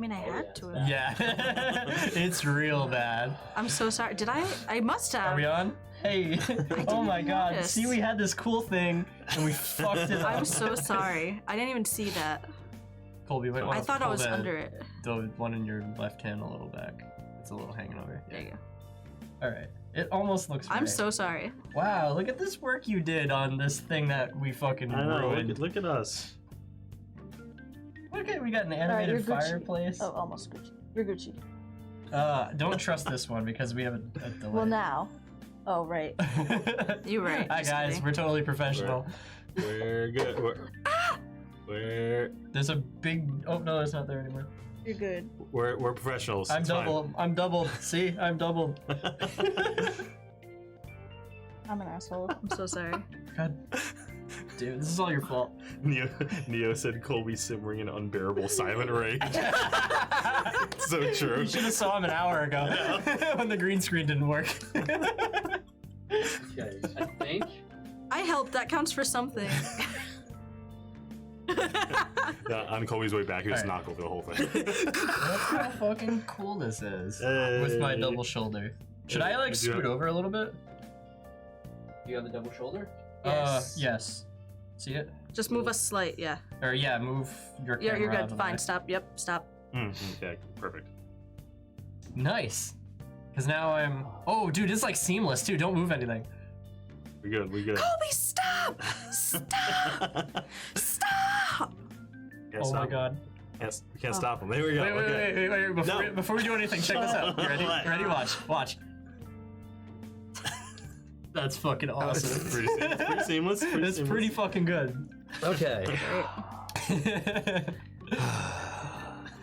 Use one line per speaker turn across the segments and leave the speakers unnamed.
mean, I had to.
Yeah, it's real bad.
I'm so sorry. Did I must have.
Are we on? Hey, oh my god.
notice.
See, we had this cool thing, and we fucked it up.
I'm so sorry. I didn't even see that.
Colby, wait,
I thought I was
pull
under it.
the one in your left hand a little back. It's a little hanging over.
There you go.
Alright. It almost looks
I'm
right.
so sorry.
Wow, look at this work you did on this thing that we fucking ruined.
Look at us.
Look at, we got an
you're
animated
Gucci.
fireplace.
Oh, almost Gucci. You're Gucci.
Don't trust this one because we have a delay.
Well, now. Oh, right. You're right.
Hi
just
guys,
kidding.
we're totally professional.
We're good. We're
There's a big. Oh no, it's not there anymore.
You're good.
we're professionals.
I'm
It's
double.
fine.
I'm double. See, I'm double.
I'm an asshole. I'm so sorry.
God, dude, this is all your fault.
Neo said Colby simmering in unbearable silent rage. So true.
You should have saw him an hour ago when the green screen didn't work.
Okay, I think.
I helped. That counts for something.
On Colby's way back, he was
Alright.
knocked over the whole thing.
That's how fucking cool this is.
Hey.
With my double shoulder. Should I like
Do you
scoot over a little bit?
Do you have the double shoulder?
Yes.
Yes. See it?
Just move us slight. Yeah.
Or yeah, move your camera
You're
out
good.
of the
Fine.
way.
Stop. Yep. Stop.
Yeah, perfect.
Nice. Cause now I'm. Oh, dude, it's like seamless too. Don't move anything.
We good. We good.
Colby, stop! Stop! Stop!
Can't
Oh
stop
my
him.
god.
We can't stop him. There we go.
Wait, wait,
Okay.
wait. Before,
No.
before we do anything, check this out. You ready?
What?
Ready? Watch. That's fucking awesome.
Pretty seamless.
It's pretty fucking good.
Okay.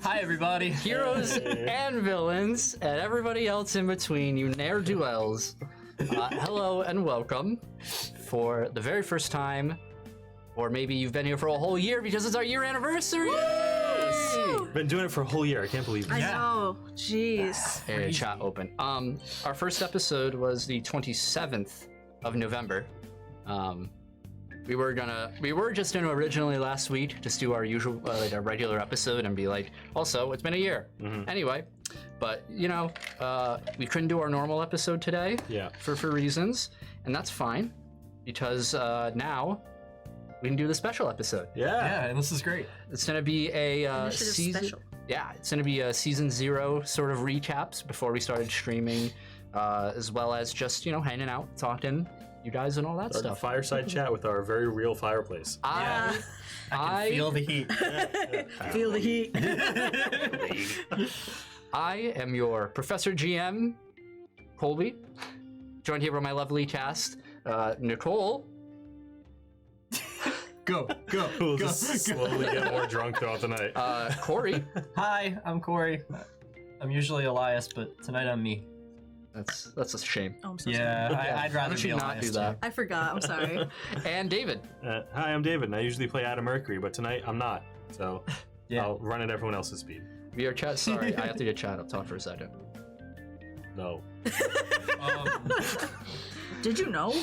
Hi, everybody.
Heroes and villains and everybody else in between, you ne'er-do-wells. Hello and welcome for the very first time, or maybe you've been here for a whole year because it's our year anniversary.
Been doing it for a whole year. I can't believe it.
I
Yeah.
know. Jeez.
Hey, chat open. Our first episode was the 27th of November. We were just gonna originally last week just do our usual, like a regular episode and be like, also, it's been a year. Anyway, but you know, we couldn't do our normal episode today.
Yeah.
For reasons, and that's fine because now we can do the special episode.
Yeah, and this is great.
It's gonna be a
Initiative
season.
special.
Yeah, it's gonna be a season 0 sort of recaps before we started streaming, as well as just hanging out, talking, you guys, and all that
Our
stuff.
fireside chat with our very real fireplace.
I can feel the heat.
Feel the heat.
I am your Professor GM, Colby, joined here by my lovely cast, Nicole.
Go.
We'll just slowly get more drunk throughout the night.
Cory.
Hi, I'm Cory. I'm usually Elias, but tonight I'm me.
That's a shame.
Oh, I'm so sorry.
Yeah, I'd rather
Why don't
be
you not
Elias
do that?
I forgot. I'm sorry.
And David.
Hi, I'm David, and I usually play Adam Mercury, but tonight I'm not. So
Yeah.
I'll run at everyone else's speed.
We are chat. Sorry, I have to get chat up. Talk for a second.
No.
Did you know?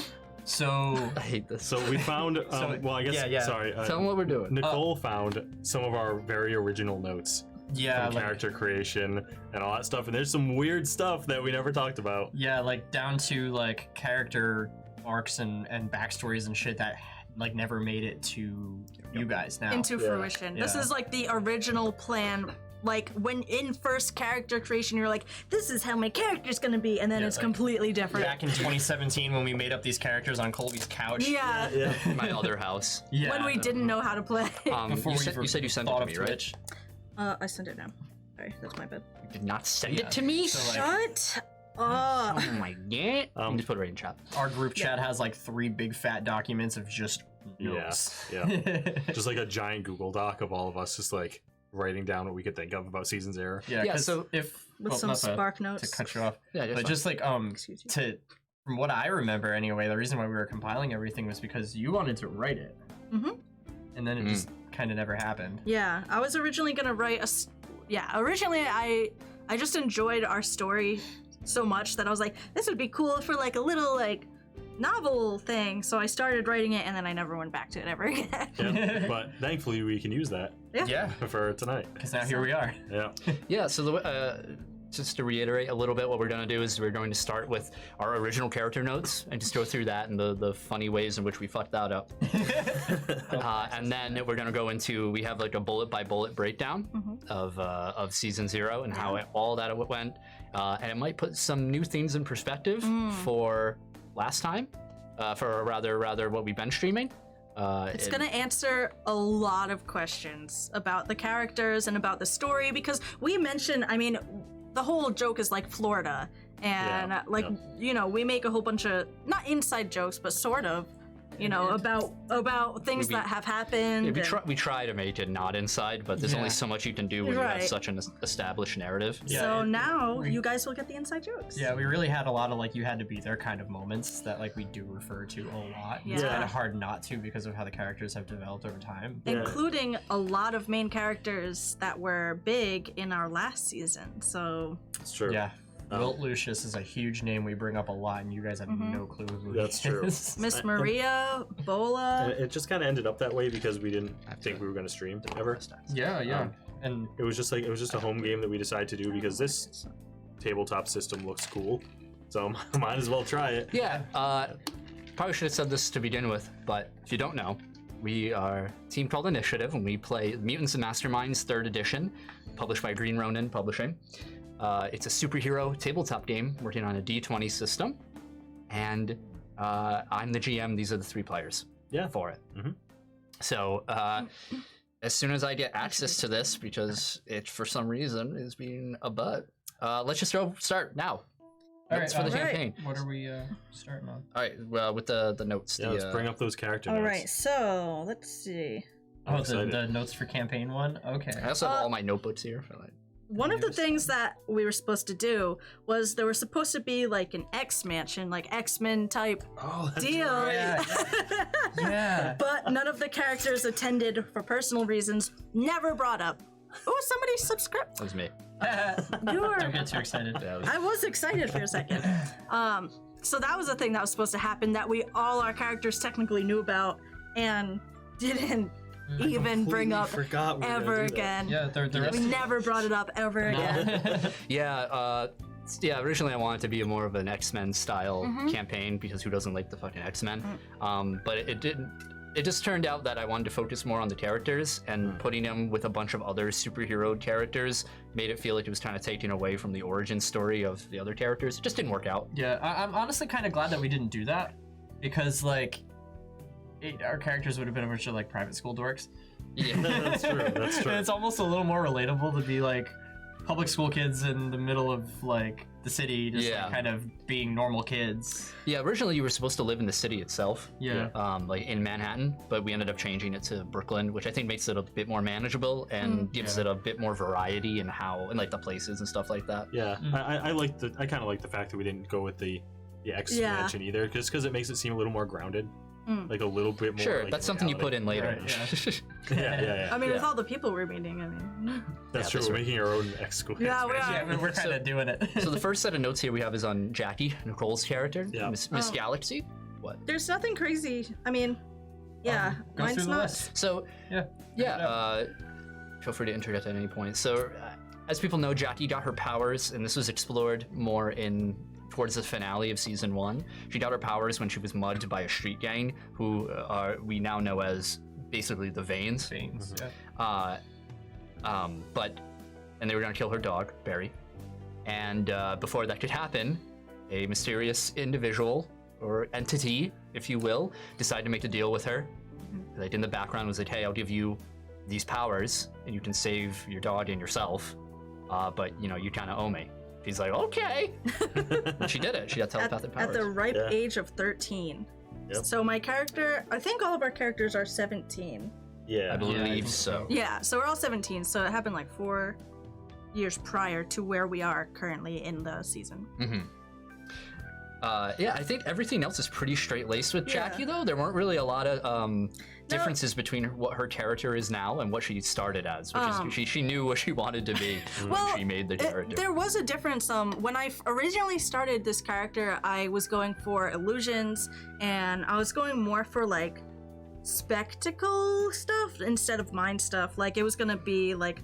So
I hate this.
So we found. Well, I guess.
yeah.
Sorry.
Tell them what we're doing.
Nicole found some of our very original notes
yeah,
from
like,
character creation and all that stuff, and there's some weird stuff that we never talked about.
yeah, like down to like character arcs and backstories and shit that like never made it to you guys now.
Into fruition. This
Yeah.
is like the original plan. Like when in first character creation, you're like, this is how my character's gonna be, and then
Yeah,
it's
like,
completely different.
Back in 2017 when we made up these characters on Colby's couch.
Yeah.
My other house.
Yeah.
When we didn't know how to play.
Before
You
we
said you sent it
thought
to
of
me, right?
Twitch.
I sent it now. Sorry, that's my bad.
You did not send
Yeah.
it to me.
So, like,
Shut up.
Oh my god! You can just put it right in chat.
our group chat has like 3 big fat documents of just notes.
Yeah. Just like a giant Google Doc of all of us, just like writing down what we could think of about Season 0.
Yeah,
Yeah,
'cause
so-
if
With some
not to-
spark
to
notes.
cut you off,
Yeah,
but just like
Excuse you.
to from what I remember anyway, the reason why we were compiling everything was because you wanted to write it, and then it just kind of never happened.
Yeah, I was originally gonna write originally I just enjoyed our story so much that I was like, this would be cool for like a little like novel thing. So I started writing it, and then I never went back to it ever again.
Yeah. But thankfully, we can use that.
Yeah.
for tonight.
Because now here we are.
Yeah.
Yeah, so just to reiterate a little bit, what we're going to do is we're going to start with our original character notes and just go through that and the funny ways in which we fucked that up. And then we're going to go into, we have like a bullet by bullet breakdown of season 0 and how all that went. And it might put some new things in perspective for last time, for rather what we've been streaming.
It's going to answer a lot of questions about the characters and about the story, because we mentioned, I mean, the whole joke is like Florida, and you know, we make a whole bunch of not inside jokes, but sort of, you know, about things that have happened.
We try to make it not inside, but there's only so much you can do when you have such an established narrative.
Yeah,
so now you guys will get the inside jokes.
Yeah, we really had a lot of like you had to be there kind of moments that like we do refer to a lot.
Yeah.
It's kind of hard not to because of how the characters have developed over time.
Including a lot of main characters that were big in our last season. So
It's true.
Yeah. Wilt Lucius is a huge name we bring up a lot, and you guys have no clue who
That's
he
true.
is.
Miss Maria, Bola.
It just kind of ended up that way because we didn't think we were going to stream ever.
Yeah. And
It was just a home game that we decided to do because this tabletop system looks cool. So might as well try it.
Yeah, probably should have said this to begin with, but if you don't know, we are a team called Initiative, and we play Mutants Masterminds 3rd edition, published by Green Ronin Publishing. It's a superhero tabletop game working on a D20 system, and I'm the GM. These are the 3 players for it. So as soon as I get access to this, because it for some reason is being a butt, let's just start now.
all
Notes
right,
for the campaign.
What are we starting on?
All right, well, with the notes.
Yeah, let's bring up those character
All
notes.
right, so let's see.
Oh,
excited.
the notes for campaign 1? Okay.
I also have all my notebooks here for like.
One of the things that we were supposed to do was there was supposed to be like an X mansion, like X-Men type
Oh, that's
deal.
right.
Yeah.
But none of the characters attended for personal reasons. Never brought up. Oh, somebody subscribed.
That was me.
You were.
Don't get too excited.
I was excited for a second. So that was a thing that was supposed to happen that we all our characters technically knew about and didn't even bring up
Forgot we were
ever
gonna do that.
again.
Yeah, the rest
We never brought it up ever again.
Yeah, originally I wanted to be more of an X-Men style campaign because who doesn't like the fucking X-Men? But it didn't. It just turned out that I wanted to focus more on the characters, and putting them with a bunch of other superhero characters made it feel like it was kind of taking away from the origin story of the other characters. It just didn't work out.
Yeah, I'm honestly kind of glad that we didn't do that, because like our characters would have been a bunch of like private school dorks.
Yeah.
That's true. That's true.
And it's almost a little more relatable to be like public school kids in the middle of like the city, just like, kind of being normal kids.
Yeah, originally you were supposed to live in the city itself.
Yeah.
Like in Manhattan, but we ended up changing it to Brooklyn, which I think makes it a bit more manageable and gives it a bit more variety in how, and like the places and stuff like that.
Yeah, I kind of like the fact that we didn't go with the X mansion either, because it makes it seem a little more grounded, like a little bit more.
Sure,
like,
that's something you put in later.
Right,
Yeah.
I mean, with all the people we're meeting, I mean.
That's true.
that's
We're
right.
making our own X school.
Yeah, we are.
Yeah, we're kind of doing it.
So the first set of notes here we have is on Jackie, Nicole's character,
Yeah.
Miss Galaxy. What?
There's nothing crazy. I mean, yeah,
Go
mine's
through the
not.
list.
So feel free to interject at any point. So as people know, Jackie got her powers, and this was explored more towards the finale of season 1. She got her powers when she was mugged by a street gang who we now know as basically the Veins.
Yeah.
And they were gonna kill her dog, Barry. And before that could happen, a mysterious individual or entity, if you will, decided to make a deal with her. Like in the background was like, hey, I'll give you these powers and you can save your dog and yourself, but you kind of owe me. She's like, okay. And she did it. She got telepathic powers.
At the ripe age of 13.
Yep.
So my character, I think all of our characters are 17.
Yeah.
I believe
think
so.
Yeah, so we're all 17. So it happened like 4 years prior to where we are currently in the season.
I think everything else is pretty straight-laced with Jackie, though. There weren't really a lot of differences between what her character is now and what she started as, which is she knew what she wanted to be when she made the character.
There was a difference. When I originally started this character, I was going for illusions, and I was going more for like spectacle stuff instead of mind stuff. Like, it was gonna be like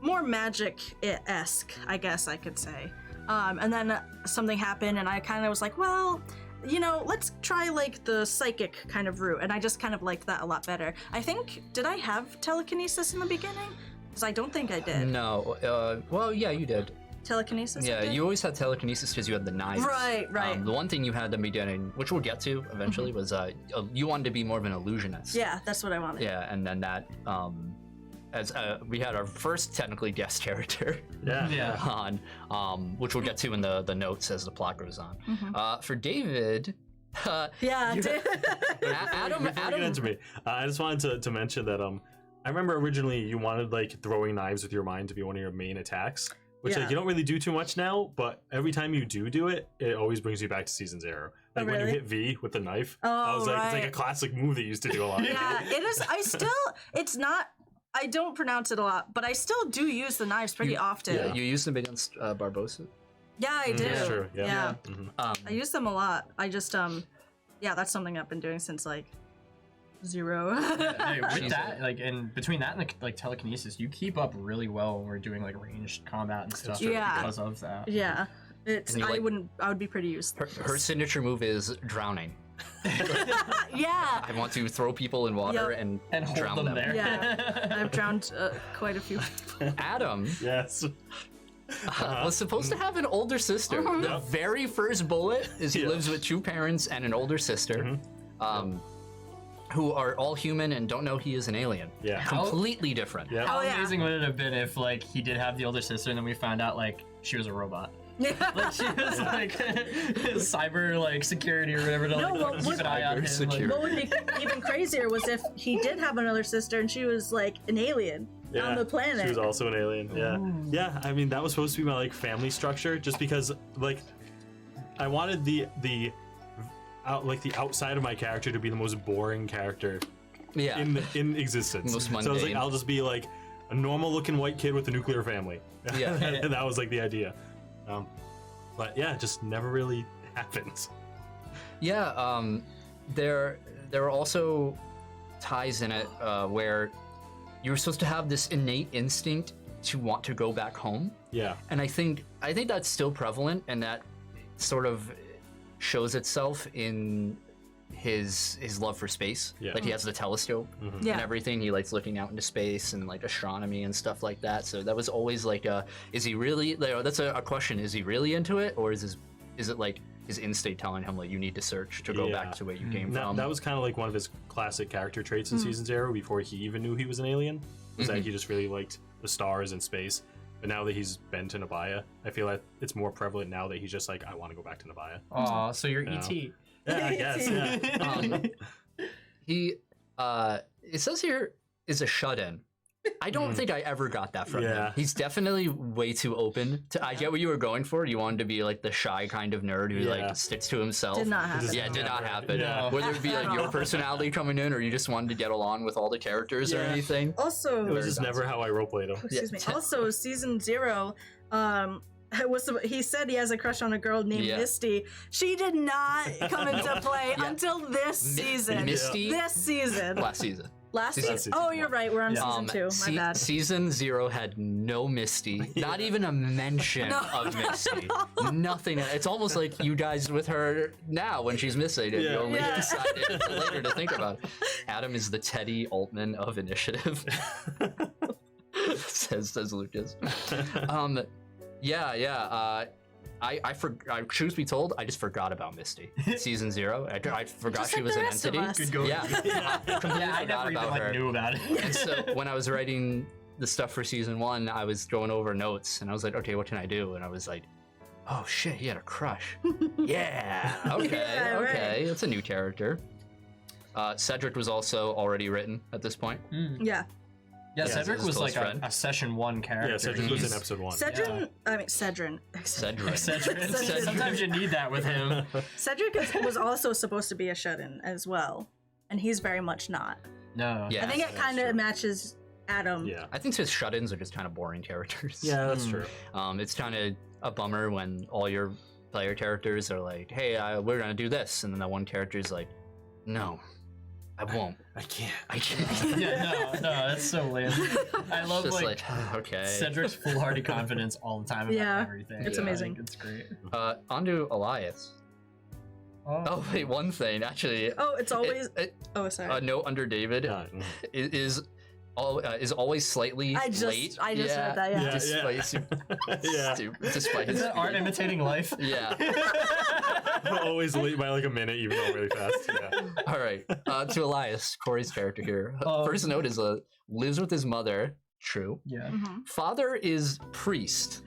more magic-esque, I guess I could say. And then something happened, and I kind of was like, well, you know, let's try like the psychic kind of route, and I just kind of liked that a lot better. I think, did I have telekinesis in the beginning? Because I don't think I did.
No, well, yeah, you did.
Telekinesis?
Yeah,
I did?
you always had telekinesis because you had the knives.
Right.
The one thing you had in the beginning, which we'll get to eventually, was you wanted to be more of an illusionist.
Yeah, that's what I wanted.
Yeah, and then that, as we had our first technically guest character on, which we'll get to in the notes as the plot goes on. For David, Adam.
Get into me. I just wanted to mention that I remember originally you wanted like throwing knives with your mind to be one of your main attacks, which like you don't really do too much now, but every time you do it, it always brings you back to season 0. Like when you hit V with the knife, I was like, it's like a classic move that you used to do a lot.
Yeah, it is. It's not. I don't pronounce it a lot, but I still do use the knives pretty often.
Yeah, you used them against Barbosa.
Yeah, I do.
That's true. Yeah.
I use them a lot. I just that's something I've been doing since like 0.
With that, like, and between that and like telekinesis, you keep up really well when we're doing like ranged combat and stuff. Because of that.
Yeah, it's. I would be pretty used.
Her signature move is drowning.
Yeah.
I want to throw people in water and drown
hold them there.
Yeah, I've drowned quite a few people.
Adam.
Yes.
Was supposed to have an older sister. The very first bullet is he lives with 2 parents and an older sister, who are all human and don't know he is an alien.
Yeah.
Completely different.
Yeah.
How amazing would it have been if like he did have the older sister and then we found out like she was a robot? Like she was like cyber like security or whatever to like keep an eye on him. Like,
what would be even crazier was if he did have another sister and she was like an alien on the planet.
She was also an alien. Yeah. Ooh. Yeah, I mean that was supposed to be my like family structure, just because like I wanted the outside of my character to be the most boring character in existence.
Most mundane.
So I was like, I'll just be like a normal looking white kid with a nuclear family.
Yeah.
And that was like the idea. But yeah, it just never really happens.
Yeah, there are also ties in it where you're supposed to have this innate instinct to want to go back home.
Yeah.
And I think that's still prevalent, and that sort of shows itself in his love for space.
Yeah.
Like he has the telescope and everything. He likes looking out into space and like astronomy and stuff like that. So that was always like is he really, that's a question, is he really into it, or is it like his instinct telling him like you need to search to go back to where you came from?
That was kind of like one of his classic character traits in season 0 before he even knew he was an alien, was that he just really liked the stars and space. But now that he's been to Nabaya, I feel like it's more prevalent now that he's just like, I want to go back to Nabaya.
Aw, so you're E.T.
Yeah, I guess. Yeah.
He it says here is a shut-in. I don't think I ever got that from him. He's definitely way too open. I get what you were going for. You wanted to be like the shy kind of nerd who like sticks to himself.
Did not happen.
Yeah, did not happen.
Yeah.
Whether it be like your personality coming in, or you just wanted to get along with all the characters or anything.
Also,
it was just never how I roleplayed him.
Excuse me. Also, season 0, he said he has a crush on a girl named Misty. She did not come into play until this season.
Misty?
This season.
Last season.
Last season? Oh, you're right. We're on season 2. My bad.
Season 0 had no Misty. Not even a mention of Misty. Nothing. It's almost like you guys with her now when she's missing and you only decided later to think about it. Adam is the Teddy Altman of Initiative. says Lucas. I truth be told, I just forgot about Misty. Season 0, I forgot she was an entity.
I never even knew about it.
And so when I was writing the stuff for season 1, I was going over notes, and I was like, okay, what can I do? And I was like, oh shit, he had a crush. Okay, that's a new character. Cedric was also already written at this point.
Yeah.
Yeah, Cedric was like a session 1 character.
Yeah, Cedric was in episode 1.
Cedric.
Sometimes you need that with him.
Cedric was also supposed to be a shut-in as well, and he's very much not.
No.
Yeah,
I think it kind of matches Adam.
Yeah.
I think his shut-ins are just kind of boring characters.
Yeah, that's true.
It's kind of a bummer when all your player characters are like, hey, we're gonna do this, and then that one character is like, no, I won't.
I can't.
Yeah, no, that's so lame. I love
Just
like
okay.
Cedric's foolhardy confidence all the time about everything.
It's amazing.
It's great.
On to Elias. Oh wait, one thing actually.
Oh, it's always. Sorry.
A note under David is always slightly late.
I just read that. Yeah.
Despite
Is that art imitating life?
Yeah.
Always late by like a minute, even though really fast. Yeah.
All right. To Elias, Cory's character here. First note is lives with his mother. True.
Yeah.
Father is priest.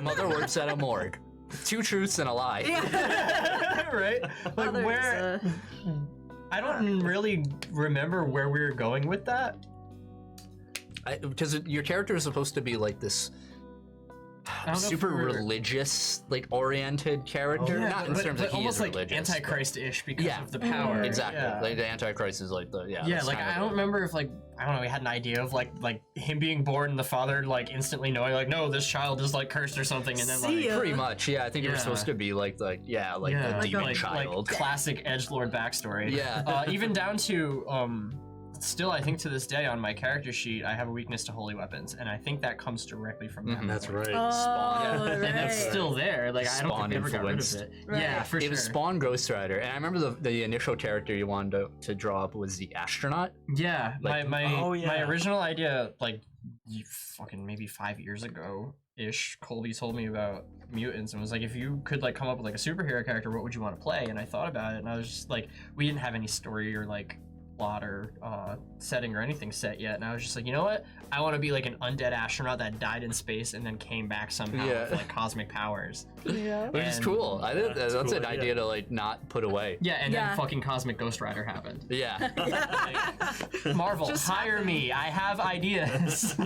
Mother works at a morgue. 2 truths and a lie.
Yeah.
Right? Like where? I don't really remember where we were going with that.
Because your character is supposed to be like this super religious, like oriented character. Not in terms of he
almost
is
like
religious,
Antichrist-ish because of the power.
Exactly.
Yeah.
Like the Antichrist is like the
like I don't remember if like I don't know, we had an idea of like him being born and the father like instantly knowing like no, this child is like cursed or something, and then like
pretty much, I think it was supposed to be like the demon child,
like classic edgelord backstory.
Yeah.
Even down to still, I think to this day on my character sheet, I have a weakness to holy weapons, and I think that comes directly from that.
That's right.
Spawn.
Right.
And it's still there. Like I don't think we ever got rid of it.
Right.
Yeah, for sure.
It was Spawn Ghost Rider, and I remember the initial character you wanted to draw up was the astronaut.
Yeah,
Like-
my original idea, like fucking maybe 5 years ago ish, Colby told me about mutants and was like, if you could like come up with like a superhero character, what would you want to play? And I thought about it, and I was just like, we didn't have any story or like plot or setting or anything set yet, and I was just like, you know what, I want to be like an undead astronaut that died in space and then came back somehow with like cosmic powers.
Yeah.
Which is cool. I think that's
cool,
an idea to like not put away.
Yeah, and then fucking Cosmic Ghost Rider happened.
Yeah.
Like, Marvel, hire me, I have ideas.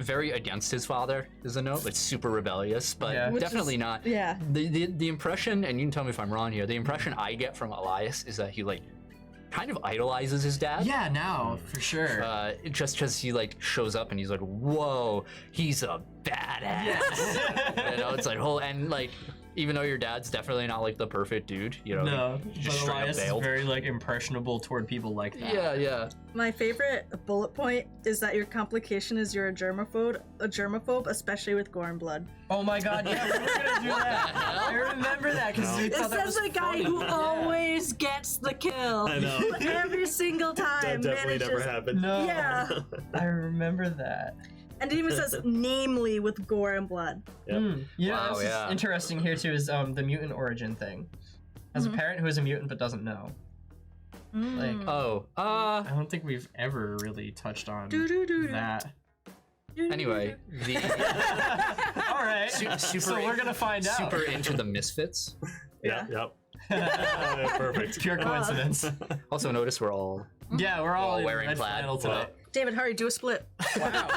Very against his father is a note, like super rebellious, but definitely not.
Yeah.
The impression, and you can tell me if I'm wrong here, the impression I get from Elias is that he like kind of idolizes his dad.
Yeah, now for sure.
Just because he like shows up and he's like, whoa, he's a badass.
Yes.
You know, it's like and like even though your dad's definitely not like the perfect dude, you know,
no,
just
but
straight
Elias
up
is
bailed.
very like impressionable toward people like that.
Yeah.
My favorite bullet point is that your complication is you're a germaphobe, especially with gore and blood.
Oh my god, yeah, we were gonna do that. I remember that because we
It
thought that
says
was
the guy
funny.
who always gets the kill.
I know.
Every single time.
That definitely never happened.
No,
Yeah.
I remember that.
And it even says namely with gore and blood.
Yep.
Yeah,
Wow,
this is interesting here too is the mutant origin thing. As a parent who is a mutant but doesn't know. Like, I don't think we've ever really touched on that.
Anyway, the
All right,
super,
so we're gonna find out.
super into the Misfits.
Yep. Perfect.
Pure coincidence.
Also, notice we're all
Yeah, we're all
wearing
red
plaid.
flannel today.
David, hurry, do a split.
Wow,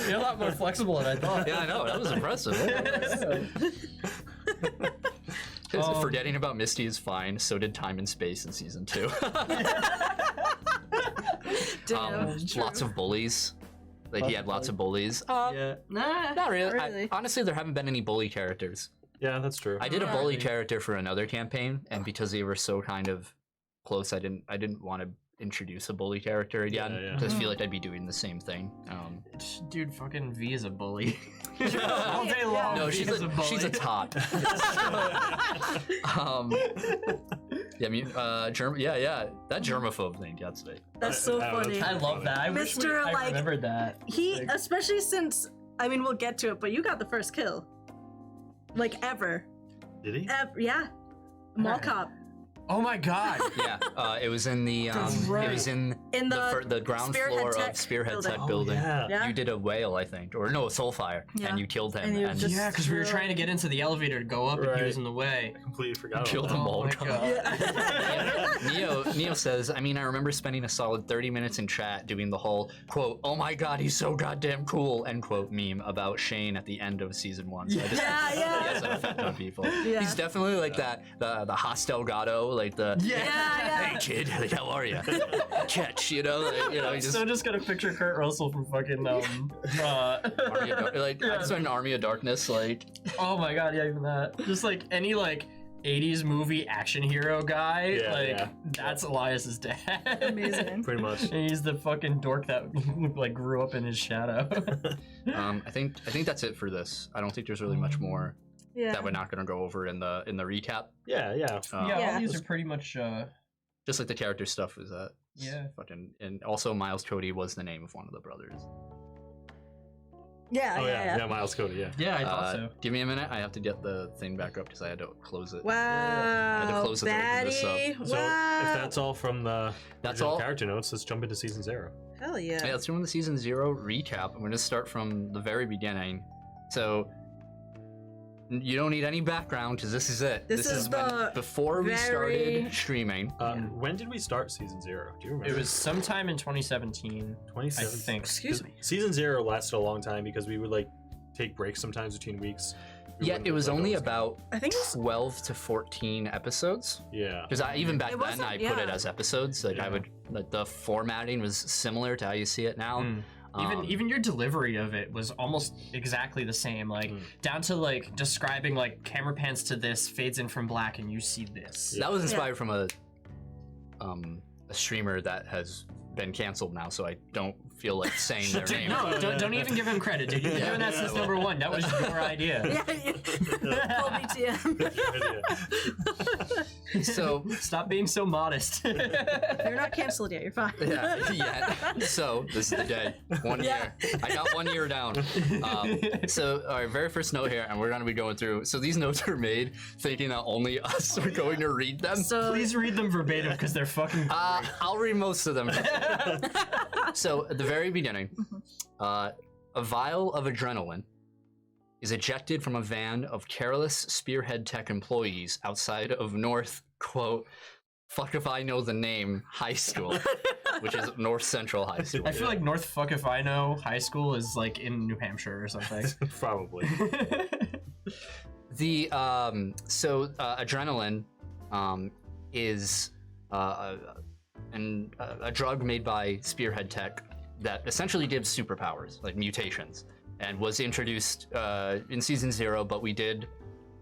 you're a lot more flexible than I thought.
Yeah, I know. That was impressive. Forgetting about Misty is fine. So did Time and Space in season 2.
Damn,
Lots of bullies. Like he had lots of bullies.
Yeah.
Not really.
Really?
Honestly, there haven't been any bully characters.
Yeah, that's true.
I did a bully character for another campaign, and because they were so kind of close, I didn't want to introduce a bully character again.
Yeah.
Just feel like I'd be doing the same thing.
Dude, fucking V is a bully. All day long.
No,
V
she's
is
a top. Yeah, I mean, that germaphobe thing gets me.
That's so funny.
I love that. I wish
Mr.
I
like,
remembered that.
He, especially since, I mean, we'll get to it, but you got the first kill. Like, ever.
Did he?
Yeah. Mall
Alright.
cop.
Oh my god.
Yeah, it was in the it was in the ground
Spearhead
floor
Tech
of Spearhead
building.
Tech building.
Yeah.
You did a whale, I think, or no, a soulfire,
Yeah.
and you killed him.
And you
And
just-
Yeah, because we were trying to get into the elevator to go up and he was in the way.
I completely forgot.
killed
about
them
that.
all.
Oh my god.
Neo says, I mean, I remember spending a solid 30 minutes in chat doing the whole quote, "Oh my god, he's so goddamn cool," end quote meme about Shane at the end of season 1. So I just,
Yeah.
he has an effect on people.
Yeah.
He's definitely like that, the hostile Gato, like the
Yeah.
hey kid, like, how are you? Catch, you know, like, you know, he
I'm
just
still just gonna picture Kurt Russell from fucking
Army of I just went Army of Darkness, like
oh my god, yeah, even that. Just like any like 80s movie action hero guy.
Yeah,
like
yeah.
that's Elias's dad.
Amazing.
Pretty much.
And he's the fucking dork that like grew up in his shadow.
I think that's it for this. I don't think there's really much more
Yeah.
that we're not gonna go over in the recap.
Yeah.
yeah,
Yeah.
all these are pretty much
Just like the character stuff was
Yeah.
fucking, and also Miles Cody was the name of one of the brothers.
Yeah,
Oh
yeah.
yeah, Miles Cody. Yeah.
Yeah, I thought so.
Give me a minute. I have to get the thing back up because I had to close it.
Wow,
I had to close it to open this up.
baddie.
So
Wow.
if that's all from the
That's
original
all.
character notes, let's jump into season 0.
Hell yeah.
Yeah, let's do the season 0 recap. I'm going to start from the very beginning. So you don't need any background because this is it.
This is
when-
the
before we
very-
started streaming.
When did we start season 0? Do you remember?
It was sometime in 2017, I
2017.
think.
Excuse me.
Season 0 lasted a long time because we would like take breaks sometimes between weeks. We
Yeah,
wouldn't
it was
like,
only
always-
about
I think it's
12 to 14 episodes.
Yeah.
Because even back
It
then,
wasn't-
I put it
yeah.
as episodes. Like I
Yeah.
would, like the formatting was similar to how you see it now.
Mm.
Um,
Even your delivery of it was almost exactly the same, like down to like describing like camera pans to this, fades in from black, and you see this.
that was inspired from a streamer that has been canceled now, so I don't feel like saying their name.
No, don't even give him credit, dude. You've been doing that since number 1. That was your idea.
yeah. Full BTM.
So
Stop being so modest.
You're not canceled yet. You're fine.
yeah. So this is the day. 1 year. I got 1 year down. So our very first note here, and we're gonna be going through. So these notes are made thinking that only us are going to read them.
So
Please read them verbatim because they're fucking great.
I'll read most of them. So at the very beginning, a vial of adrenaline is ejected from a van of careless Spearhead Tech employees outside of North, quote, fuck if I know the name, high school, which is North Central High School.
I feel like North Fuck If I Know High School is like in New Hampshire or something.
Probably.
The adrenaline is a drug made by Spearhead Tech that essentially gives superpowers, like mutations, and was introduced in season 0, but we did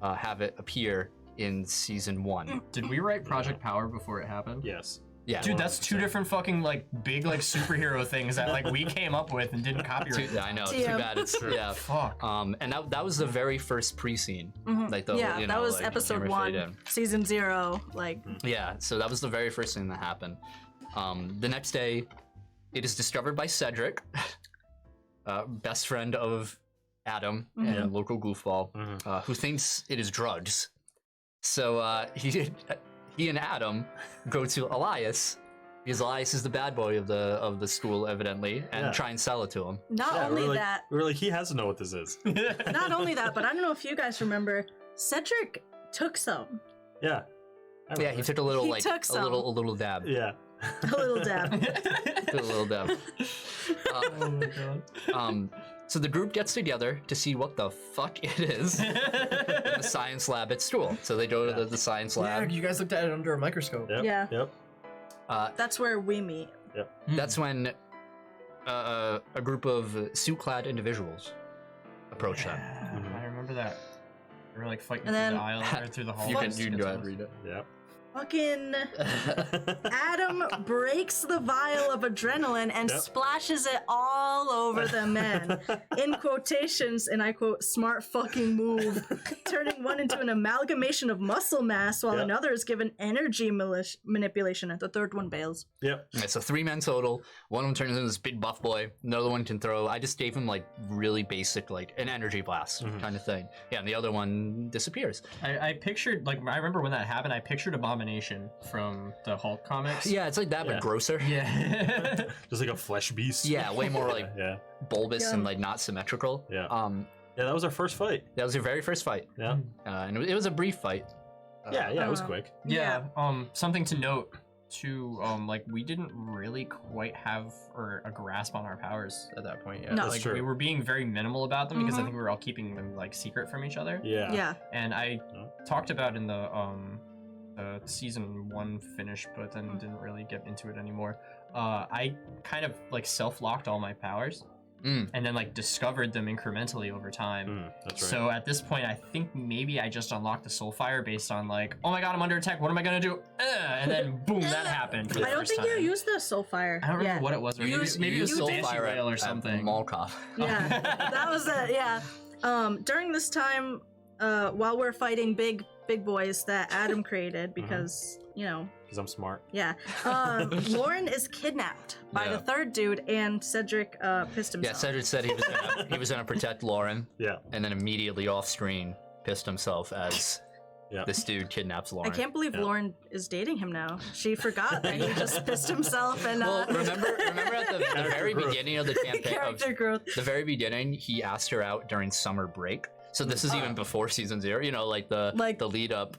have it appear in season 1.
Did we write Project Power before it happened?
Yes.
Yeah,
Dude, that's 2 different fucking like big like superhero things that like we came up with and didn't copyright.
I know. Too
TM.
bad. It's yeah.
Fuck.
And that was the very first pre-scene. Like the
yeah,
you
that
know,
was
like,
episode
camera
1,
fade in.
season 0. Like,
Yeah, so that was the very first thing that happened. The next day, it is discovered by Cedric, best friend of Adam and a local goofball, who thinks it is drugs. So he and Adam go to Elias, because Elias is the bad boy of the school, evidently, and
Yeah.
try and sell it to him.
not
Yeah,
only
we were like,
that,
we were like, he has to know what this is.
not only that, but I don't know if you guys remember, Cedric took some.
Yeah. I
Yeah, he
remember.
took a little
He
like
took
a
some.
little dab.
Yeah.
A little dab.
Took a little dab.
Oh my god.
So the group gets together to see what the fuck it is in the science lab at school. So they go to the science
Yeah,
lab.
you guys looked at it under a microscope.
Yep.
Yeah.
Yep.
That's where we meet.
That's when a group of suit-clad individuals approach them.
I remember that. They were like fighting
And
through
then-
the aisle or through the hall.
You can go ahead and read it.
Yep.
Fucking Adam breaks the vial of adrenaline and
Yep.
splashes it all over the men. In quotations, and I quote, smart fucking move, turning one into an amalgamation of muscle mass while
Yep.
another is given energy manipulation, and the third one bails.
Yep.
Okay, so 3 men total. One of them turns into this big buff boy. Another one can throw. I just gave him like really basic, like an energy blast kind of thing. Yeah, and the other one disappears.
I pictured like I remember when that happened. I pictured Abomination from the Hulk comics.
Yeah, it's like that,
Yeah.
but grosser.
Yeah.
Just like a flesh beast.
Yeah, way more like
Yeah.
bulbous
Yeah.
and like not symmetrical.
Yeah.
Yeah,
That was our first fight.
that was your very first fight,
Yeah.
and it was a brief fight.
Yeah. It was quick.
Yeah. Something to note too. Like we didn't really quite have a grasp on our powers at that point yet.
No.
That's
Like
true.
we were being very minimal about them because I
Mhm.
think we were all keeping them like secret from each other.
Yeah.
Yeah.
And I
Oh.
talked about in the season 1 finish, but then didn't really get into it anymore. I kind of like self-locked all my powers. and then like discovered them incrementally over time.
That's right.
So at this point, I think maybe I just unlocked the Soulfire based on like, oh my god, I'm under attack. What am I gonna do? And then boom, that happened. For the
I don't
first
think
time.
you used the Soulfire.
I don't remember what it was. Maybe, maybe it was
Soul
Dancing
Fire
Rail or
at
something.
Malkoff.
Yeah, that was it. Yeah. During this time, while we're fighting big boys that Adam created, because
Because I'm smart.
yeah, Lauren is kidnapped by
Yeah.
the third dude, and Cedric pissed himself.
Yeah, Cedric said he was gonna protect Lauren,
Yeah.
and then immediately off screen pissed himself as
Yeah.
this dude kidnaps
I
Lauren.
can't believe Lauren is dating him now. She forgot that he just pissed himself and
Well, remember at the very
growth.
beginning of the campaign,
character growth.
the very beginning, he asked her out during summer break. So this is even before season 0. You know, like the lead up.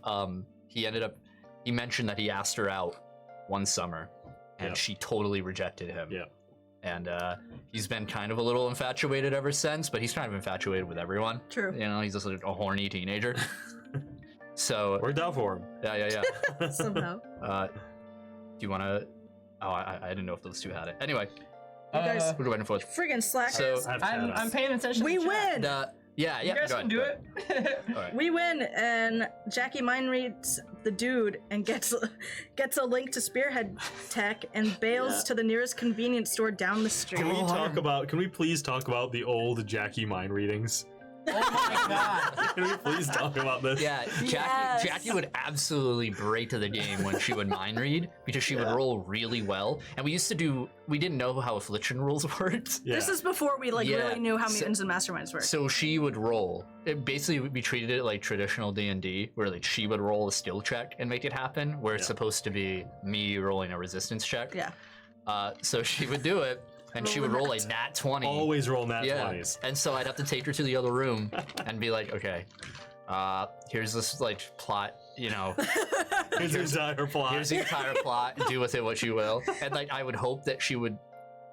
He mentioned that he asked her out one summer, and
Yeah.
she totally rejected him.
Yeah.
And he's been kind of a little infatuated ever since, but he's kind of infatuated with everyone.
True.
You know, he's just a horny teenager. So
Worked out for him.
yeah.
Somehow.
Do you want to? Oh, I didn't know if those two had it. Anyway,
You guys
what are we waiting for?
friggin' slackers.
So
I'm paying attention.
we
to the chat.
win.
Yeah.
You guys
go
can
ahead,
do
go
it.
ahead. All right.
We win, and Jackie mind reads the dude and gets a link to Spearhead Tech and bails to the nearest convenience store down the street.
Can we please talk about the old Jackie mind readings?
Oh my god.
Can we please talk about this?
Yeah,
Yes.
Jackie would absolutely break to the game when she would mind read because she would roll really well. And we didn't know how affliction rules worked.
Yeah.
This is before we
Yeah.
really knew how Mutants and Masterminds work.
So she would roll. It basically, we treated it like traditional D&D, where like she would roll a skill check and make it happen, where it's supposed to be me rolling a resistance check.
Yeah.
So she would do it, and she would roll a nat 20.
Always roll nat
Yeah,
20s.
and so I'd have to take her to the other room and be like, okay, here's this like plot, you know,
Here's the entire plot.
here's the entire plot, do with it what you will. And like I would hope that she would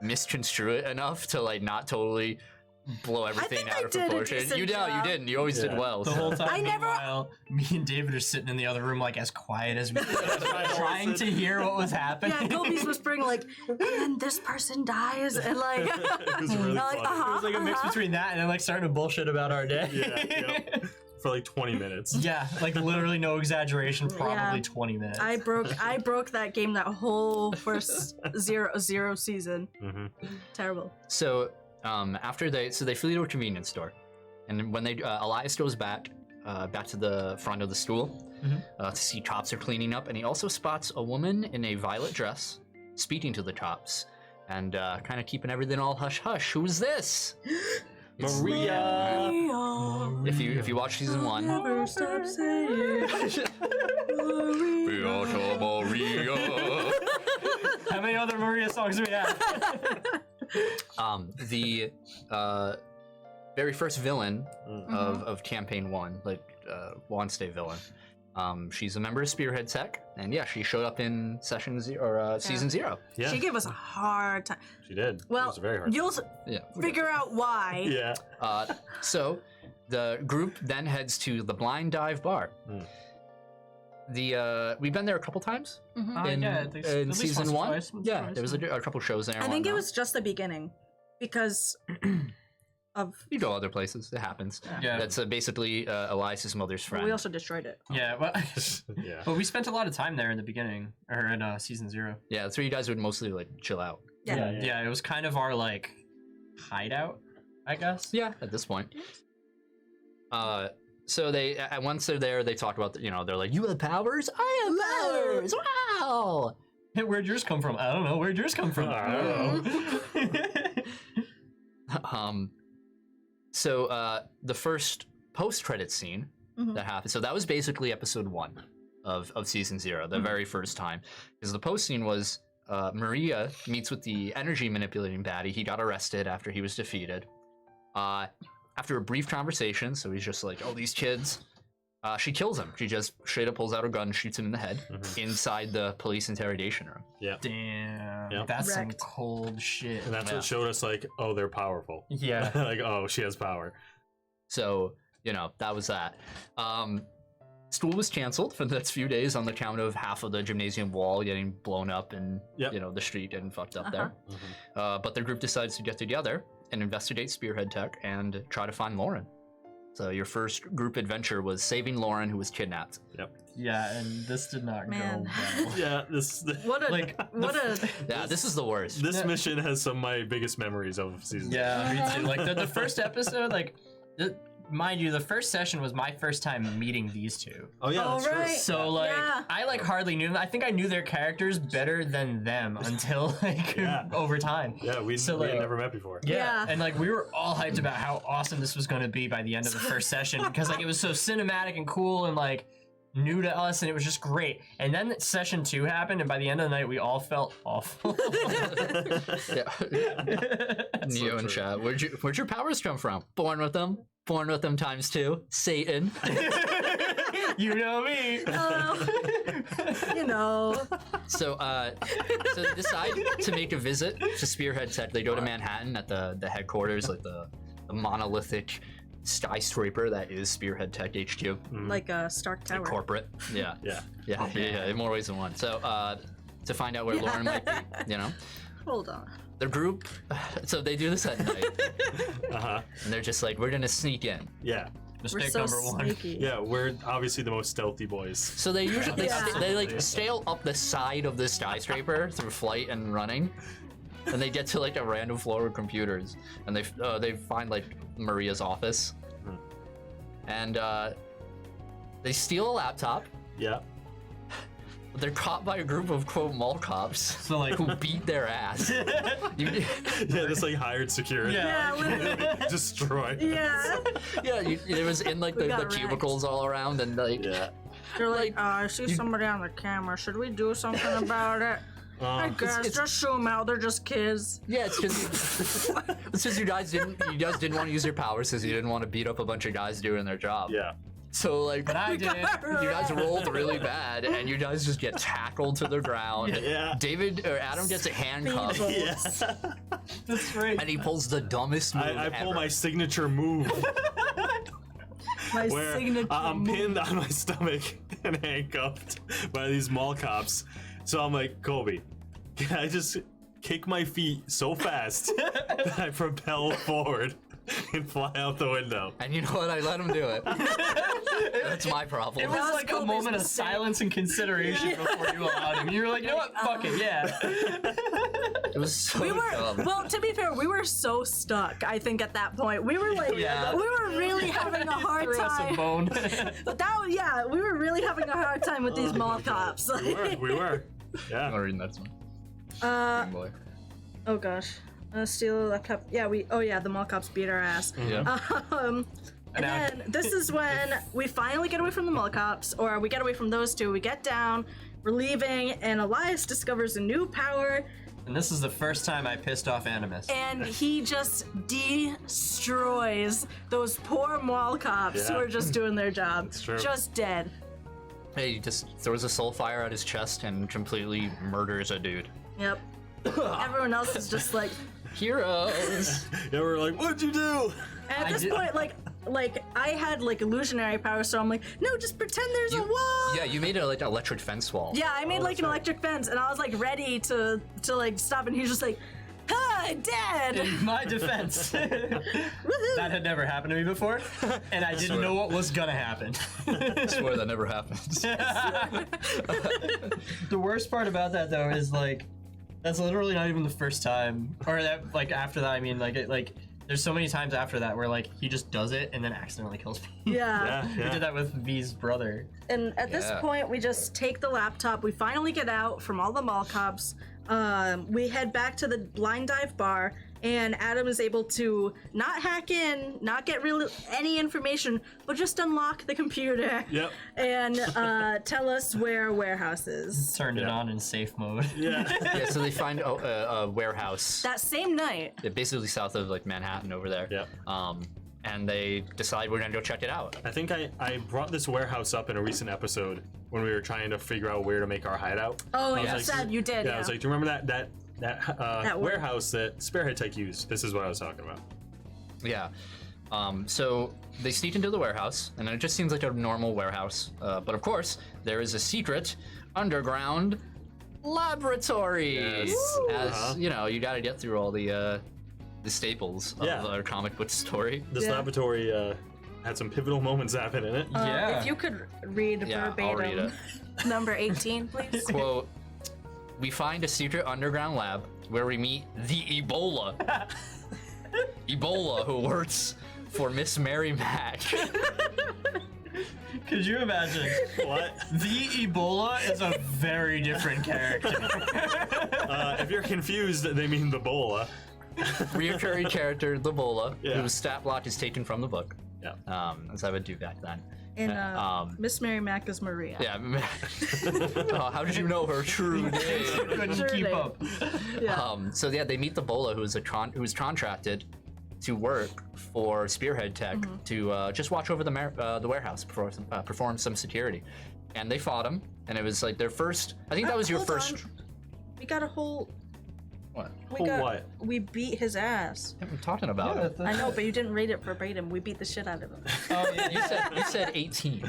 misconstrue it enough to like not totally blow everything
think
out
I
of
did a
proportion.
decent
You
job.
didn't. You always did
Yeah.
well.
The
so.
whole time,
I never-
meanwhile, me and David are sitting in the other room, like as quiet as we could, trying to hear what was happening.
Yeah, Kobe's whispering like, and then this person dies, and like,
It was really
like,
funny.
It was like a mix between that and then like starting to bullshit about our day.
Yeah, yep. For like 20 minutes.
Yeah, like literally no exaggeration, probably
Yeah.
20 minutes.
I broke that game that whole first zero season.
Mm-hmm.
Terrible.
So after they flee to a convenience store, and when they Elias goes back to the front of the stool to see cops are cleaning up, and he also spots a woman in a violet dress speaking to the cops and kind of keeping everything all hush hush. Who's this? It's-
Maria!
If you watch season 1,
Never stop saying
Beata Maria.
How many other Maria songs do we have?
The very first villain of campaign 1, like Wonstay villain. She's a member of Spearhead Tech, and yeah, she showed up in season 0.
Yeah,
She gave us a hard time.
she did. It
Well,
was very hard.
you'll
Yeah.
figure out why.
Yeah.
So the group then heads to the Blind Dive Bar. We've been there a couple times in season 1. Yeah, there was a couple shows there.
I
and
think it
whatnot.
was just the beginning, because of
You go other places. It happens.
Yeah.
That's basically Elias's mother's friend.
we also destroyed it.
Yeah, but
Yeah.
but we spent a lot of time there in the beginning, or in season 0.
Yeah, that's where you guys would mostly like chill out.
Yeah.
Yeah, it was kind of our like hideout, I guess.
Yeah, at this point. So they once they're there, they talk about they're like, you have powers, I have powers. Wow.
Hey, where'd yours come from? I don't know. Where'd yours come from?
I don't
know.
So the first post-credit scene that happened. So that was basically episode 1 of season 0, the very first time, because the post scene was Maria meets with the energy manipulating baddie. He got arrested after he was defeated. After a brief conversation, so he's just like, oh, these kids. She kills him. She just straight up pulls out a gun and shoots him in the head inside the police interrogation room.
Yeah.
Damn.
Yep.
That's some
Wrecked.
cold shit.
And that's
Yeah.
what showed us, like, oh, they're powerful.
Yeah.
Like, oh, she has power.
So, that was that. School was canceled for the next few days on the count of half of the gymnasium wall getting blown up and,
Yep.
the street getting fucked up there. But the group decides to get together and investigate Spearhead Tech and try to find Lauren. So your first group adventure was saving Lauren, who was kidnapped.
Yep.
Yeah, and this did not
Man.
go well.
Yeah, this
This is the worst.
this mission has some of my biggest memories of season.
Yeah, me too. Like the first episode, like, mind you, the first session was my first time meeting these two.
Oh yeah,
Oh,
that's true.
right.
So like,
Yeah.
I like hardly knew them. I think I knew their characters better than them until like
Yeah.
over time.
Yeah, we
So,
had
like-
never met before.
Yeah.
And like we were all hyped about how awesome this was going to be by the end of the first session because like it was so cinematic and cool and like new to us and it was just great. And then session 2 happened and by the end of the night we all felt awful.
Yeah. Neo and
true.
chat. Where'd your powers come from? Born with them. Born with them × 2. Satan.
You know me.
You know.
So they decide to make a visit to Spearhead Tech. They go to Manhattan at the headquarters, like the monolithic skyscraper that is Spearhead Tech HQ.
Like a Stark Tower.
Corporate. Yeah.
Yeah.
Yeah, in more ways than one. So to find out where Lauren might be, you know.
Hold on.
The group, so they do this at night,
Uh-huh.
and they're just like, we're gonna sneak in.
Yeah.
We're
Mistake
so
number 1.
sneaky.
Yeah, we're obviously the most stealthy boys.
So they usually
Yeah.
they like sail up the side of the skyscraper through flight and running, and they get to like a random floor with computers, and they find like Maria's office, and they steal a laptop.
Yeah.
But they're caught by a group of quote mall cops
So like
who beat their ass.
Yeah, this like hired security.
Yeah, literally.
Destroy.
Yeah.
It was in like
We
the
got wrecked.
cubicles all around, and like
Yeah.
They're like, I see somebody on the camera. Should we do something about it? I guess
it's-
just shoot them out. They're just kids.
yeah, it's because you guys didn't want to use your powers because you didn't want to beat up a bunch of guys doing their job.
Yeah.
So like,
but I did.
you guys rolled really bad, and you guys just get tackled to the ground.
Yeah.
David or Adam gets a handcuff,
Yeah.
That's right.
and he pulls the dumbest move
I pull
ever.
my signature move
My
where
signature
I'm
move.
pinned on my stomach and handcuffed by these mall cops. So I'm like, Colby, can I just kick my feet so fast that I propel forward and fly out the window?
And you know what? I let him do it. That's my problem.
It was
was
like a
Kobe's
moment of
mistake.
silence and consideration before you allowed him. You were like, you know what? Fuck it, yeah.
It was so
We were
dumb.
well. To be fair, we were so stuck. I think at that point we were like,
Yeah.
we were really having a hard
Threw us a
time.
bone.
But that was, yeah, we were really having a hard time with these mall cops.
We were.
I'm
Yeah.
gonna read the next one. Boy.
Oh gosh, steal a laptop. Yeah, the mall cops beat our ass.
Yeah.
And
And now-
then this is when we finally get away from the mall cops, or we get away from those two. We get down, we're leaving, and Elias discovers a new power,
And this is the first time I pissed off Animus.
and he just destroys those poor mall cops who
Yeah.
are just doing their job.
That's true.
Just dead.
He just throws a soul fire at his chest and completely murders a dude.
Yep. Everyone else is just like,
Heroes.
Yeah, we're like, what'd you do?
and at
I
this
did-
point, like I had like illusionary powers, so I'm like, no, just pretend there's a wall.
Yeah, you made a like electric fence wall.
Yeah, I made like
that's
an
right.
electric fence, and I was like ready to like stop, and he's just like, "Huh, dead."
In my defense, that had never happened to me before, and I didn't know what was gonna happen.
I swear that never happened.
The worst part about that though is like, that's literally not even the first time, or that like after that. I mean, there's so many times after that where like he just does it and then accidentally kills me.
Yeah.
Yeah.
He did that with V's brother.
And at this
Yeah.
point, we just take the laptop. We finally get out from all the mall cops. We head back to the blind dive bar, and Adam is able to not hack in, not get really any information, but just unlock the computer
Yep.
and tell us where warehouse is.
Turned it
Yeah.
on in safe mode.
Yeah.
Yeah, so they find a warehouse
That same night.
basically south of like Manhattan over there.
Yep.
And they decide we're gonna go check it out.
I think I brought this warehouse up in a recent episode when we were trying to figure out where to make our hideout.
Oh,
I was
you
like,
said you did.
Yeah, I was like, do you remember that
wor-
warehouse that Spearhead Tech used? This is what I was talking about.
Yeah. So they sneak into the warehouse, and it just seems like a normal warehouse. But of course, there is a secret underground laboratory.
Yes.
As you know, you got to get through all the staples of
Yeah.
a comic book story.
This laboratory had some pivotal moments happen in it.
Yeah.
If you could read
Yeah,
verbatim
I'll read it.
number 18, please.
Quote, we find a secret underground lab where we meet the Ebola. Ebola, who works for Miss Mary Mack.
Could you imagine?
What?
The Ebola is a very different character.
If you're confused, they mean the bola.
Reoccurring character, the Ebola,
Yeah.
whose stat block is taken from the book.
Yeah.
As I would do back then.
And Miss Mary Mack is Maria.
Yeah. Oh, how did you know her true name?
Couldn't
Sure
keep
they-
up.
Yeah.
So yeah, they meet the Bola, who's contracted to work for Spearhead Tech to just watch over the warehouse, perform some security, and they fought him, and it was like their first. I think that was your
Hold
first.
on. We got a whole.
What?
What?
We beat his ass.
I'm talking about.
I know, but you didn't read it verbatim. We beat the shit out of him.
Oh, yeah,
You said 18.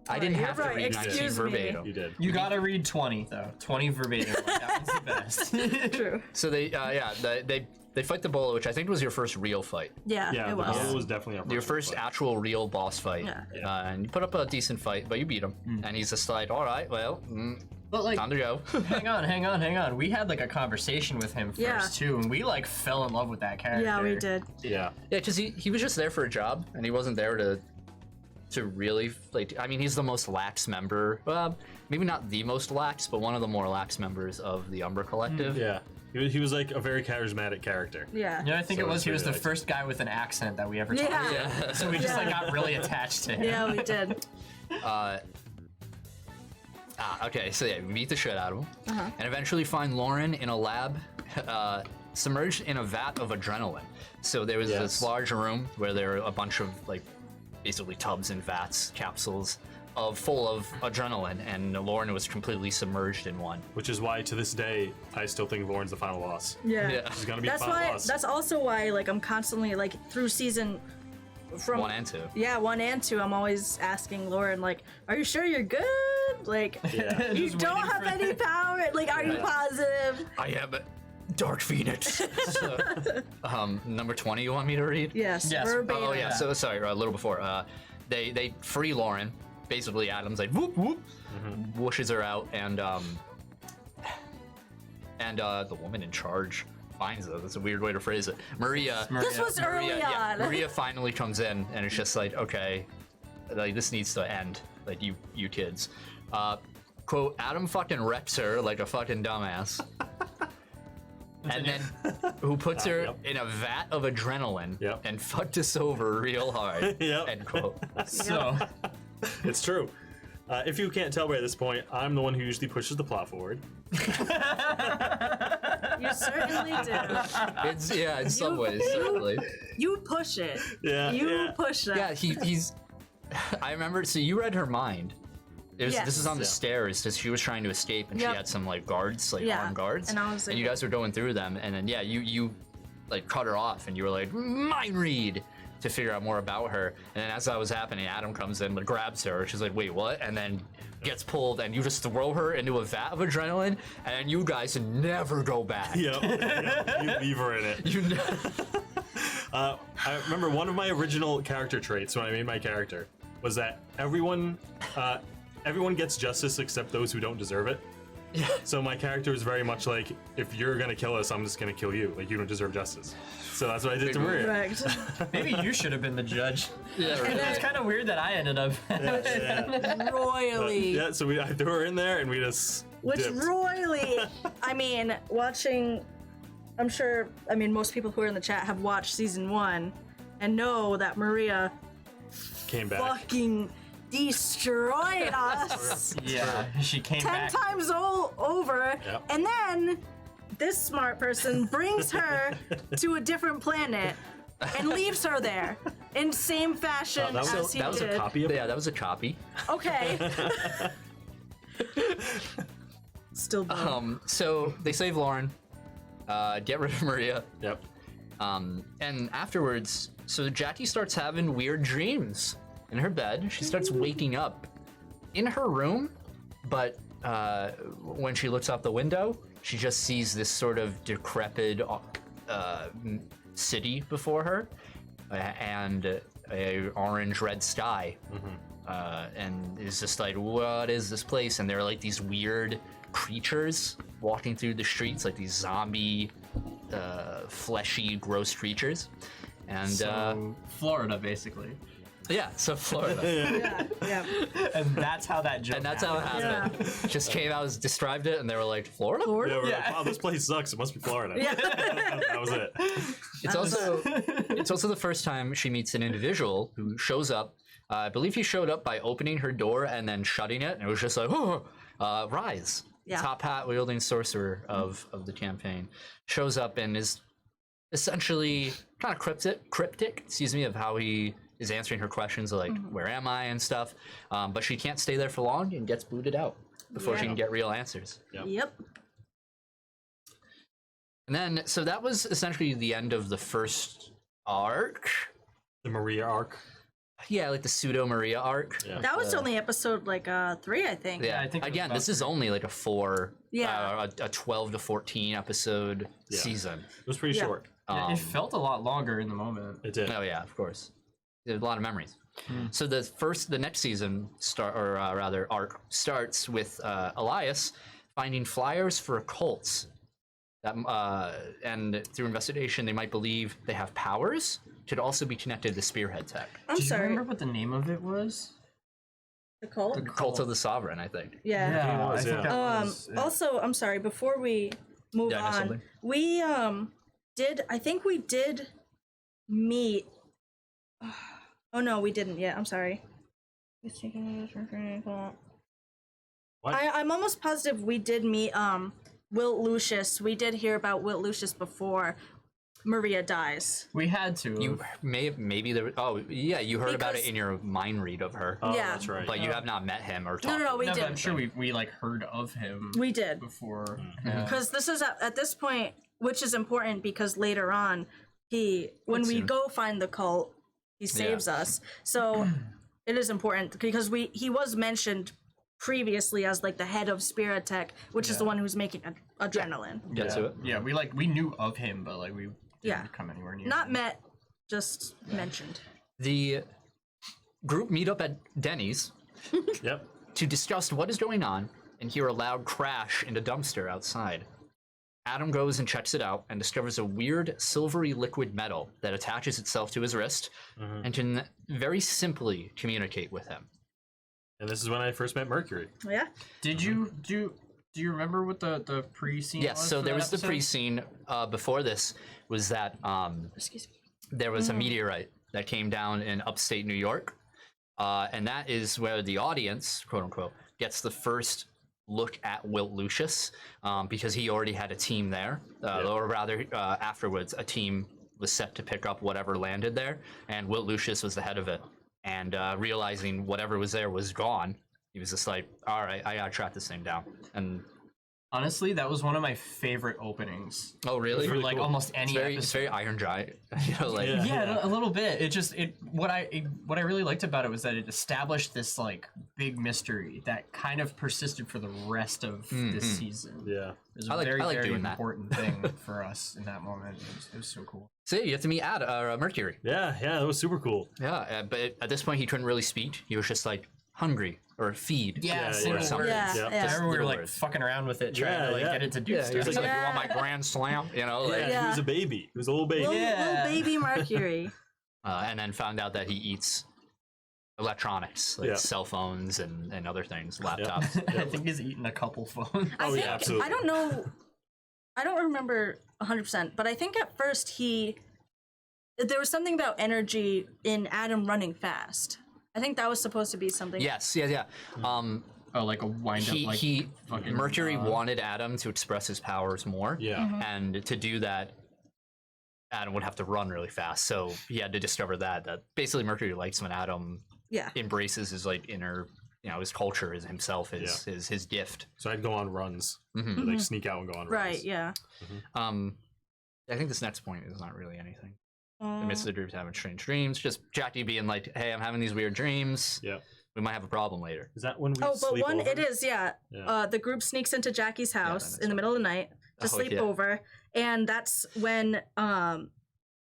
I didn't
you're
have
right,
to read 19
excuse me.
verbatim.
You did.
You gotta read 20 though. 20 verbatim. That was the best.
True.
So they fight the Bola, which I think was your first real fight.
Yeah,
Yeah,
it
the
was.
bola was definitely our
Your first
fight.
actual real boss fight.
Yeah.
And you put up a decent fight, but you beat him. And he's just like, all right, well,
But like,
time to go.
hang on. We had like a conversation with him first
Yeah.
too, and we like fell in love with that character.
Yeah, we did.
Yeah.
Yeah, because he was just there for a job, and he wasn't there to really, like, I mean, he's the most lax member. Maybe not the most lax, but one of the more lax members of the Umbra Collective.
Yeah. He was like a very charismatic character.
Yeah.
You know, I think
So
it was
it's
he was the
really nice.
first guy with an accent that we ever talked
Yeah.
to.
Yeah.
So we just like got really attached to him.
Yeah, we did.
Okay, so yeah, we beat the shit out of him, and eventually find Lauren in a lab, submerged in a vat of adrenaline. So there was this large room where there were a bunch of like, basically tubs and vats, capsules, full of adrenaline, and Lauren was completely submerged in one.
Which is why to this day I still think Lauren's the final boss.
Yeah.
Yeah.
She's gonna be
That's
the final
why.
boss.
That's also why, like, I'm constantly like through season. From
1 and 2.
Yeah, 1 and 2. I'm always asking Lauren, like, are you sure you're good? Like,
Yeah.
you
Just
don't
waiting
have
for
any power. Like, are you positive?
I am Dark Phoenix. So, number 20, you want me to read?
Yes.
Yes.
Verbatim.
Oh yeah. So sorry, a little before. They free Lauren. Basically, Adam's like whoop whoop, whooshes her out, and the woman in charge finds her. That's a weird way to phrase it. Maria.
This was early on.
Maria finally comes in, and it's just like, okay, like this needs to end. Like you kids. Quote, Adam fucking wrecks her like a fucking dumbass. And then who puts her
Yep.
in a vat of adrenaline
Yep.
and fucked us over real hard.
Yep.
End quote.
So
It's true. If you can't tell by this point, I'm the one who usually pushes the plot forward.
You certainly do.
It's in some
You-
ways, certainly.
You push it.
Yeah.
You
yeah.
push that.
Yeah, he's. I remember. So you read her mind. This
Yes.
is on the
Yeah.
stairs because she was trying to escape and
Yep.
she had some like guards, like
Yeah,
armed guards.
and I was like-
you guys were going through them, and then you like cut her off, and you were like mind read to figure out more about her. And then as that was happening, Adam comes in, like grabs her. She's like, wait, what? And then gets pulled, and you just throw her into a vat of adrenaline, and you guys never go back.
Yep. Yep. You leave her in it.
You ne-
I remember one of my original character traits when I made my character was that everyone gets justice except those who don't deserve it.
Yeah.
So my character is very much like, if you're gonna kill us, I'm just gonna kill you. Like, you don't deserve justice. So that's what I did to Maria.
Correct.
maybe you should have been the judge.
Yeah, right.
It's kind of weird that I ended up.
Yeah.
Royally.
Yeah, so I threw her in there and we just
Which
dipped.
royally, I mean, watching, I'm sure, I mean, most people who are in the chat have watched season 1 and know that Maria
Came back.
fucking destroyed us
Yeah, she came
10
back.
times over.
Yep.
And then this smart person brings her to a different planet and leaves her there in same fashion
that was,
as he
that was
did.
a copy of
Yeah, that was a copy.
Okay. Still dumb.
So they save Lauren, get rid of Maria,
Yep.
and afterwards, so Jackie starts having weird dreams in her bed. She starts waking up in her room, but when she looks out the window, she just sees this sort of decrepit city before her, and a orange-red sky, and is just like, what is this place? And there are like these weird creatures walking through the streets, like these zombie, fleshy, gross creatures. And
So, Florida, basically.
yeah, so Florida.
Yeah.
And that's how that joke
And that's how it happened. Just came out, described it, and they were like, Florida?
Yeah, we're
Yeah.
like, wow, this place sucks. It must be Florida.
Yeah.
That was it.
It's also the first time she meets an individual who shows up. I believe he showed up by opening her door and then shutting it, and it was just like, Rise,
Yeah.
top hat wielding sorcerer of the campaign, shows up and is essentially kind of cryptic, of how he is answering her questions like, where am I and stuff, but she can't stay there for long and gets booted out before she
Yeah.
can get real answers.
Yep.
And then, so that was essentially the end of the first arc.
The Maria arc.
Yeah, like the pseudo Maria arc.
Yeah.
That was only episode like 3, I think.
Yeah,
I think it was
again,
about
this is only like a 4,
Yeah.
a 12 to 14 episode
Yeah.
season.
It was pretty
Yeah.
short.
Yeah, it felt a lot longer in the moment.
It did.
Oh yeah, of course. There's a lot of memories. So the next season arc starts with Elias finding flyers for cults. That and through investigation, they might believe they have powers. Could also be connected to Spearhead tech.
I'm
Do you
sorry.
remember what the name of it was?
The cult?
The
Cult of the Sovereign, I think.
Yeah.
It was,
I think
yeah.
that was it.
Also, I'm sorry, before we move
Yeah, I know
on,
something.
we I think we did meet. Oh no, we didn't yet. I'm sorry.
What?
I'm almost positive we did meet Wilt Lucius. We did hear about Wilt Lucius before Maria dies.
We had to.
You may have, maybe there. Oh yeah, you heard about it
Because-
in your mind read of her,
Oh,
Yeah.
that's right.
but you have not met him or talked.
No,
to
we
no, but
didn't.
I'm sure we like heard of him
We did.
before.
Because this is at this point, which is important because later on, when we
soon.
go find the cult, he saves us. So it is important because he was mentioned previously as like the head of Spirit Tech, which is the one who's making adrenaline.
Get to it.
Yeah, we knew of him, but like we didn't
Yeah.
come anywhere near.
Not
him.
met, just mentioned.
The group meet up at Denny's
Yep.
to discuss what is going on and hear a loud crash in a dumpster outside. Adam goes and checks it out and discovers a weird silvery liquid metal that attaches itself to his wrist and can very simply communicate with him.
And this is when I first met Mercury.
Yeah.
Did you do you remember what the pre-scene
Yes,
was?
so
for
there
that
was the
episode?
pre-scene before this was that
Excuse me.
there was a meteorite that came down in upstate New York, and that is where the audience, quote unquote, gets the first look at Wilt Lucius, because he already had a team there, or rather, afterwards, a team was set to pick up whatever landed there, and Wilt Lucius was the head of it. And realizing whatever was there was gone, he was just like, "All right, I gotta track this thing down." And
Honestly, that was one of my favorite openings
oh, really?
for
really
like
cool.
almost any
It's very
episode.
Iron Giant, you know, like
Yeah.
Yeah, a little bit. What I really liked about it was that it established this like big mystery that kind of persisted for the rest of this season.
Yeah.
It was a
I like
very
doing that.
important thing for us in that moment. It was so cool.
So yeah, you have to meet Mercury.
Yeah, that was super cool.
Yeah, but at this point he couldn't really speak. He was just like hungry or feed.
Yeah,
single
yeah.
words.
Yeah,
Yeah.
yeah.
I remember we were
Little
like
words.
fucking around with it, trying to like
Yeah.
get it to do
Yeah, he
stuff.
was like,
Yeah.
"You want my grand slam?" You know, like,
Yeah, he was a baby. He was a little baby.
Little baby Mercury.
and then found out that he eats electronics like
Yeah.
cell phones and other things, laptops.
I think he's eaten a couple phones.
I
Oh,
think,
yeah, absolutely.
I don't know. I don't remember 100%, but I think at first there was something about energy in Adam running fast. I think that was supposed to be something.
Yes, yeah.
Oh, like a wind up like fucking
Mercury wanted Adam to express his powers more.
Yeah.
Mm-hmm.
And to do that, Adam would have to run really fast. So he had to discover that basically Mercury likes when Adam
Yeah.
embraces his like inner, his culture, his himself, his gift.
So I'd go on runs.
Mhm.
I'd, like sneak out and go on runs.
Right. Yeah.
I think this next point is not really anything. The midst of the groups having strange dreams, just Jackie being like, "Hey, I'm having these weird dreams.
Yeah.
We might have a problem later."
Is that when we
Oh, but
sleep
one
over?
it is, yeah.
Yeah.
The group sneaks into Jackie's house
that's
in the middle of the night to
Oh,
sleep
yeah.
over, and that's when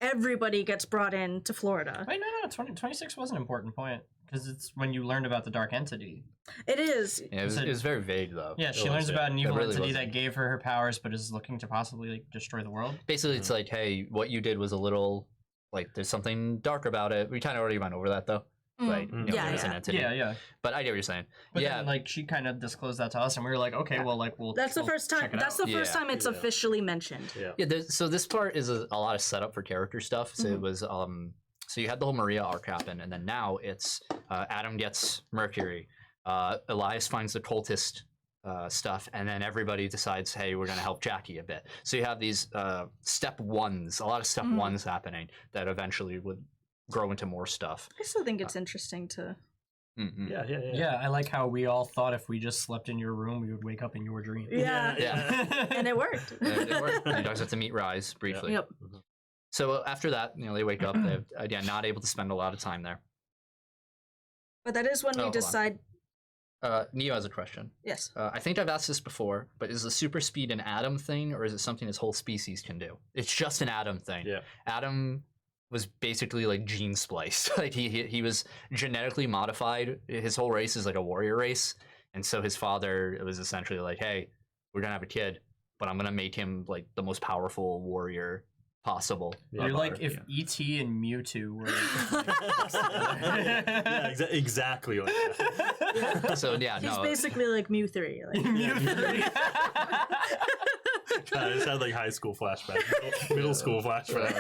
everybody gets brought in to Florida.
Wait, no, 26 was an important point because it's when you learned about the dark entity.
It is.
Yeah, it was very vague though.
Yeah, she learns about an evil
really
entity
wasn't.
that gave her powers, but is looking to possibly like destroy the world.
Basically, it's like, hey, what you did was a little like there's something dark about it. We kind of already went over that though. Like,
Yeah,
there was an
yeah.
entity.
Yeah.
But I get what you're saying.
But
yeah,
then, like she kind of disclosed that to us, and we were like, okay, well, like we'll.
That's the
we'll
first time.
check it
That's
out.
the first
Yeah.
time it's officially mentioned.
yeah. So this part is a lot of setup for character stuff. So it was so you had the whole Maria arc happen, and then now it's Adam gets Mercury, Elias finds the cultist stuff, and then everybody decides, hey, we're gonna help Jackie a bit. So you have these step ones, a lot of step ones happening that eventually would grow into more stuff.
I still think it's interesting to.
Yeah.
Yeah, I like how we all thought if we just slept in your room, we would wake up in your dream.
Yeah.
Yeah.
And it worked.
It worked. You guys have to meet Rise briefly.
Yep.
So after that, they wake up. They're again not able to spend a lot of time there.
But that is when we
hold on.
decide.
Neo has a question.
Yes.
I think I've asked this before, but is the super speed an Adam thing, or is it something his whole species can do? It's just an Adam thing.
Yeah.
Adam was basically like gene spliced. Like he was genetically modified. His whole race is like a warrior race, and so his father was essentially like, "Hey, we're gonna have a kid, but I'm gonna make him like the most powerful warrior possible."
You're like if E.T. and Mewtwo were.
Yeah, exactly like that.
So yeah,
He's
no.
basically like Mew 3. Like.
God, I just had like high school flashback, middle school flashback.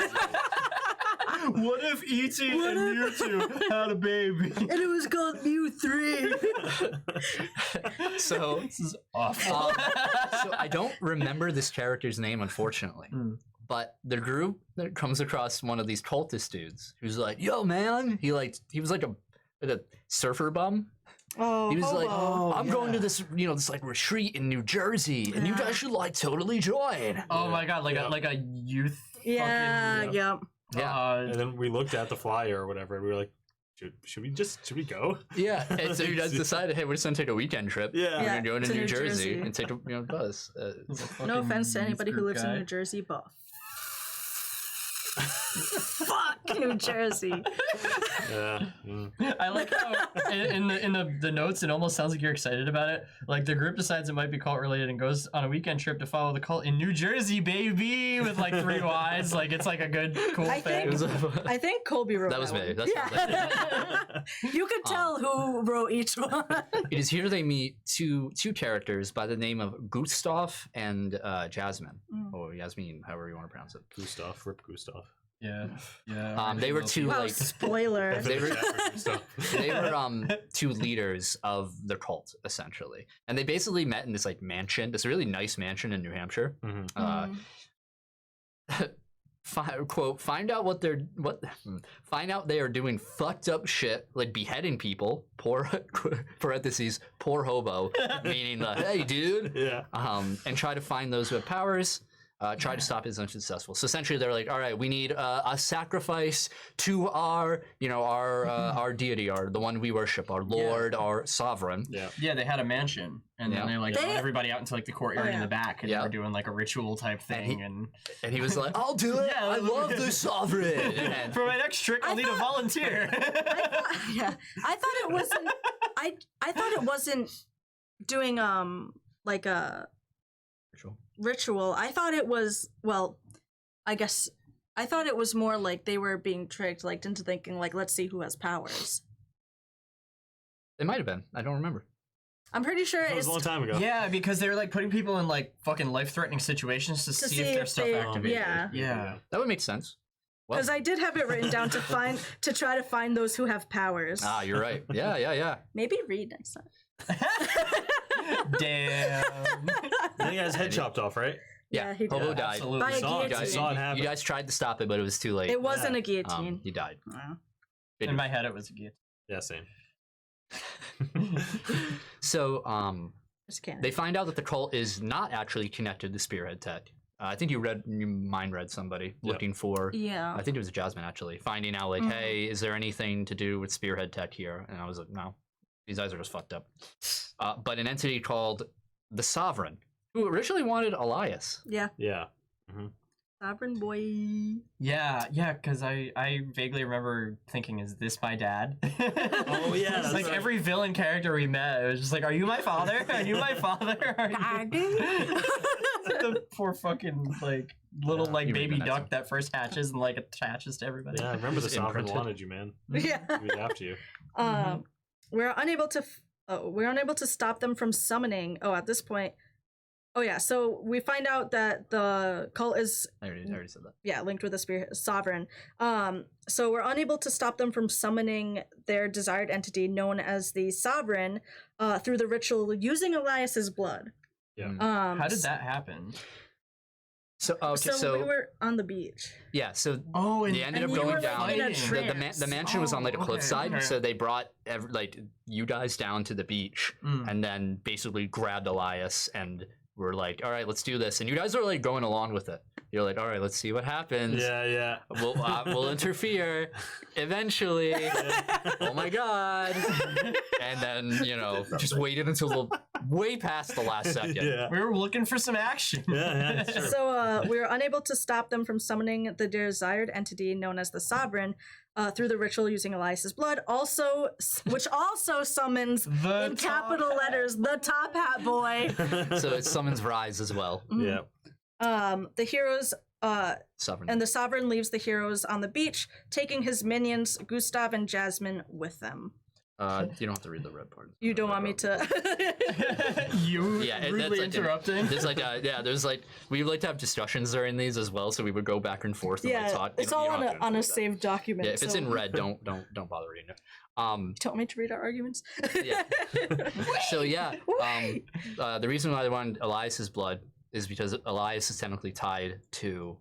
What if E.T. and Mewtwo had a baby?
And it was called Mew 3.
So
This is awful.
so I don't remember this character's name, unfortunately. But the group that comes across one of these cultist dudes who's like, "Yo, man!" He was like a surfer bum.
Oh,
He was like,
hobo.
"I'm going to this, this like retreat in New Jersey, and you guys should like totally join."
Oh my god, like a youth.
Yeah,
fucking,
yep.
Yeah.
And then we looked at the flyer or whatever, and we were like, should we go?
Yeah, and so you guys decided, hey, we're just gonna take a weekend trip.
Yeah.
We're gonna go to
to
New
New
Jersey
Jersey.
and take a bus.
No offense to anybody who lives in New Jersey, but fuck New Jersey.
Yeah.
I like how in the notes it almost sounds like you're excited about it. Like the group decides it might be cult related and goes on a weekend trip to follow the cult in New Jersey, baby, with like 3 Ys. Like it's like a good cool
I
thing.
I think Colby wrote
That was me.
one.
That's
Yeah. You could tell who wrote each one.
It is here they meet two characters by the name of Gustav and Jasmine, or Yasmin, however you want to pronounce it.
Gustav, Rip Gustav.
Yeah.
They were two
Wow,
like
spoiler.
they were
Gustav.
they were two leaders of the cult essentially, and they basically met in this like mansion, this really nice mansion in New Hampshire. Find out they are doing fucked up shit like beheading people. Poor parentheses poor hobo, meaning hey dude.
Yeah.
And try to find those who have powers. Try to stop it is unsuccessful. So essentially, they're like, "All right, we need a sacrifice to our deity, the one we worship, our Lord, our sovereign."
Yeah, they had a mansion, and then they like brought everybody out into like the courtyard in the back, and they were doing like a ritual type thing, and
he was like, "I'll do it. I love the sovereign." And
for my next trick, I'll need a volunteer.
I thought it wasn't. I thought it wasn't doing like a ritual. I thought it was I guess I thought it was more like they were being tricked like into thinking like let's see who has powers.
It might have been. I don't remember.
I'm pretty sure
That was
it's
a long time ago.
Yeah, because they were like putting people in like fucking life-threatening situations to see if their stuff activated.
Yeah.
That would make sense.
Because I did have it written down to try to find those who have powers.
Ah, you're right. Yeah.
Maybe read next time.
Damn.
I think he has head chopped off, right?
Yeah, he did.
Hobo died.
Absolutely.
By a
Saw it.
guillotine.
Saw it happen.
You guys tried to stop it, but it was too late.
It wasn't a guillotine.
He died.
Wow.
In my head, it was a gift.
Yeah, same.
So,
Just kidding.
they find out that the cult is not actually connected to Spearhead Tech. I think you mind read somebody looking for.
Yeah.
I think it was Jasmine actually finding out like, hey, is there anything to do with Spearhead Tech here? And I was like, no, these guys are just fucked up. But an entity called the Sovereign, who originally wanted Elias.
Yeah.
Yeah.
Sovereign boy.
Yeah, because I vaguely remember thinking, is this my dad?
Oh, yeah,
It's
that's
like
right.
every villain character we met, it was just like, are you my father? Are you my father? The poor fucking like little
Yeah,
like
you
baby
recognize
duck
him.
that first hatches and like attaches to everybody.
Yeah, I remember the
Just
Sovereign
imprinted.
wanted you, man.
Yeah.
He was after you.
We're unable to stop them from summoning. Oh, at this point. Oh yeah, so we find out that the cult is
I already said that.
linked with the spirit sovereign. So we're unable to stop them from summoning their desired entity known as the sovereign through the ritual using Elias's blood.
Yeah.
How did that happen?
So okay,
so we were on the beach.
yeah, so
Oh,
they ended up
and you
going
were, like,
down.
in a
The
trance.
mansion was on like a
Oh,
cliffside,
okay.
so they brought you guys down to the beach, and then basically grabbed Elias and were like, "All right, let's do this." And you guys are like going along with it. You're like, "All right, let's see what happens.
Yeah.
We'll interfere eventually." Oh my god! And then just waited until way past the last second.
Yeah.
We were looking for some action.
Yeah, that's true.
So we were unable to stop them from summoning the desired entity known as the sovereign through the ritual using Elias's blood, which also summons
The
in
top
capital
hat.
letters the Top Hat Boy.
So it summons Rise as well.
Yeah.
The heroes
Sovereign.
and the sovereign leaves the heroes on the beach, taking his minions Gustav and Jasmine with them.
You don't have to read the red part.
You don't want me to?
You
Yeah, that's
rudely
like
interrupting.
There's like there's like we like to have discussions during these as well, so we would go back and forth. And like,
Yeah,
talk.
it's
You
all
don't have to
on a
include that.
saved document.
Yeah, if it's
so-
in red, don't bother reading it.
You don't want me to read our arguments?
Yeah. So yeah, the reason why they wanted Elias's blood is because Elias is technically tied to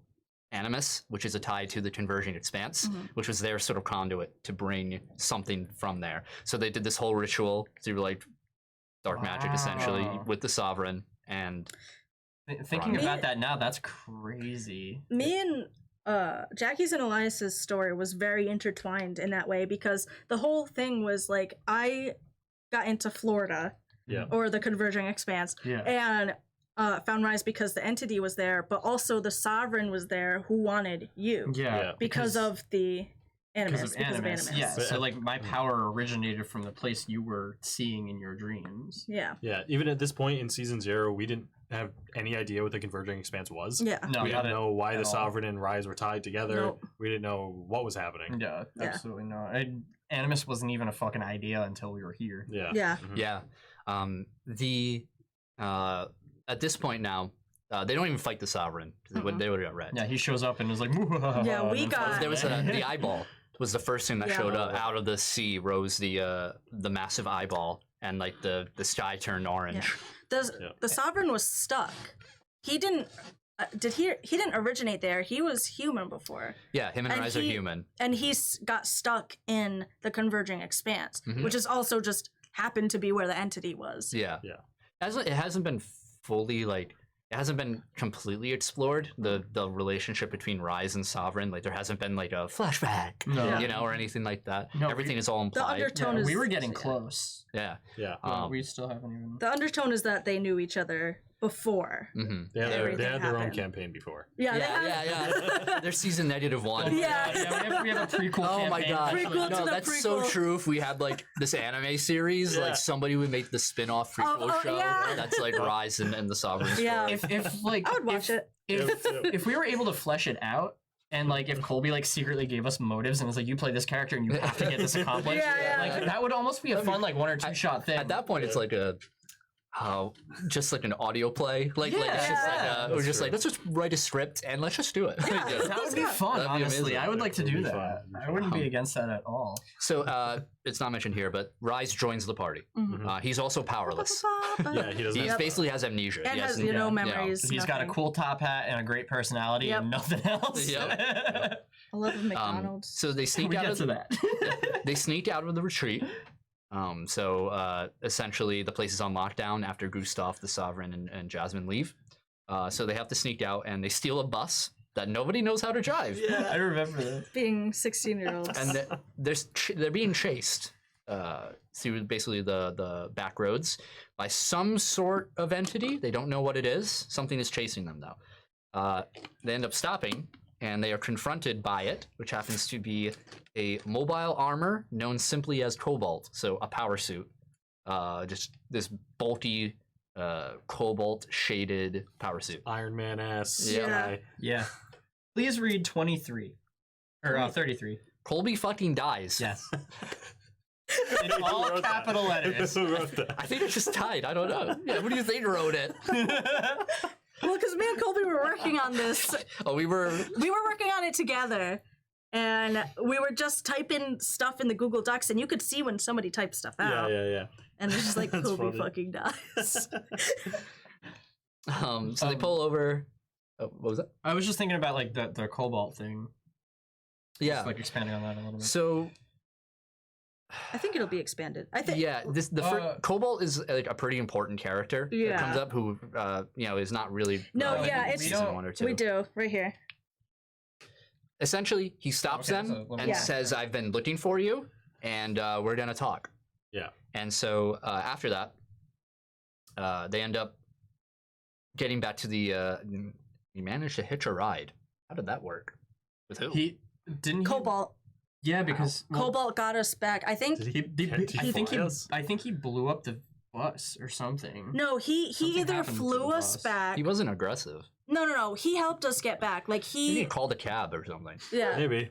Animus, which is a tie to the Converging Expanse, which was their sort of conduit to bring something from there. So they did this whole ritual through like dark magic, essentially,
Wow.
with the Sovereign. And
Thinking
Me-
about that now, that's crazy.
Me and Jackie's and Elias's story was very intertwined in that way because the whole thing was like I got into Florida
Yeah.
or the Converging Expanse
Yeah.
and found Rise because the entity was there, but also the sovereign was there who wanted you
Yeah.
because of the Animus.
Because of Animus. Yeah.
But-
So like my power originated from the place you were seeing in your dreams.
Yeah.
Yeah. Even at this point in season 0, we didn't have any idea what the Converging Expanse was.
Yeah.
No,
We
not
didn't know why
at
the
all.
Sovereign and Rise were tied together.
Nope.
We didn't know what was happening.
Yeah,
Yeah.
absolutely not. Animus wasn't even a fucking idea until we were here.
Yeah.
Yeah.
Mhm.
yeah, at this point now, they don't even fight the Sovereign. They would have got red.
Yeah, he shows up and is like,
Yeah, we
and then
got-
flies
There was
away.
the eyeball was the first thing that
Yeah.
showed up. Out of the sea rose the massive eyeball, and like the sky turned orange.
The sovereign was stuck. He didn't. He didn't originate there. He was human before,
Yeah, him and
And
Rise are
he-
human.
and he got stuck in the Converging Expanse,
Mhm.
which is also just happened to be where the entity was.
Yeah.
Yeah.
It hasn't been fully like it hasn't been completely explored the relationship between Rise and Sovereign. Like there hasn't been like a flashback,
No.
you know, or anything like that.
No,
Everything is all implied.
undertone
Yeah,
is
we were getting
yeah.
close.
Yeah.
Yeah.
But we still haven't even.
The undertone is that they knew each other before.
Mm-hmm.
They had,
Everything
they had their own
happened.
campaign before.
Yeah.
Yeah. They're season -1.
Yeah.
we have a prequel
Oh
campaign.
my god!
Prequel to
no,
the
that's so
prequel.
true. If we had like this anime series,
Yeah.
like somebody would make the spin-off prequel show
yeah.
that's like Rise and the Sovereign story.
Yeah.
If like
I would watch it.
if we were able to flesh it out. And like if Colby like secretly gave us motives and was like, you play this character and you have to get this accomplished,
Yeah.
like that would almost be a fun like 1 or 2 shot thing.
At that point, it's like a just like an audio play. Like it's just like
Yeah.
we're
That's
just
true.
like let's just write a script and let's just do it.
Yeah.
Yeah.
that would be fun,
That'd be
honestly.
amazing.
I would like to
It would
do
be
that.
fun.
I wouldn't be against that at all.
So it's not mentioned here, but Rise joins the party. He's also powerless.
Yeah, he doesn't
He
have
basically has amnesia.
And
He
has,
has-
you know,
yeah.
memories.
He's got a
nothing.
cool top hat and a great personality
Yep.
and nothing else.
Yep.
I love McDonald's.
So they
we
sneak out
get
of
to that.
they sneak out of the retreat. Essentially, the place is on lockdown after Gustav, the Sovereign, and Jasmine leave. So they have to sneak out and they steal a bus that nobody knows how to drive.
I remember that.
Being 16-year-olds.
And they're being chased through basically the back roads by some sort of entity. They don't know what it is. Something is chasing them though. They end up stopping, and they are confronted by it, which happens to be a mobile armor known simply as Cobalt, so a power suit. Just this bulky, cobalt-shaded power suit.
Iron Man ass.
Yeah.
Yeah. Please read 23. Or 33.
Colby fucking dies.
Yes. In all capital letters.
Who wrote that?
I think it just died. I don't know. Yeah, what do you think wrote it?
Well, because me and Colby were working on this.
Oh, we were
working on it together, and we were just typing stuff in the Google Docs, and you could see when somebody typed stuff out.
Yeah.
And it's just like,
That's
Colby
funny.
fucking dies.
So they pull over. Oh, what was that?
I was just thinking about like the cobalt thing.
Yeah.
Just, like expanding on that a little bit.
So
I think it'll be expanded. I think.
yeah, Cobalt is like a pretty important character that
Yeah.
comes up who is not really.
No, yeah,
in
it's
season 1 or 2.
We do right here.
Essentially, he stops
Okay,
them
so let me-
and
Yeah.
says, "I've been looking for you, and we're gonna talk."
Yeah.
And so after that, they end up getting back to the. He managed to hitch a ride. How did that work? With who?
He didn't.
Cobalt.
Yeah, because well,
Cobalt got us back. I think.
Did he
I think he blew up the bus or something.
No, he
Something
either
happened to
flew
the
us
bus.
back.
He wasn't aggressive.
No. He helped us get back. Like
Maybe he
he.
called a cab or something.
Yeah.
Maybe.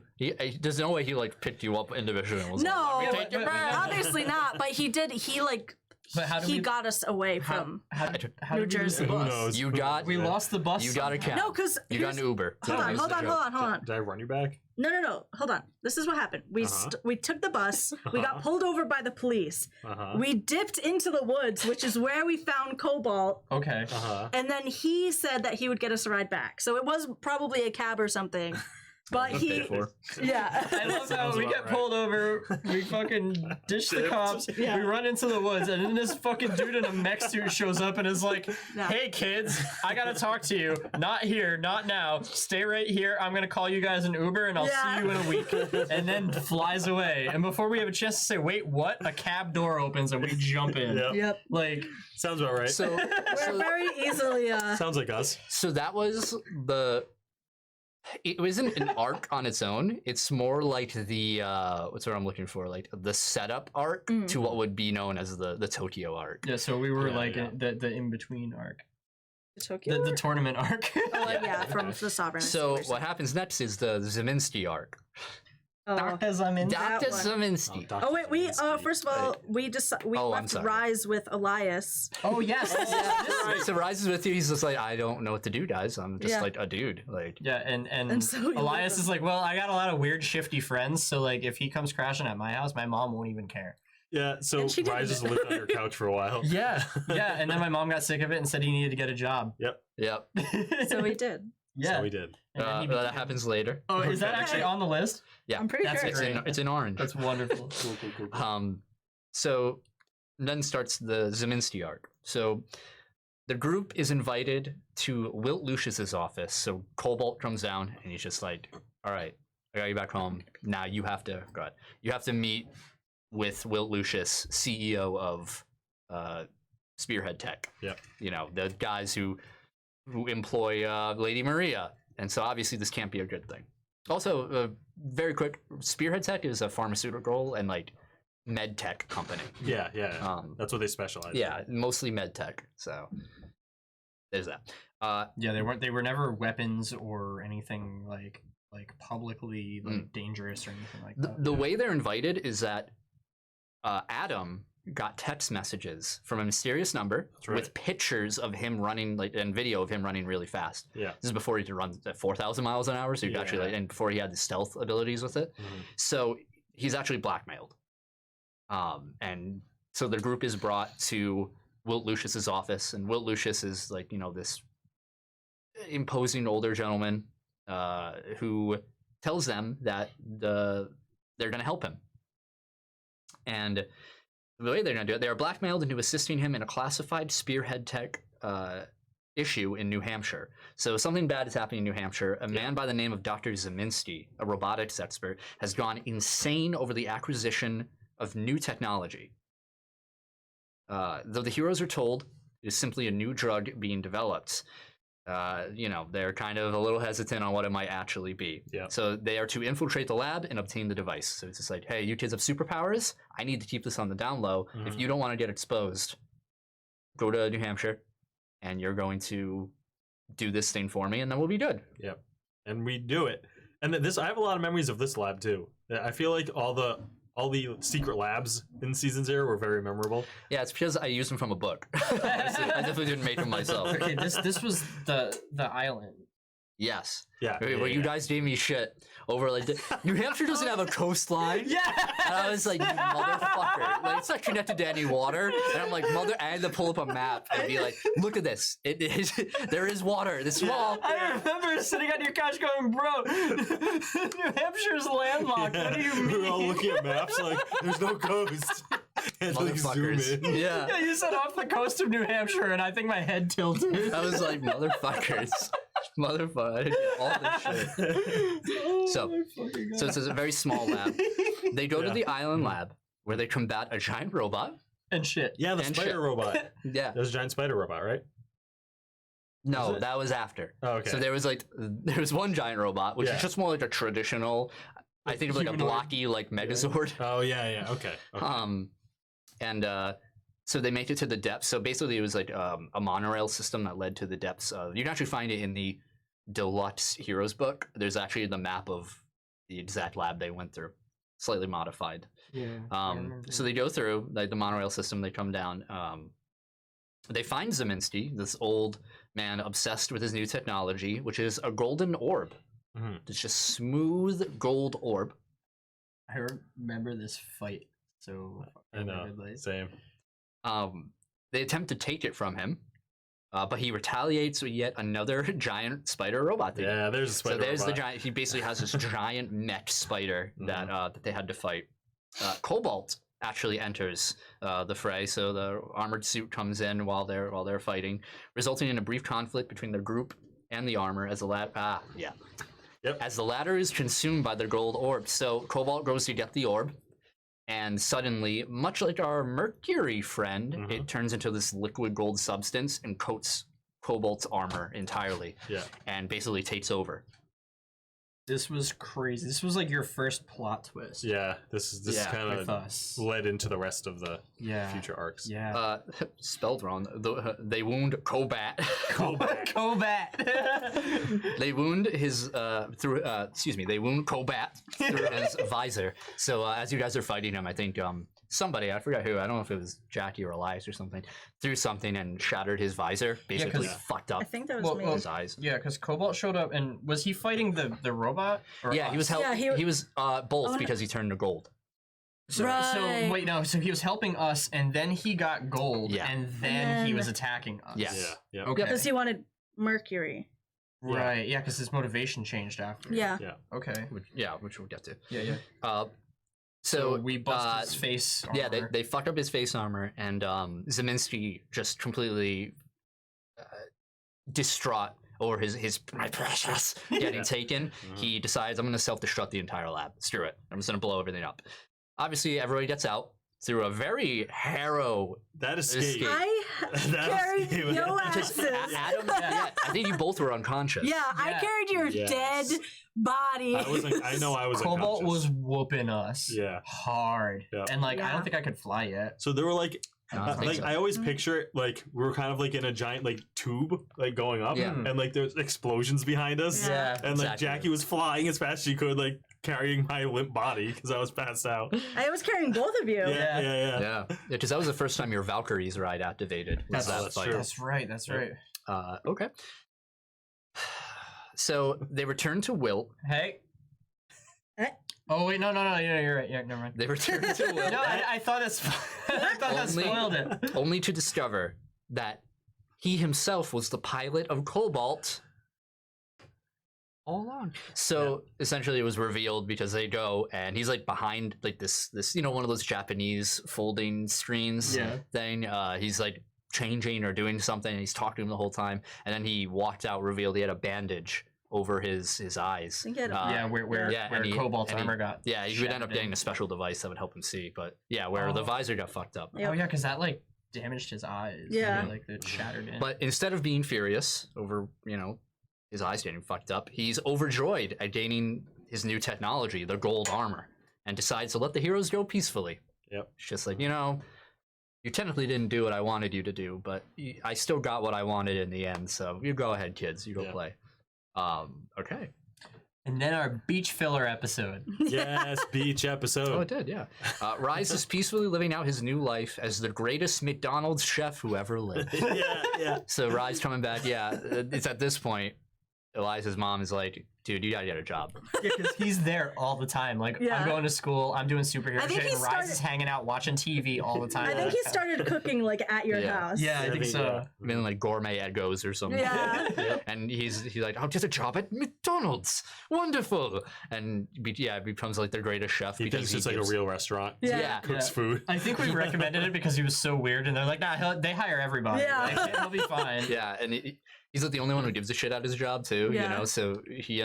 There's no way he like picked you up individually and was
No,
like, "Let me
Yeah,
take you
but-
back."
obviously not. But he did. He like.
But how do
he
we?
got us away from.
How
New
did we lose
Jersey.
the
Who
bus?
knows?
You got
We lost the bus.
you got a cab.
No, because
You got an Uber.
Hold on, hold on.
Did I run you back?
No. Hold on. This is what happened. We took the bus. We got pulled over by the police. We dipped into the woods, which is where we found Cobalt.
Okay.
And then he said that he would get us a ride back. So it was probably a cab or something. But he,
Paid for.
yeah.
I love how
Sounds
we
about
get
right.
pulled over, we fucking ditch the
Dipped.
cops,
Yeah.
we run into the woods, and then this fucking dude in a mech suit shows up and is like,
Yeah.
"Hey kids, I gotta talk to you. Not here, not now. Stay right here. I'm gonna call you guys an Uber and I'll
Yeah.
see you in a week." And then flies away. And before we have a chance to say, "Wait, what?" a cab door opens and we jump in.
Yep.
Yep.
Like,
Sounds about right.
So,
We're very easily.
Sounds like us.
so that was the. It wasn't an arc on its own. It's more like the what's what I'm looking for, like the setup arc to what would be known as the Tokyo arc.
yeah, so we were
Yeah,
like
yeah.
the in-between arc.
Tokyo.
The tournament arc.
Oh, yeah, from the Sovereign.
So what happens next is the Zeminski arc.
Oh.
I'm in.
That
Dr.
one.
Zeminski.
Dr.
Oh wait, we
Zelinski.
first of all we
Oh, I'm
left
sorry.
Rise with Elias.
Oh yes.
So Rises with you. He's just like, I don't know what to do, guys. I'm just
Yeah.
like a dude. Like,
Yeah, and
And so he
Elias
was-
is like, well, I got a lot of weird, shifty friends, so like, if he comes crashing at my house, my mom won't even care.
Yeah, so
And she didn't.
Rise just lived on your couch for a while.
Yeah, yeah, and then my mom got sick of it and said he needed to get a job.
Yep.
yep.
So we did.
Yeah,
So we did.
and then he
That
became-
happens later.
Oh, is that actually on the list?
Yeah,
I'm pretty
That's
sure.
it's
great.
in orange.
That's wonderful.
Cool.
So then starts the Zeminski arc. So the group is invited to Wilt Lucius's office. So Cobalt comes down and he's just like, "All right, I got you back home. Now you have to go ahead. You have to meet with Wilt Lucius, CEO of Spearhead Tech.
Yep.
You know, the guys who employ Lady Maria. And so obviously this can't be a good thing. Also, very quick, Spearhead Tech is a pharmaceutical and like med tech company.
Yeah. That's what they specialize
Yeah, mostly med tech. So there's that.
Yeah, they were never weapons or anything like publicly like dangerous or anything like that.
The way they're invited is that Adam got text messages from a mysterious number
That's right.
with pictures of him running, like, and video of him running really fast.
Yeah.
This is before he could run at 4,000 miles an hour, so he could actually, like, and before he had the stealth abilities with it.
Mhm.
So he's actually blackmailed. And so the group is brought to Wilt Lucius's office, and Wilt Lucius is like, you know, this imposing older gentleman who tells them that they're going to help him. And the way they're going to do it, they are blackmailed into assisting him in a classified Spearhead Tech issue in New Hampshire. So something bad is happening in New Hampshire. A man by the name of Dr. Zeminski, a robotics expert, has gone insane over the acquisition of new technology. Though the heroes are told it is simply a new drug being developed, they're kind of a little hesitant on what it might actually be.
Yeah.
So they are to infiltrate the lab and obtain the device. So it's just like, hey, you kids have superpowers. I need to keep this on the down low. If you don't want to get exposed, go to New Hampshire, and you're going to do this thing for me, and then we'll be good.
Yep. And we do it. And I have a lot of memories of this lab too. I feel like all the secret labs in Season 0 were very memorable.
Yeah, it's because I used them from a book. Honestly, I definitely didn't make them myself.
Okay, this was the island.
Yes.
Yeah.
Where you guys gave me shit over like New Hampshire doesn't have a coastline.
Yeah.
And I was like, you motherfucker. Like, it's not connected to any water. And I'm like, I had to pull up a map and be like, look at this. There is water. This small.
I remember sitting on your couch going, bro, New Hampshire's landlocked. What do you mean?
We were all looking at maps like, there's no coast. And like zoom
Motherfuckers.
in.
Yeah.
Yeah, you said off the coast of New Hampshire, and I think my head tilted.
I was like, motherfuckers. Motherfucker. I did all this shit. So it's a very small lab. They go to the island lab where they combat a giant robot.
And shit.
Yeah, the
And
spider
shit.
robot.
Yeah.
There's a giant spider robot, right?
No, that was after.
Oh, okay.
So there was one giant robot, which
Yeah.
is just more like a traditional, I think of like a
humanoid.
blocky like Megazord.
Oh, yeah. Okay.
So they make it to the depths. So basically it was like a monorail system that led to the depths of, you can actually find it in the deluxe Heroes book. There's actually the map of the exact lab they went through, slightly modified.
Yeah.
So they go through like the monorail system, they come down. They find Zeminski, this old man obsessed with his new technology, which is a golden orb. It's just smooth gold orb.
I remember this fight. So
I know.
vividly.
Same.
They attempt to take it from him, but he retaliates with yet another giant spider robot thing.
Yeah, there's a spider
So there's
robot.
the giant. He basically has this giant mech spider that they had to fight. Cobalt actually enters the fray, so the armored suit comes in while they're fighting, resulting in a brief conflict between the group and the armor as the as the latter is consumed by the gold orb. So Cobalt goes to get the orb, and suddenly, much like our Mercury friend, it turns into this liquid gold substance and coats Cobalt's armor entirely, and basically takes over.
This was crazy. This was like your first plot twist.
Yeah, this kind
with
of
us.
led into the rest of the
Yeah.
future arcs.
Yeah.
Spelled wrong. They wound Cobat.
Cobat.
They wound his they wound Cobat through his visor. So as you guys are fighting him, I think somebody, I forgot who, I don't know if it was Jackie or Elias or something, threw something and shattered his visor, basically fucked up
I think that was me.
his eyes.
Yeah, because Cobalt showed up, and was he fighting the robot? Or
Yeah, he was
us?
he was both because he turned to gold.
So wait, no. So he was helping us, and then he got gold,
Yeah.
and then he was attacking us.
Yes.
Yeah.
Okay.
Because he wanted Mercury.
Right. Yeah, because his motivation changed after.
Yeah.
Okay.
Which we'll get to.
Yeah.
So
we busted his face.
Yeah,
armor.
they fucked up his face armor, and Zeminski just completely distraught over his my precious getting taken. He decides, I'm going to self-destruct the entire lab. Screw it. I'm just going to blow everything up. Obviously, everybody gets out through a very
That escape.
I carried
escape.
your
Because
asses.
Adam, I think you both were unconscious.
Yeah, I carried your dead body.
I know I was
Cobalt
unconscious.
was whooping us.
Yeah.
hard.
Yeah.
And like I
Yeah.
don't think I could fly yet.
So there were like
I don't think so.
I always picture it like we were kind of like in a giant like tube like going up,
Yeah.
and like there's explosions behind us,
Yeah.
and like
Exactly.
Jackie was flying as fast as she could, like carrying my limp body because I was passed out.
I was carrying both of you.
Yeah.
Because that was the first time your Valkyrie's ride activated. Was that
that's
fight.
true.
That's right. That's right.
Okay. So they return to Wilt.
Hey.
Eh?
Oh wait, no, yeah, you're right. Yeah, never mind.
They return to Wilt.
No, I thought that's I thought that spoiled it.
Only to discover that he himself was the pilot of Cobalt all along. So essentially it was revealed because they go and he's like behind like this one of those Japanese folding screens thing. He's like changing or doing something and he's talking to him the whole time, and then he walked out, revealed he had a bandage over his eyes.
I think he had
Where Cobalt's armor got.
Yeah, he would end up
shattered.
getting a special device that would help him see, but yeah, where the visor got fucked up.
Yep.
Oh yeah, because that like damaged his eyes.
Yeah.
Like it shattered in.
But instead of being furious over, his eyes getting fucked up, he's overjoyed at gaining his new technology, the gold armor, and decides to let the heroes go peacefully.
Yep.
It's just like, you technically didn't do what I wanted you to do, but I still got what I wanted in the end, so you go ahead, kids. You go play. Okay.
And then our beach filler episode.
Yes, beach episode.
Oh, it did, yeah. Rise is peacefully living out his new life as the greatest McDonald's chef who ever lived.
yeah.
So Rise coming back, it's at this point, Eliza's mom is like, dude, you gotta get a job.
Yeah, because he's there all the time. Like, I'm going to school, I'm doing superhero shit, and Rise is hanging out watching TV all the time.
I think he started cooking like at your house.
Yeah, I think so.
I mean, like gourmet Eggos or something.
Yeah.
And he's like, I'll get a job at McDonald's. Wonderful. And it becomes like the greatest chef.
He thinks it's like a real restaurant.
Yeah.
Cooks food.
I think we recommended it because he was so weird, and they're like, nah, they hire everybody.
Yeah.
Like, he'll be fine.
Yeah, and he's like the only one who gives a shit at his job too, so he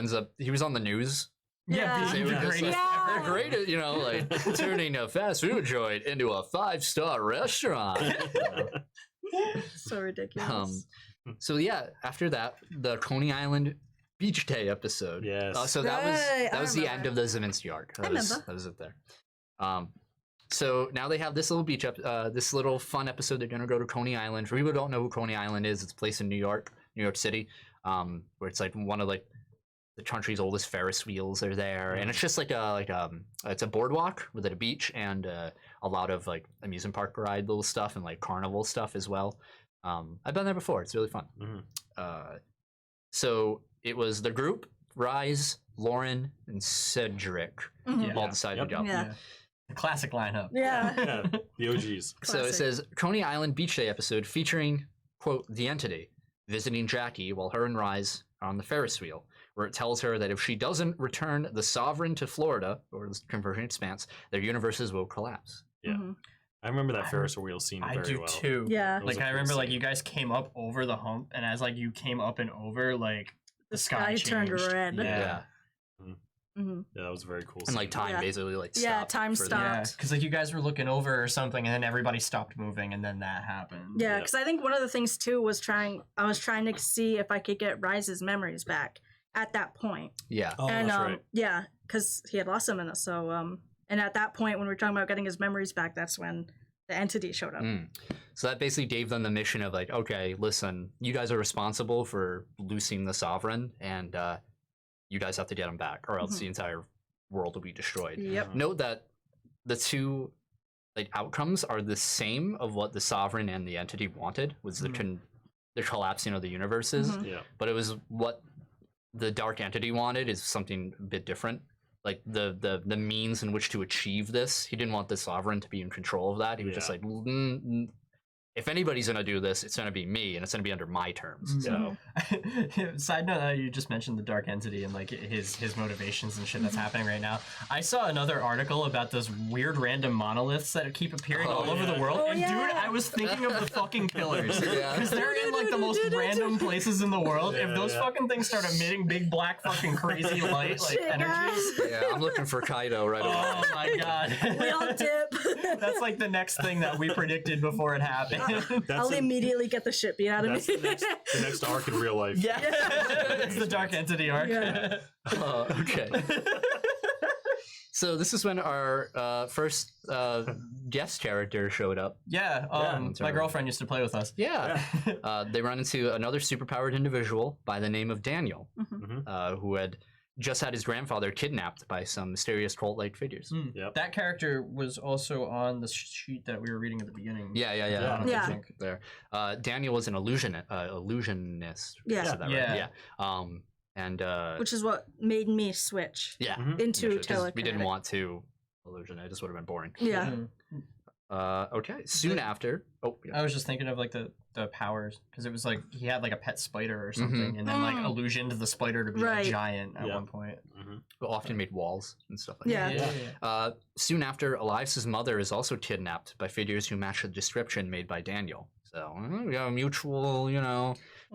was on the news.
Yeah.
Being the greatest
Yeah.
ever.
Great, like turning a fast food joint into a 5-star restaurant.
So ridiculous.
So after that, the Coney Island Beach Day episode.
Yes.
So that was the end
remember.
of the Zeminski arc. That
remember.
was it there. So now they have this little this little fun episode. They're gonna go to Coney Island. For people who don't know who Coney Island is, it's a place in New York City, where it's like one of like the country's oldest Ferris wheels are there, and it's just it's a boardwalk with a beach and a lot of like amusement park ride little stuff and like carnival stuff as well. I've been there before. It's really fun. So it was the group, Rise, Lauren, and Cedric all decided to go.
Yeah.
The classic lineup.
Yeah.
The OGs.
So it says Coney Island Beach Day episode featuring, quote, the Entity visiting Jackie while her and Rise are on the Ferris wheel, where it tells her that if she doesn't return the Sovereign to Florida, or the Converging Expanse, their universes will collapse.
Yeah. I remember that Ferris wheel scene very well.
I do too.
Yeah.
Like I remember like you guys came up over the hump, and as like you came up and over, like the sky
turned
changed.
red.
Yeah.
Mm-hmm.
Yeah, that was a very cool
And
scene.
like time basically like stopped.
Yeah, time
for the-
stopped.
Yeah, because like you guys were looking over or something, and then everybody stopped moving, and then that happened.
Yeah, because I think one of the things too was I was trying to see if I could get Rise's memories back at that point.
Yeah.
Oh,
And
that's right.
yeah, because he had lost them in it. So and at that point when we were talking about getting his memories back, that's when the Entity showed up.
So that basically gave them the mission of like, okay, listen, you guys are responsible for losing the Sovereign, and you guys have to get him back, or else the entire world will be destroyed.
Yep.
Note that the two like outcomes are the same of what the Sovereign and the Entity wanted, was the collapsing of the universes.
Yeah.
But it was what the Dark Entity wanted is something a bit different. Like the means in which to achieve this, he didn't want the Sovereign to be in control of that. He was just like, if anybody's gonna do this, it's gonna be me, and it's gonna be under my terms. So,
Side note, you just mentioned the Dark Entity and like his motivations and shit that's happening right now. I saw another article about those weird random monoliths that keep appearing all over the world, and dude, I was thinking of the fucking Killers because they're in like the most random places in the world. If those fucking things start emitting big black fucking crazy light like energies,
yeah, I'm looking for Kaido right away.
oh my god,
We all dip.
that's like the next thing that we predicted before it happened.
I'll immediately get the shit beat out of me.
That's the next arc in real life.
Yeah, it's the Dark Entity arc.
Yeah.
Okay. So this is when our first guest character showed up.
Yeah, my girlfriend used to play with us.
Yeah. They run into another superpowered individual by the name of Daniel, who had just had his grandfather kidnapped by some mysterious cult-like figures.
Yep.
That character was also on the sheet that we were reading at the beginning.
Yeah.
Yeah.
I think.
There. Daniel was an illusionist.
Yeah.
I said that right? Yeah. And
Which is what made me switch into
we
telekinetic.
didn't want to illusion it. It just would have been boring.
Yeah.
Okay. Soon after. Oh, yeah.
I was just thinking of like the powers because it was like he had like a pet spider or something, and then like illusioned the spider to be a giant at one point.
Often made walls and stuff like
Yeah.
that. Soon after, Elias's mother is also kidnapped by figures who match the description made by Daniel. So we got a mutual,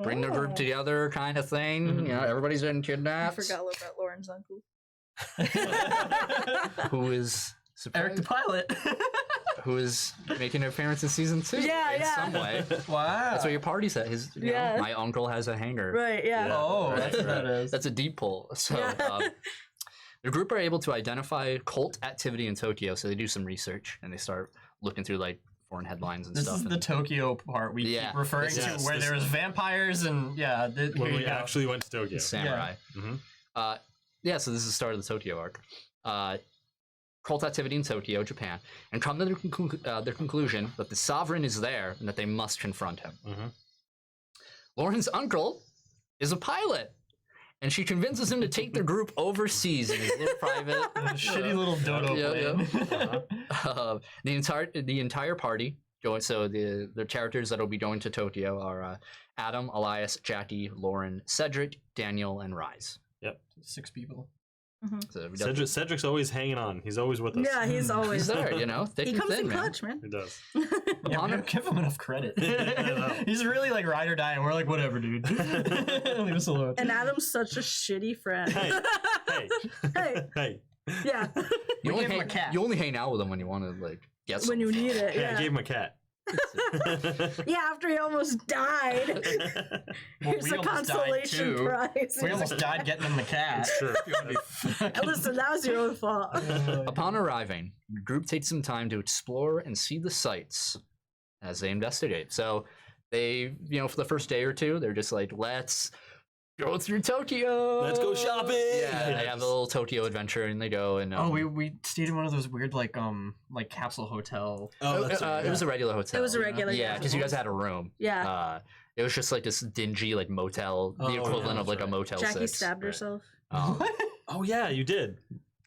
bring the group together kind of thing. Everybody's getting
I
kidnapped.
forgot about Lauren's uncle.
Who is
Eric the pilot.
who is making an appearance in season 2 in some way.
Wow.
That's what your party said. You know, my uncle has a hanger.
Right, yeah.
Oh, that's what that is.
That's a deep pull. So the group are able to identify cult activity in Tokyo, so they do some research and they start looking through like foreign headlines and
this
stuff.
This is the Tokyo part we keep referring to, where there was vampires and
when we actually went to Tokyo.
Samurai.
Yeah.
So this is the start of the Tokyo arc. Cult activity in Tokyo, Japan, and come to their conclusion that the sovereign is there and that they must confront him. Lauren's uncle is a pilot, and she convinces him to take the group overseas in his little private
shitty little dodo plane.
The entire party going. So the characters that will be going to Tokyo are Adam, Elias, Jackie, Lauren, Cedric, Daniel, and Rise.
Yep,
6 people.
So
Cedric's always hanging on. He's always with us.
Yeah, he's always
there. You know, thick
he
and
comes
thin,
in
man.
clutch, man.
He does.
Give him enough credit. He's really like ride or die, and we're like, whatever, dude. Leave us alone.
And Adam's such a shitty friend.
Hey.
Yeah.
You only hang out with him when you want to like get
when you need it.
Hey,
Yeah.
I gave him a cat.
Yeah, after he almost died. Here's a consolation prize.
We almost died getting him the cat.
Sure.
Listen, that was your own fault.
Upon arriving, the group takes some time to explore and see the sights as they investigate. So they, for the first day or two, they're just like, let's go through Tokyo.
Let's go shopping.
Yeah, they have a little Tokyo adventure and they go and
we stayed in one of those weird like capsule hotel.
Oh, that's
it was a regular hotel.
It was a regular.
Yeah, because you guys had a room.
Yeah.
It was just like this dingy like motel, the equivalent of like a Motel 6.
Jackie stabbed herself.
Oh yeah, you did.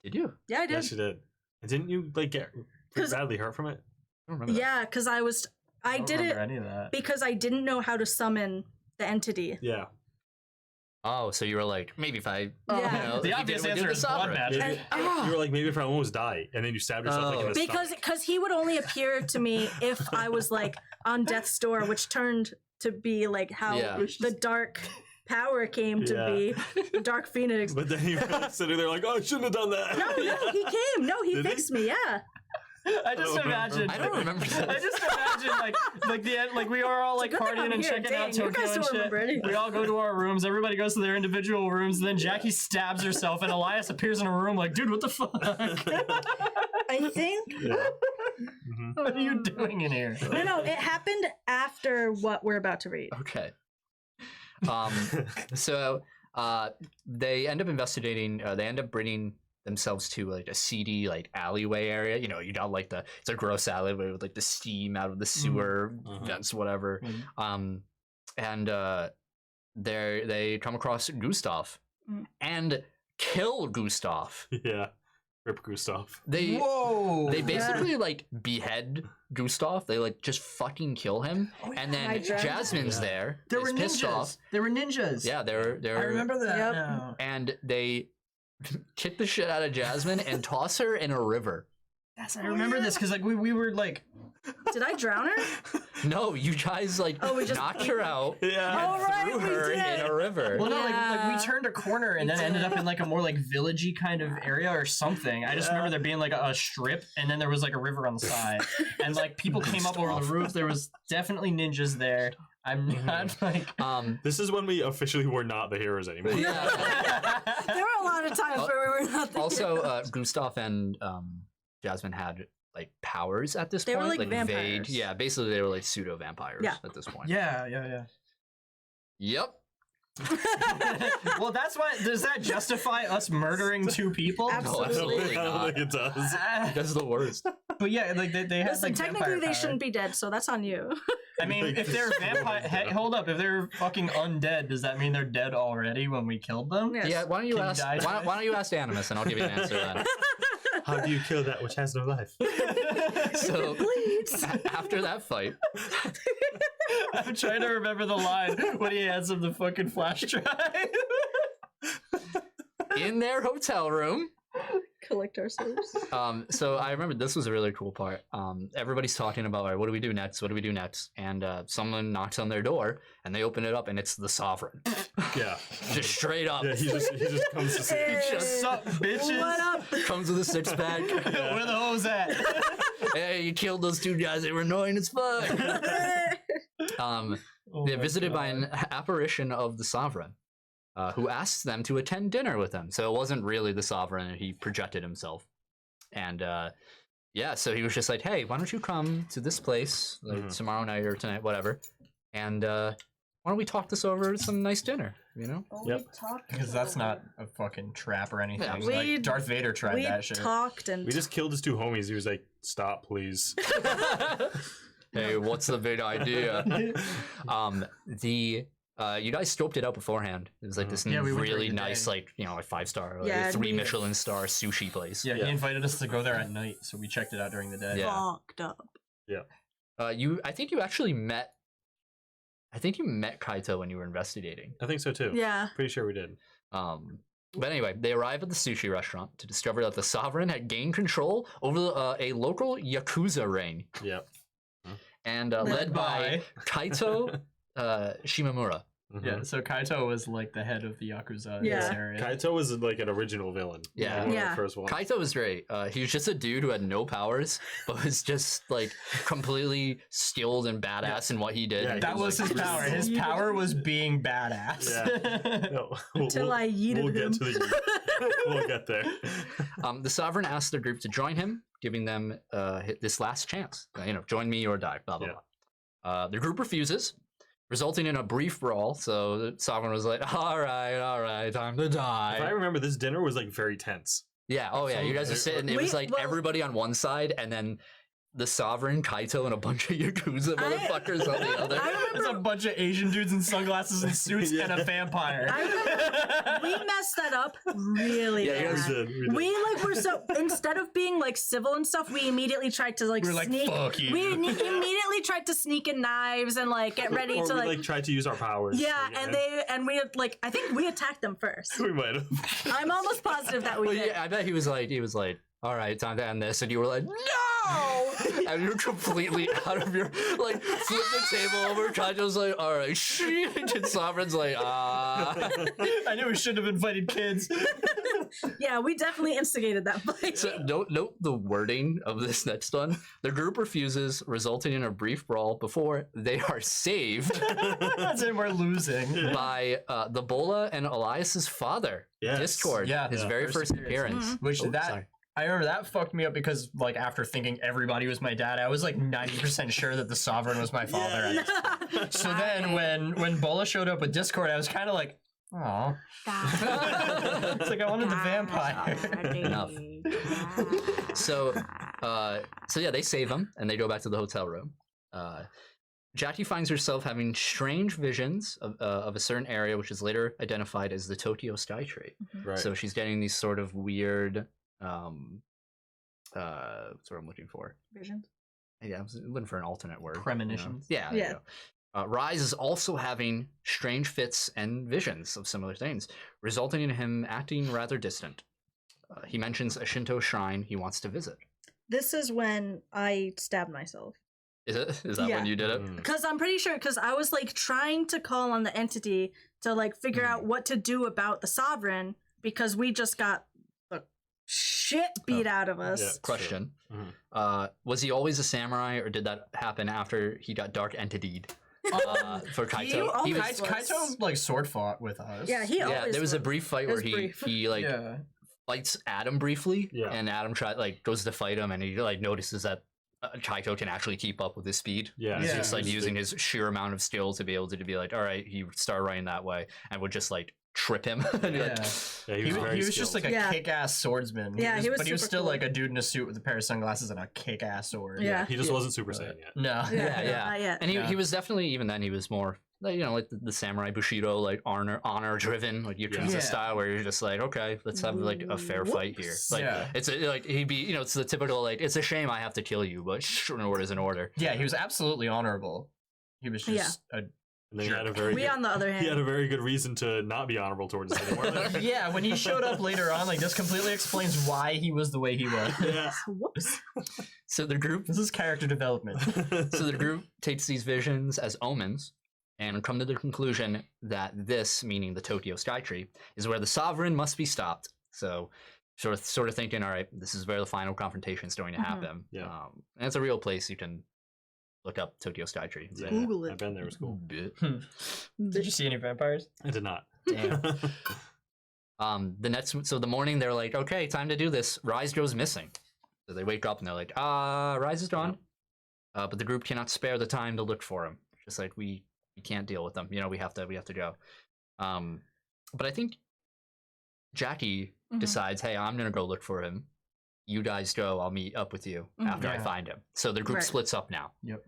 Did you?
Yeah, I did.
Yes, you did. And didn't you like get badly hurt from it?
I don't remember.
Yeah, because I did it
any of that.
because I didn't know how to summon the entity.
Yeah.
Oh, so you were like, maybe if I...
Yeah.
The obvious answer is blood magic.
You were like, maybe if I almost die, and then you stabbed yourself like in the stomach.
Because he would only appear to me if I was like on death's door, which turned to be like how the dark power came to be, the Dark Phoenix.
But then you were sitting there like, oh, I shouldn't have done that.
No, he came. No, he
Did
fixed me. Yeah.
I just imagine.
I don't remember that.
I just imagine like the end, like we are all like partying and checking out Tokyo and shit. We all go to our rooms. Everybody goes to their individual rooms. And then Jackie stabs herself, and Elias appears in a room like, dude, what the fuck?
I think.
Yeah.
What are you doing in here?
No, it happened after what we're about to read.
Okay. So they end up investigating. They end up bringing themselves to like a seedy like alleyway area. You got like it's a gross alleyway with like the steam out of the sewer vents, whatever. And they come across Gustav and kill Gustav.
Yeah. Rip Gustav.
They basically like behead Gustav. They like just fucking kill him. And then Jasmine's there.
There were
pissed off.
ninjas. There were ninjas.
Yeah, they're
I remember that.
Yep.
now.
And they kick the shit out of Jasmine and toss her in a river.
Yes, I remember this because like we were like,
Did I drown her?
No, you guys like
we just
knocked her out
Yeah.
and threw her in a river.
well, no, like we turned a corner and then ended up in like a more like villagey kind of area or something. I just remember there being like a strip and then there was like a river on the side, and like people came up over the roof. There was definitely ninjas there. I'm not like.
This is when we officially were not the heroes anymore.
Yeah.
There were a lot of times where we were not.
Also, Gustav and Jasmine had like powers at this
They
point.
were like vampires.
Yeah, basically they were like pseudo vampires at this point.
Yeah.
Yep.
Well, that's why. Does that justify us murdering 2 people?
No, absolutely
I don't
not.
think it does.
That's the worst.
But yeah, like they had
Listen,
like
technically
vampire
they
power.
shouldn't be dead, so that's on you.
I mean, if they're vampire, hey, hold up. If they're fucking undead, does that mean they're dead already when we killed them?
Yes.
Yeah, why don't you
Can you
ask?
die
Why don't you ask Animus, and I'll give you an answer then.
How do you kill that which has no life?
So after that fight,
I'm trying to remember the line when he hands him the fucking flash drive.
in their hotel room.
Collect our souls.
So I remember this was a really cool part. Everybody's talking about, all right, what do we do next? What do we do next? And someone knocks on their door, and they open it up, and it's the Sovereign.
Yeah.
Just straight up.
Yeah, he just comes to say.
Hey,
What's up, bitches?
what up?
Comes with a 6-pack.
Where the hoes at?
Hey, you killed those two guys. They were annoying as fuck. They're visited by an apparition of the Sovereign, who asks them to attend dinner with him. So it wasn't really the Sovereign, he projected himself. And yeah, so he was just like, hey, why don't you come to this place like tomorrow night or tonight, whatever, and why don't we talk this over at some nice dinner, you know?
Because that's not a fucking trap or anything.
Yeah,
like, Darth Vader tried that shit.
We talked and...
We just killed his two homies. He was like, stop, please.
Hey, what's the big idea? You guys scoped it out beforehand. It was like this really nice, like, you know, like 5-star, like 3 Michelin star sushi place.
Yeah, he invited us to go there at night, so we checked it out during the day.
Yeah.
Fucked up.
Yeah.
I think you actually met. I think you met Kaito when you were investigating.
I think so too.
Yeah.
Pretty sure we did.
But anyway, they arrive at the sushi restaurant to discover that the Sovereign had gained control over a local Yakuza ring.
Yep.
And led by Kaito Shimamura.
Yeah, so Kaito was like the head of the Yakuza in this area.
Kaito was like an original villain.
Yeah.
One of the first ones.
Kaito was great. He was just a dude who had no powers, but was just like completely skilled and badass in what he did.
Yeah, that was his power. His power was being badass.
Yeah. No,
Until I yeeted him.
We'll get there.
The Sovereign asked the group to join him, giving them this last chance. You know, join me or die, blah, blah, blah. The group refuses, resulting in a brief brawl. So the Sovereign was like, all right, time to die.
If I remember, this dinner was like very tense.
Yeah, oh yeah, you guys are sitting, it was like everybody on one side, and then the Sovereign, Kaito, and a bunch of Yakuza motherfuckers on the other.
There's a bunch of Asian dudes in sunglasses and suits and a vampire.
I remember we messed that up really bad.
Yeah, we did.
We like were so, instead of being like civil and stuff, we immediately tried to like sneak.
Fuck you.
We immediately tried to sneak in knives and like get ready
or
to
we,
like
tried to use our powers.
Yeah, and we had like I think we attacked them first.
We might have.
I'm almost positive that we did.
Yeah, I bet he was like, all right, time to end this, and you were like, no! And you're completely out of your, like, flip the table over. Kaito's like, all right, shit. And Sovereign's like,
I knew we shouldn't have invited kids.
Yeah, we definitely instigated that fight.
So note the wording of this next one. The group refuses, resulting in a brief brawl before they are saved.
And we're losing.
By the Bola and Elias's father, Discord.
Yeah,
his very first appearance.
Which I remember that fucked me up because, like, after thinking everybody was my dad, I was like 90% sure that the Sovereign was my father.
Yeah.
So then when Bola showed up with Discord, I was kind of like, aw. It's like I wanted the vampire.
Enough. So yeah, they save him and they go back to the hotel room. Jackie finds herself having strange visions of a certain area, which is later identified as the Tokyo Skytree.
Right.
So she's getting these sort of weird, what's what I'm looking for?
Visions.
Yeah, I was looking for an alternate word.
Premonitions.
You know? Yeah. There you go. Rise is also having strange fits and visions of similar things, resulting in him acting rather distant. He mentions a Shinto shrine he wants to visit.
This is when I stabbed myself.
Is it? Is that when you did it?
Because I'm pretty sure, because I was like trying to call on the entity to like figure out what to do about the Sovereign because we just got the shit beat out of us.
Yeah.
Question. Was he always a samurai or did that happen after he got dark entitied? For Kaito,
Kaito like sword fought with us.
Yeah,
there was a brief fight where he like fights Adam briefly, and Adam goes to fight him, and he like notices that Kaito can actually keep up with his speed.
Yeah,
he's just like using his sheer amount of skill to be able to be like, all right, he started running that way, and would just like trip him.
He was just like a kick-ass swordsman.
Yeah,
but he was still like a dude in a suit with a pair of sunglasses and a kick-ass sword.
Yeah,
he just wasn't Super Saiyan yet.
No.
Yeah. And he was definitely, even then, he was more like, you know, like the samurai Bushido, like honor driven, like Yakuza style, where you're just like, okay, let's have like a fair fight here. Like it's like he'd be, you know, it's the typical like, it's a shame I have to kill you, but an order is an order.
Yeah, he was absolutely honorable. He was just a
He had a very
on the other hand,
he had a very good reason to not be honorable towards us anymore.
Yeah, when he showed up later on, like this completely explains why he was the way he was.
Whoops.
So the group,
this is character development.
So the group takes these visions as omens and come to the conclusion that this, meaning the Tokyo Skytree, is where the Sovereign must be stopped. So sort of thinking, all right, this is where the final confrontation is going to happen.
Yeah.
And it's a real place. You can look up Tokyo Skytree.
Yeah,
Google it.
I've been there. It was cool.
Did you see any vampires?
I did not.
Damn.
So the morning they're like, okay, time to do this. Rise goes missing. So they wake up and they're like, Rise is gone. But the group cannot spare the time to look for him. Just like we can't deal with them. You know, we have to go. But I think Jackie decides, hey, I'm gonna go look for him. You guys go. I'll meet up with you after I find him. So the group splits up now.
Yep.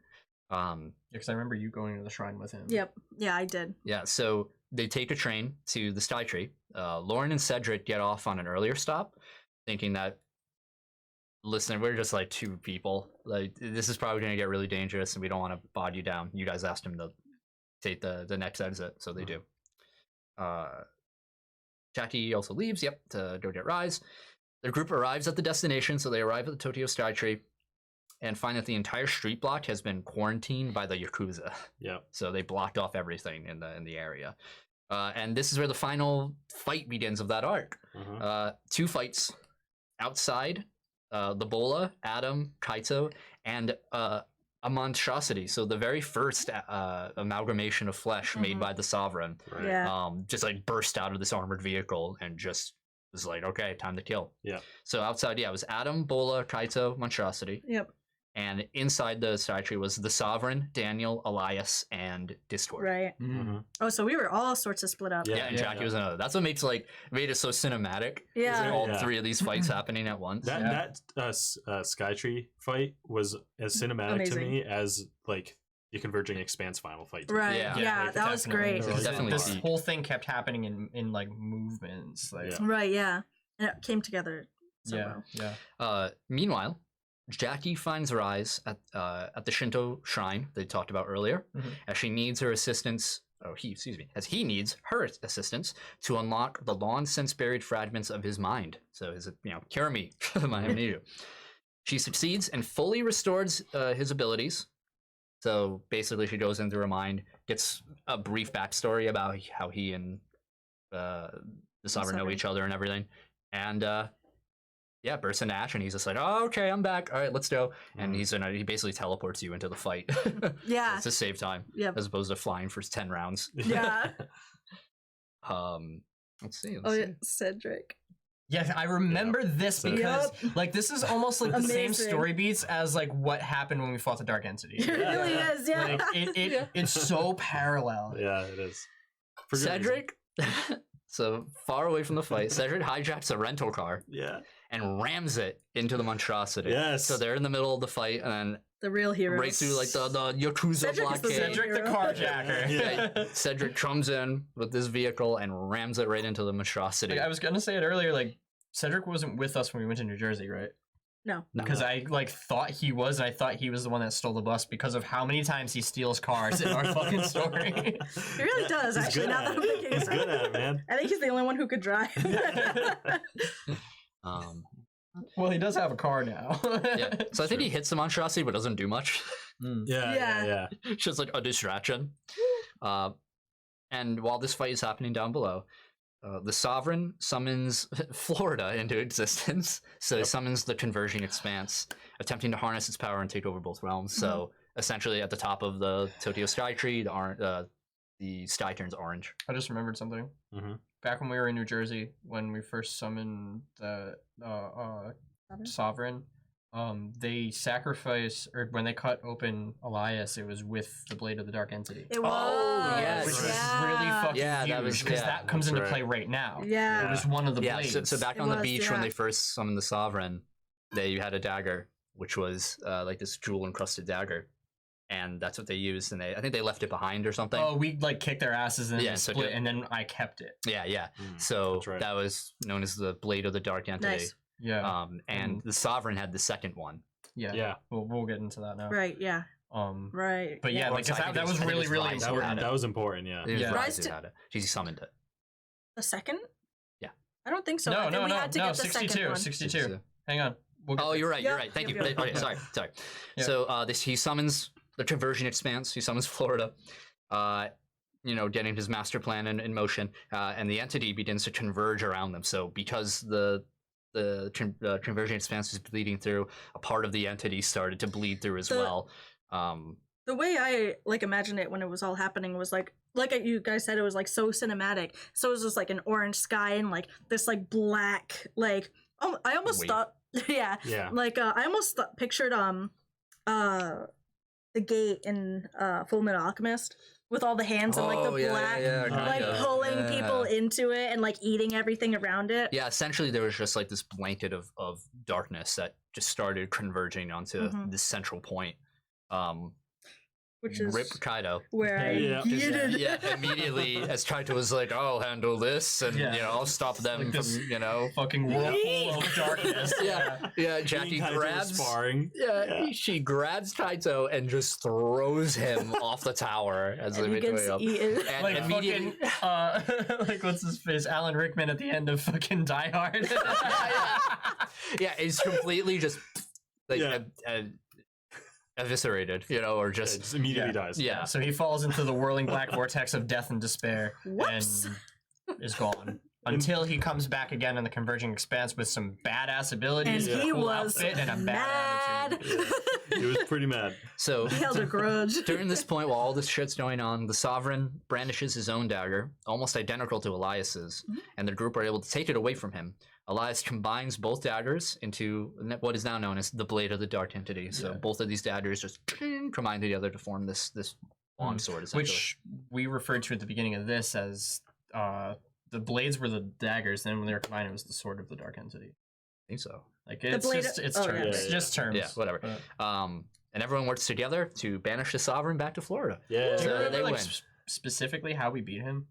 Because I remember you going to the shrine with him.
Yep. Yeah, I did.
Yeah. So they take a train to the Skytree. Lauren and Cedric get off on an earlier stop, thinking that, listen, we're just like two people. Like, this is probably gonna get really dangerous, and we don't want to bog you down. You guys asked him to take the next exit, so they do. Jackie also leaves, to go get Rise. Their group arrives at the destination, so they arrive at the Tokyo Skytree and find that the entire street block has been quarantined by the Yakuza.
Yeah.
So they blocked off everything in the area. And this is where the final fight begins of that arc. Two fights outside, the Bola, Adam, Kaito, and a monstrosity. So the very first amalgamation of flesh made by the Sovereign, just like burst out of this armored vehicle and just was like, okay, time to kill. Yeah. So outside, it was Adam, Bola, Kaito, monstrosity.
Yep.
And inside the Skytree was the Sovereign, Daniel, Elias, and Discord.
Right. Oh, so we were all sorts of split up.
Yeah, and Jackie was another. That's what made it so cinematic.
Yeah.
All three of these fights happening at once.
That Skytree fight was as cinematic to me as like the Converging Expanse final fight.
Right. Yeah, that was great.
Definitely.
This whole thing kept happening in like movements. Like,
Right. Yeah. And it came together. So well.
Meanwhile, Jackie finds Rise at the Shinto shrine they talked about earlier, as she needs her assistance. As he needs her assistance to unlock the long since buried fragments of his mind. So his, cure me, my amnesia. She succeeds and fully restores his abilities. So basically, she goes into her mind, gets a brief backstory about how he and the Sovereign know each other and everything, and bursts into action. He's just like, oh, okay, I'm back. All right, let's go. And he basically teleports you into the fight.
Yeah.
To save time. Yeah. As opposed to flying for 10 rounds.
Yeah.
Let's see.
Cedric.
Yeah, I remember this because like this is almost like the same story beats as like what happened when we fought the Dark Entity.
It really is, yeah.
Like, it's so parallel.
Yeah, it is.
Cedric, so far away from the fight, Cedric hijacks a rental car.
Yeah.
And rams it into the monstrosity.
Yes.
So they're in the middle of the fight, and then
the real hero,
right through like the Yakuza blockade.
Cedric the carjacker.
Cedric comes in with this vehicle and rams it right into the monstrosity.
Like, I was gonna say it earlier. Like Cedric wasn't with us when we went to New Jersey, right?
No.
Because I like thought he was, and I thought he was the one that stole the bus because of how many times he steals cars in our fucking story.
He really does, actually. Now that I'm thinking,
he's good at it, man.
I think he's the only one who could drive.
Well, he does have a car now.
So I think he hits the monstrosity, but doesn't do much.
Yeah.
Just like a distraction. And while this fight is happening down below, the Sovereign summons Florida into existence. So he summons the Converging Expanse, attempting to harness its power and take over both realms. So essentially, at the top of the Tokyo Skytree, the sky turns orange.
I just remembered something. Back when we were in New Jersey, when we first summoned the Sovereign, they sacrificed, or when they cut open Elias, it was with the Blade of the Dark Entity.
It was.
Oh, yes.
Which was really fucking huge, because that comes into play right now.
Yeah.
It was one of the blades.
So back on the beach when they first summoned the Sovereign, they had a dagger, which was like this jewel-encrusted dagger. And that's what they used, and I think they left it behind or something.
Oh, we like kicked their asses and then split, and then I kept it.
Yeah. So that was known as the Blade of the Dark Entity.
Nice.
Yeah.
And the Sovereign had the second one.
Yeah. We'll get into that now.
Right. Yeah. Right.
But yeah, like that was really important.
That was important. Yeah.
It was Rise who had it. She summoned it.
The second?
Yeah.
I don't think so.
No.
We had to get the
62.
Second one.
62. Hang on.
You're right. You're right. Thank you. Okay, sorry.
Yep.
So he summons the Conversion Expanse. He summons Florida. Getting his master plan in motion, and the entity begins to converge around them. So because the converging expanse was bleeding through, a part of the entity started to bleed through as well.
The way I like imagined it when it was all happening was like you guys said, it was like so cinematic. So it was just like an orange sky and like this like black like I almost thought yeah like I almost pictured the gate in Full Metal Alchemist with all the hands and like the black like pulling people into it and like eating everything around it.
Yeah, essentially there was just like this blanket of darkness that just started converging onto this central point.
Which is
Rip Kaido.
Where I
immediately as Kaito was like, I'll handle this and I'll stop them
like
from
fucking whirlpool of darkness.
Jackie grabs she grabs Kaito and just throws him off the tower as they make their way up. And
like
immediately
fucking like what's his face? Alan Rickman at the end of fucking Die Hard.
He's completely just like eviscerated, or just
immediately dies.
Yeah.
So he falls into the whirling black vortex of death and despair and is gone. Until he comes back again in the Converging Expanse with some badass abilities,
and he
cool
was
outfit, and a bad attitude.
He was pretty mad.
So
he held a grudge.
During this point, while all this shit's going on, the Sovereign brandishes his own dagger, almost identical to Elias's, and the group are able to take it away from him. Elias combines both daggers into what is now known as the Blade of the Dark Entity. So both of these daggers just combine together to form this wand sword, essentially.
Which we referred to at the beginning of this as the blades were the daggers, then when they were combined, it was the Sword of the Dark Entity.
I think so.
Like it's terms. It's just terms.
Yeah, whatever. And everyone works together to banish the Sovereign back to Florida.
Yeah. Do you remember,
they
like,
win.
Specifically how we beat him?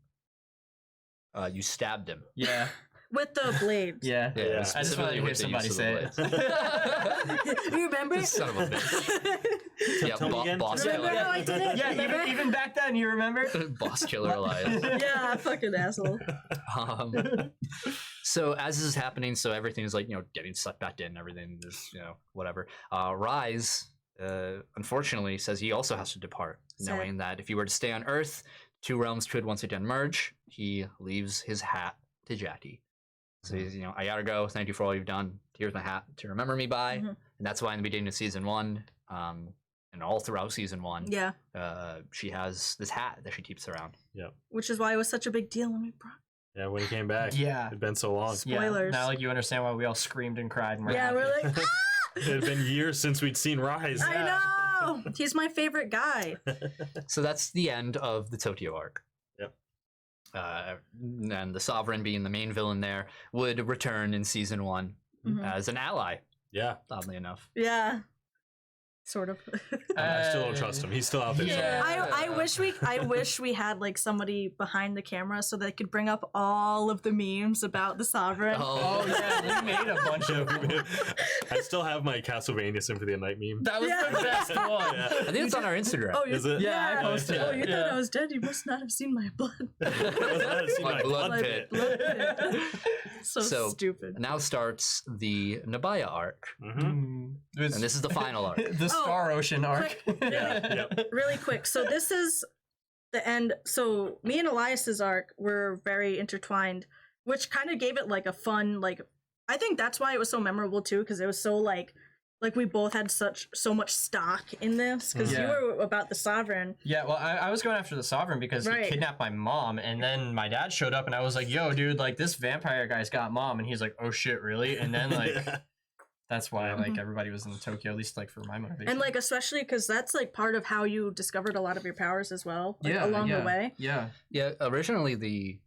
You stabbed him.
Yeah.
With the blades.
Yeah. I just wanted to hear somebody say it.
You remember?
Son of a bitch.
Tell me again.
Boss
Remember
killer.
how I did it?
Yeah, even back then, you remember?
Boss killer Elias.
Yeah, fucking asshole.
So as this is happening, so everything's like, getting sucked back in, everything is, whatever. Rise, unfortunately, says he also has to depart, knowing that if he were to stay on Earth, two realms could once again merge. He leaves his hat to Jackie. So he's, I gotta go. Thank you for all you've done. Here's my hat to remember me by. And that's why in the beginning of season 1, and all throughout season 1, she has this hat that she keeps around.
Yeah.
Which is why it was such a big deal when we brought.
Yeah, when he came back.
Yeah.
It'd been so long.
Spoilers.
Yeah. Now, like, you understand why we all screamed and cried. And
we're like, ah!
It had been years since we'd seen Rise.
I know. He's my favorite guy.
So that's the end of the Tokyo arc. And the Sovereign, being the main villain there, would return in season 1 as an ally. Yeah, oddly enough.
Yeah, sort of.
I still don't trust him. He's still out there.
Yeah. I wish we had like somebody behind the camera so they could bring up all of the memes about the Sovereign.
Oh yeah, we made a bunch of.
I still have my Castlevania Symphony of the Night meme.
That was the best one.
I think it's on our Instagram.
Oh,
is it?
Yeah, I posted it.
Oh, you thought I was dead? You must not have seen my blood.
My blood pit.
So stupid.
Now starts the Nabaya arc. And this is the final arc.
The Star Ocean arc.
Really quick. So this is the end. So me and Elias's arc were very intertwined, which kind of gave it like a fun, like, I think that's why it was so memorable too, because it was so like we both had so much stock in this, because you were about the Sovereign.
Yeah, well, I was going after the Sovereign because he kidnapped my mom, and then my dad showed up, and I was like, yo, dude, like, this vampire guy's got mom, and he's like, oh shit, really? And then, like, that's why, like, everybody was in Tokyo, at least, like, for my motivation.
And, like, especially because that's, like, part of how you discovered a lot of your powers as well, like, along the way.
Yeah.
Yeah, originally the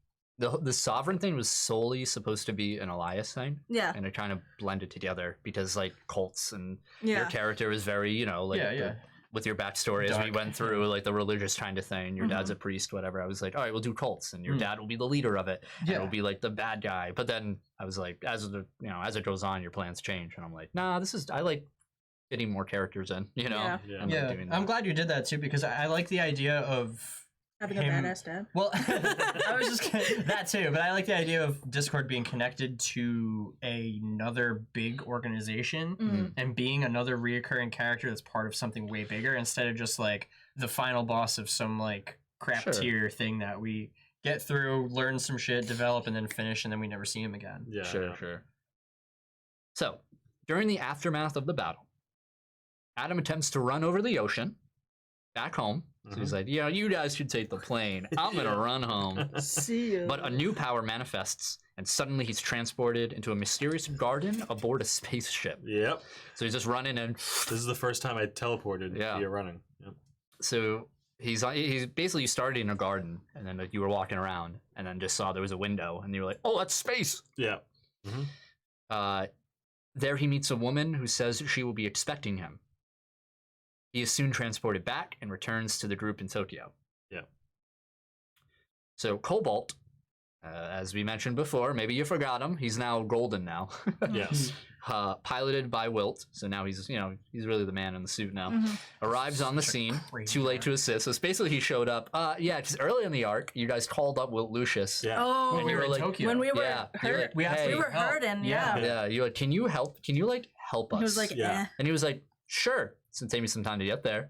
Sovereign thing was solely supposed to be an Elias thing. Yeah. And it kind of blended together because, like, cults and your character is very, with your backstory as we went through, like, the religious kind of thing. Your dad's a priest, whatever. I was like, all right, we'll do cults, and your dad will be the leader of it. Yeah. It'll be, like, the bad guy. But then I was like, as it goes on, your plans change. And I'm like, nah, I like fitting more characters in,
Yeah.
I'm like doing that.
I'm glad you did that, too, because I like the idea of
having a badass dad.
Well, I was just that too, but I like the idea of Discord being connected to another big organization and being another reoccurring character that's part of something way bigger instead of just like the final boss of some like crap tier thing that we get through, learn some shit, develop, and then finish, and then we never see him again.
Yeah,
sure. So, during the aftermath of the battle, Adam attempts to run over the ocean back home. So he's like, yeah, you guys should take the plane. I'm going to run home.
See you.
But a new power manifests, and suddenly he's transported into a mysterious garden aboard a spaceship.
Yep.
So he's just running and...
This is the first time I teleported via running. Yep.
So he's basically started in a garden, and then like, you were walking around, and then just saw there was a window, and you were like, oh, that's space!
Yeah.
There he meets a woman who says she will be expecting him. He is soon transported back and returns to the group in Tokyo.
Yeah.
So Cobalt, as we mentioned before, maybe you forgot him. He's now golden now.
Yes.
Piloted by Wilt, so now he's really the man in the suit now. Arrives on the scene, too late to assist. So it's basically he showed up. Because early in the arc, you guys called up Wilt Lucius.
Yeah.
Oh,
When we were in Tokyo.
when we were
hurt,
we asked
we
him
were
help.
hurting.
Yeah.
Yeah.
you like, can you help? Can you like help us?
He was like,
Yeah.
eh.
And he was like, sure. It's gonna take me some time to get there.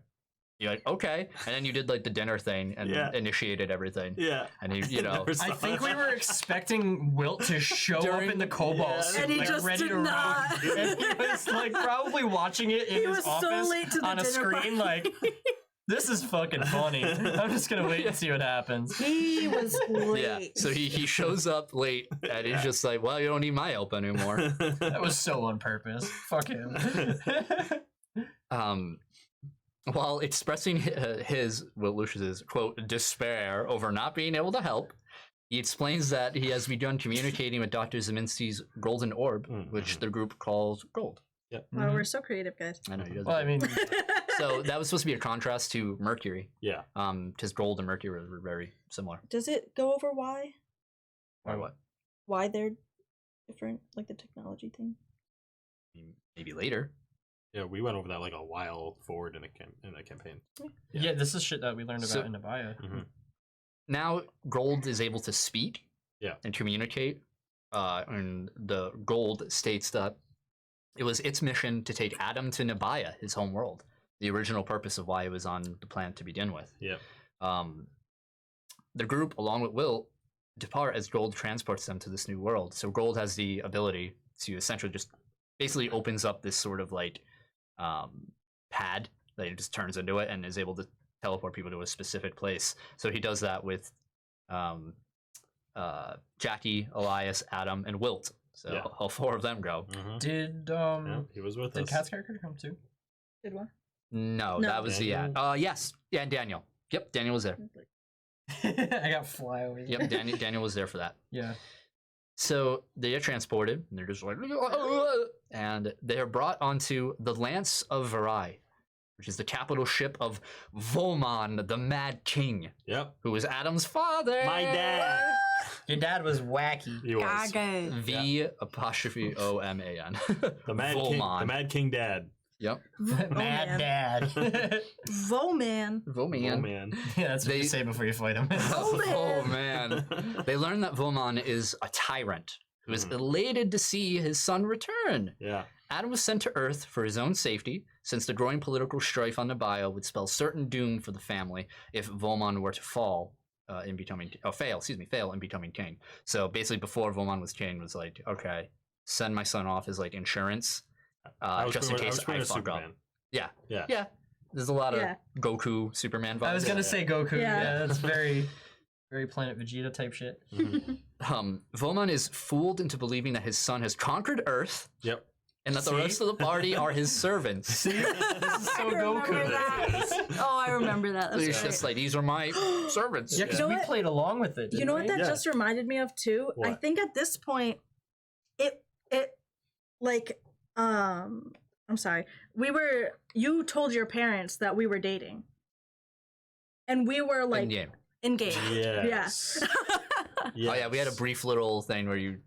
You're like, okay. And then you did like the dinner thing and initiated everything.
Yeah.
And he,
I think we were expecting Wilt to show up in the Cobalt suit,
And he
like,
just
ready
did
to
not.
run. And he was like probably watching it in
He
his
was so
office
late to the
on a
dinner
screen,
party.
like, this is fucking funny. I'm just gonna wait and see what happens.
He was late.
yeah. So he shows up late and he's just like, well, you don't need my help anymore.
That was so on purpose. Fuck him.
While expressing Will Lucius's quote despair over not being able to help, he explains that he has begun communicating with Dr. Zeminski's golden orb, which the group calls gold.
Yep.
Wow, we're so creative, guys.
I know you guys.
Well, I mean,
so that was supposed to be a contrast to Mercury.
Yeah.
Because gold and Mercury were very similar.
Does it go over why?
Why what?
Why they're different, like the technology thing?
Maybe later.
Yeah, we went over that like a while forward in a campaign.
yeah, this is shit that we learned about
So-
in Nabaya.
Now gold is able to speak and communicate. And the gold states that it was its mission to take Adam to Nabaya, his home world. The original purpose of why it was on the planet to begin with.
Yeah.
The group, along with Will, depart as gold transports them to this new world. So gold has the ability to essentially just basically opens up this sort of like pad that it just turns into it and is able to teleport people to a specific place. So he does that with Jackie, Elias, Adam, and Wilt. So all four of them go.
Did
he was with
did
us.
Cat's character come too?
Did one?
No,
No.
that was
Daniel?
the yes, yeah, and Daniel. Yep, Daniel was there.
I got flyover.
Yep, Daniel was there for that.
Yeah.
So they are transported, and they're just like, and they are brought onto the Lance of Varai, which is the capital ship of Volmon, the Mad King, who was Adam's father.
My dad.
Your dad was wacky.
He was.
V''OMAN.
The Mad King Dad.
Yep.
Mad dad.
Voman.
Man.
Yeah, that's what you say before you fight him.
Oh man. They learn that Volmon is a tyrant who is elated to see his son return.
Yeah.
Adam was sent to Earth for his own safety, since the growing political strife on Nabaya would spell certain doom for the family if Volmon were to fail in becoming king. So basically, before Volmon was king, was like, okay, send my son off as like insurance, just in case I fuck up. Yeah. There's a lot of Goku, Superman vibes.
I was gonna say Goku.
Yeah.
Yeah, that's very, very Planet Vegeta type shit.
Volmon is fooled into believing that his son has conquered Earth.
Yep.
And that the rest of the party are his servants.
See, this is so
remember that.
Goku.
Oh, I remember that. That's
It's
right.
just like, these are my servants.
Yeah, because
You know
we
what?
played along with it.
You know what
didn't
that
Yeah.
just reminded me of too? I
What?
think at this point, it like I'm sorry. You told your parents that we were dating, and we were like
In-game.
engaged.
Yes.
Oh yeah, we had a brief little thing where you...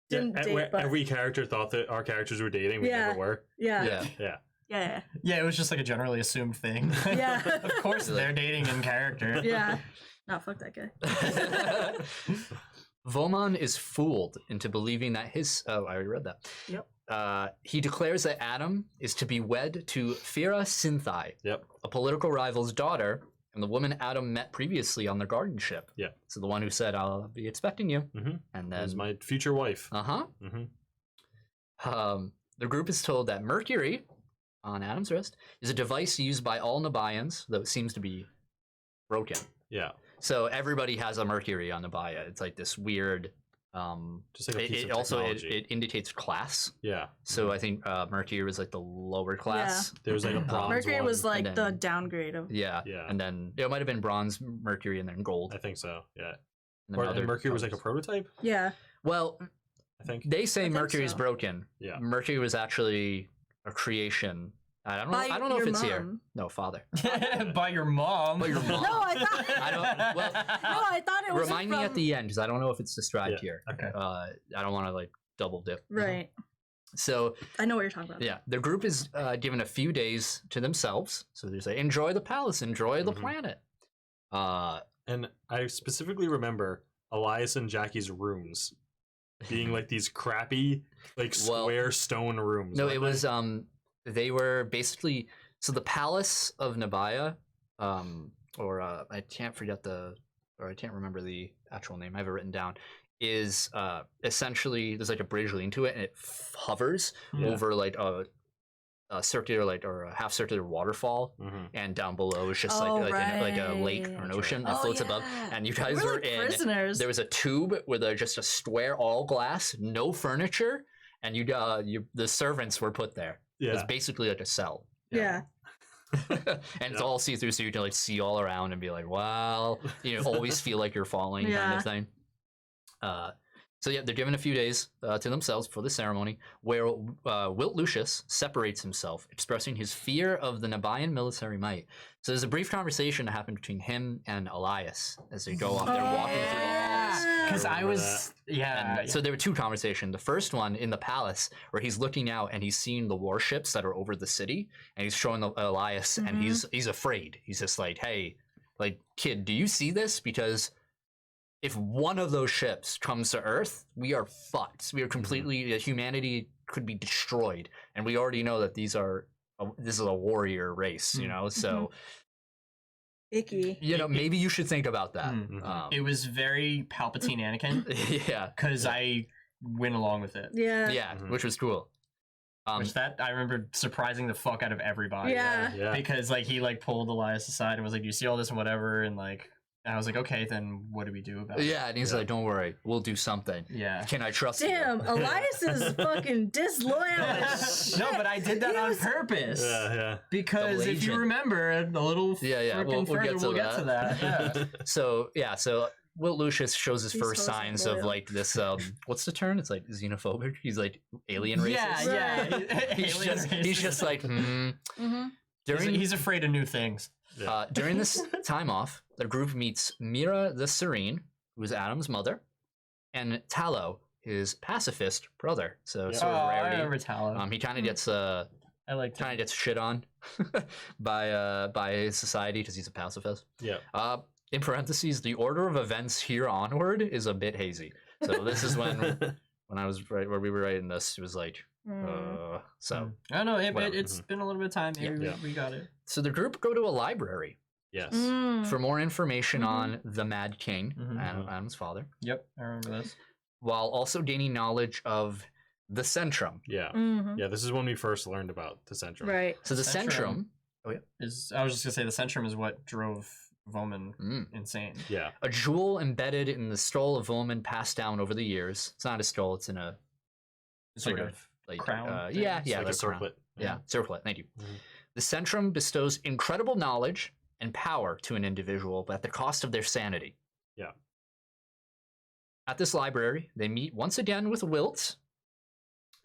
Didn't date,
where
but
every character thought that our characters were dating. We never were.
yeah.
Yeah.
Yeah, it was just like a generally assumed thing.
Yeah.
Of course, they're dating in character.
Yeah. No, fuck that guy.
Volmon is fooled into believing that his... Oh, I already read that.
Yep.
He declares that Adam is to be wed to Fira Synthai,
Yep.
a political rival's daughter, and the woman Adam met previously on their garden ship.
Yeah.
So the one who said, I'll be expecting you.
Mm-hmm.
And
That was
then...
my future wife.
Uh-huh.
Mm-hmm.
The group is told that Mercury on Adam's wrist is a device used by all Nabayans, though it seems to be broken.
Yeah.
So everybody has a Mercury on Nabaya. It's like this weird.
Just like a piece of
also
technology.
it indicates class.
Yeah.
So I think Mercury was like the lower class.
There's like a bronze
Mercury
one.
was like
and
the
then-
downgrade of.
Yeah.
Yeah.
And then it might have been bronze, Mercury, and then gold.
I think so. Yeah.
And then
Or
other
and Mercury was like a
colors.
prototype.
Yeah.
Well,
I think.
they say
think
Mercury's
so.
broken.
Yeah.
Mercury was actually a creation. I don't know.
By
I don't know if
your
it's here.
mom.
No, father.
By your mom.
By your mom.
No, I thought.
I don't. Well,
No, I thought it was.
remind me at the end because I don't know if it's described
Yeah,
here.
okay.
I don't want to like double dip.
Right.
So
I know what you're talking about.
yeah, the group is given a few days to themselves. So there's like enjoy the palace, enjoy the
Mhm.
planet.
And I specifically remember Elias and Jackie's rooms being like these crappy, like
Well,
square stone rooms.
No,
weren't
it was they were basically so the palace of Nabaya, I can't remember the actual name. I have it written down. Is essentially there's like a bridge leading to it, and it hovers
Yeah.
over like a circular or a half circular waterfall,
they? Mhm.
and down below is just
Oh,
like a lake
right.
or an
That's
ocean
right.
that
Oh,
floats above.
yeah.
And you guys
We're
were
like
in.
prisoners.
There was a tube with just a square all glass, no furniture, and the servants were put there. It was
Yeah.
basically like a cell.
Yeah.
And it's
Yeah.
all see through, so you can like see all around and be like, "Wow!" Always feel like you're falling, kind
Yeah.
of thing. So yeah, they're given a few days to themselves for the ceremony, where Wilt Lucius separates himself, expressing his fear of the Nabayan military might. So there's a brief conversation that happened between him and Elias as they go off. They're walking through the halls.
Because I
remember
was, yeah.
And so there were two conversations. The first one in the palace, where he's looking out and he's seeing the warships that are over the city, and he's showing Elias, and he's afraid. He's just like, "Hey, like kid, do you see this? Because if one of those ships comes to Earth, we are fucked. We are completely humanity could be destroyed, and we already know that this is a warrior race, you know. So
Icky.
maybe you should think about that.
Mhm.
It was very Palpatine Anakin
Yeah,
because I went along with it.
Yeah.
yeah,
Mhm.
which was cool.
Which that I remember surprising the fuck out of everybody.
Yeah.
Yeah.
Because like he like pulled Elias aside and was like, "Do you see all this and whatever?" And like I was like, "Okay, then what do we do about it?"
Yeah, and he's
Yeah.
like, "Don't worry, we'll do something.
Yeah.
Can I trust
Damn,
you?"
Elias is fucking disloyal as shit.
No, but I did that
He
on
was-
purpose.
Yeah.
Because if you
Legion.
remember a little
Yeah,
frickin'
we'll
further,
get to
we'll get to that. Yeah.
So Wilt Lucius shows his
He's
first
so
signs of
loyal.
like this. What's the term? It's like xenophobic. He's like alien racist.
Yeah.
He's
Alien
just
racist.
like
Mhm.
during
he's afraid of new things.
Yeah.
during this time off, the group meets Mira the Serene, who is Adam's mother, and Tallow, his pacifist brother. So
Yeah.
sort of
I
rarity.
remember Talon.
He kind of gets
I like
kind of gets shit on by his society because he's a pacifist.
Yeah.
In parentheses, the order of events here onward is a bit hazy. So this is when I was where we were writing this, it was like, so
I don't know.
Well,
It's been a little bit of time. Maybe
Yeah.
we got it.
so the group go to a library
Yes.
Mm.
for more information
Mhm.
on the Mad King,
Mhm.
Adam's father,
Yep, I remember this.
while also gaining knowledge of the Centrum.
Yeah.
Mhm.
Yeah. This is when we first learned about the Centrum.
Right.
So the
Centrum.
Centrum,
I was just gonna say the Centrum is what drove Voman
mm,
insane.
Yeah.
a jewel embedded in the skull of Volman passed down over the years. It's not a skull; it's in a
It's
sort
like
of like
crown
yeah,
thing.
yeah,
Like
the
a
crown.
circlet.
Yeah, circlet. Thank you.
Mhm.
The Centrum bestows incredible knowledge and power to an individual, but at the cost of their sanity.
Yeah.
At this library, they meet once again with Wilt,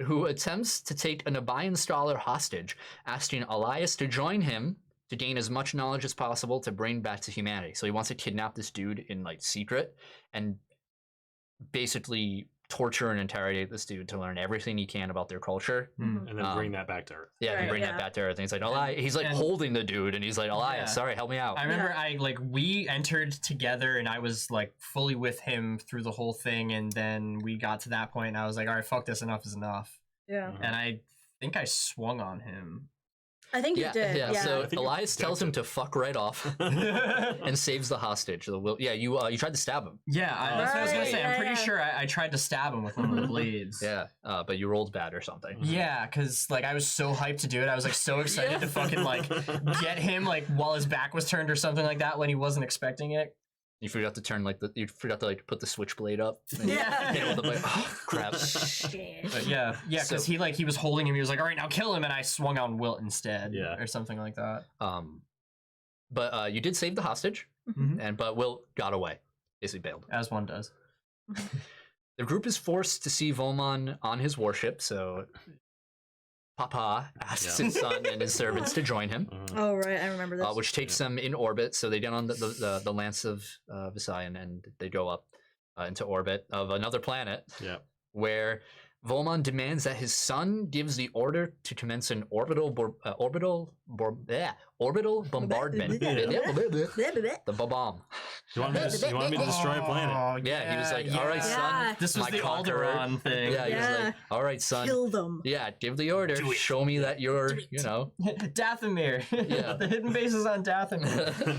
who attempts to take a Nabayan scholar hostage, asking Elias to join him to gain as much knowledge as possible to bring back to humanity. So he wants to kidnap this dude in like secret and basically torture and interrogate this dude to learn everything he can about their culture.
Mhm.
And then bring that back to Earth.
Yeah, and
Right,
bring
yeah.
that back to Earth. And he's like, Elias, he's like
and-
holding the dude, and he's like, Elias,
Yeah.
sorry, help me out.
I remember we entered together and I was like fully with him through the whole thing, and then we got to that point and I was like, all right, fuck this, enough is enough.
Yeah.
Mhm.
And I think I swung on him.
I think you did. Yeah.
So
I think
Elias tells him to fuck right off and saves the hostage. You tried to stab him.
Yeah, that's what I was gonna say. I'm pretty
yeah.
sure I tried to stab him with one of the blades.
Yeah, but you rolled bad or something.
Yeah, because like I was so hyped to do it. I was like so excited to fucking like get him like while his back was turned or something like that when he wasn't expecting it.
You forgot to turn you forgot to like put the switchblade up. And
Yeah.
hit it with the blade. Oh, crap.
Shit.
But yeah, because he was holding him. He was like, all right, now kill him, and I swung on Wilt instead.
Yeah.
Or something like that.
But you did save the hostage, but Wilt got away. Basically bailed.
As one does.
The group is forced to see Volmon on his warship, so Papa asks his son and his servants to join him,
Oh right, I remember this.
which takes them in orbit. So they get on the Lance of Visayan and they go up into orbit of another planet, where Volmon demands that his son gives the order to commence an orbital bombardment. The bomb.
You want me to destroy a planet?
Oh,
Yeah, he was like, all right,
Yeah.
son.
This was
my
the
conqueror."
Alderaan thing.
Yeah, he was like, all right, son.
Kill them.
Yeah, give the order. Show me that you're, you know.
Dathomir.
Yeah.
The hidden base is on Dathomir.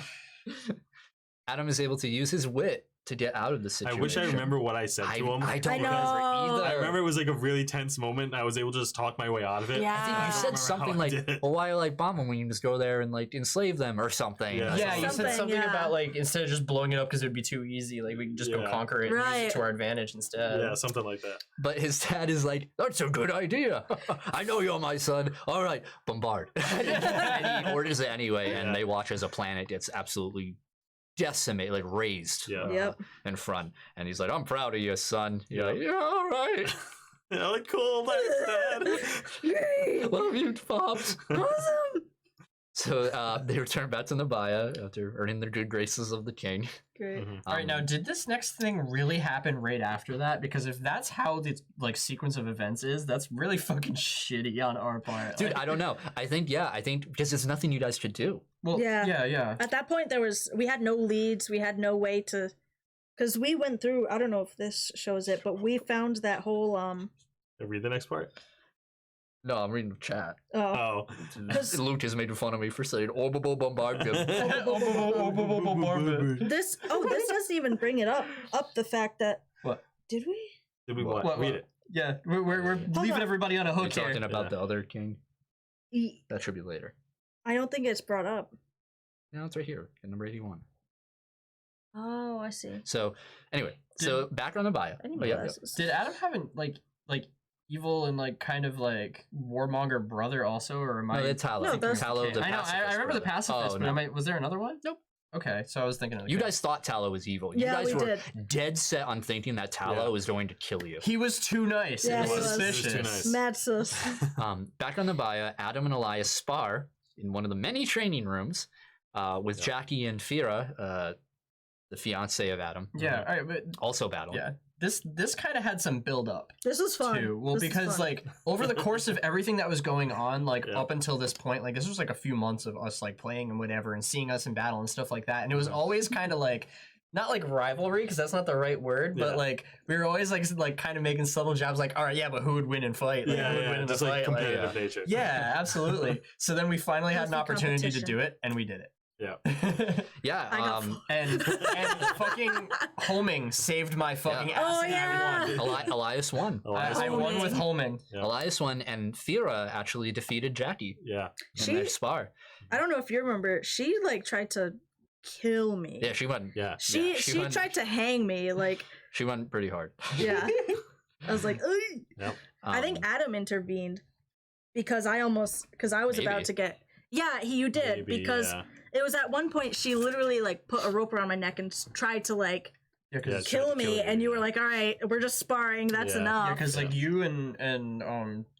Adam is able to use his wit to get out of the
I
situation.
wish I remember what I said to him.
I don't
I know.
remember either.
I remember it was like a really tense moment. I was able to just talk my way out of it.
Yeah.
I think you
I don't
said
remember
something
how I
like,
did it.
well, why like bomb them when you can just go there and like enslave them or something?
Yeah.
Yeah, you said
Something,
something
yeah.
about like instead of just blowing it up because it would be too easy, like we can just go
Yeah.
conquer it and use
Right.
it to our advantage instead.
Yeah, something like that.
But his dad is like, that's a good idea. I know you're my son. All right, bombard. And he orders it anyway, and they watch as a planet gets absolutely decimated, like razed
Yep.
in front. And he's like, I'm proud of you, son. You're like, yeah, all right.
Yeah, like cool, thanks, Dad.
Love you, Pops.
Awesome.
So they return back to Nabaya after earning the good graces of the king.
Great.
All right, now did this next thing really happen right after that? Because if that's how the like sequence of events is, that's really fucking shitty on our part.
Dude,
Like,
I don't know. I think because there's nothing you guys could do.
well,
Yeah.
yeah.
At that point, we had no leads. We had no way to, because we went through. I don't know if this shows it, but we found that whole
Read the next part.
No, I'm reading the chat.
Oh.
Luke is making fun of me for saying orbital bombardment.
This doesn't even bring it up the fact that
What?
did we?
Did we what?
What?
Read it.
Yeah, we're leaving
on.
everybody on a
You're
hook here.
talking about the other king.
E-
That should be later.
I don't think it's brought up.
No, it's right here, at number 81.
Oh, I see.
So anyway, so back on the bio.
I need
Oh,
my
yeah,
glasses.
Did Adam have an like evil and like kind of like warmonger brother also, or am I?
No, that's Tallow.
No, that's-
Tallow,
Okay.
the
I know. I
pacifist
remember the
brother.
pacifist,
Oh,
but
no.
was there another one?
Nope.
Okay, so I was thinking of the
You
guy.
guys thought Tallow was evil. You
Yeah,
guys
we
were
did.
dead set on thinking that Tallow was going to kill you.
He was too nice.
Yeah,
it
he
was
was.
suspicious.
He was too nice.
Mad sus.
Back on the bio, Adam and Elias spar in one of the many training rooms with Jackie and Fira, the fiance of Adam.
Yeah. All right, but
Also battle.
yeah, this kind of had some build up.
This was fun.
Too. Well,
This is
because
fun.
like over the course of everything that was going on, like
Yeah.
up until this point, like this was like a few months of us like playing and whatever, and seeing us in battle and stuff like that, and it was always kind of like. Not like rivalry, because that's not the right word, but
Yeah.
like we were always like kind of making subtle jabs, like, all right, yeah, but who would win in fight? Like, who would win in
just
a
like
fight?
competitive nature.
Yeah, absolutely. So then we finally had an
Healthy
opportunity to
competition.
do it, and we did it.
Yeah.
Yeah.
I got
and fucking homing saved my fucking ass.
Oh,
and
yeah.
I won.
Elias won.
I won with homing.
Yeah.
Elias won, and Fira actually defeated Jackie
Yeah.
in their spar.
I don't know if you remember, she like tried to kill me.
Yeah, she went.
Yeah.
She
she went-
tried to hang me. Like,
She went pretty hard.
yeah. I was like, "Ugh."
Yep.
I think Adam intervened because I was
Maybe.
about to get. Yeah, you did
Maybe,
because
yeah.
it was at one point she literally like put a rope around my neck and tried to like
Yeah,
Yeah,
because
tried
kill
to
me,
kill you,
and you were
yeah.
like, all right, we're just sparring. That's
Yeah.
enough.
like you and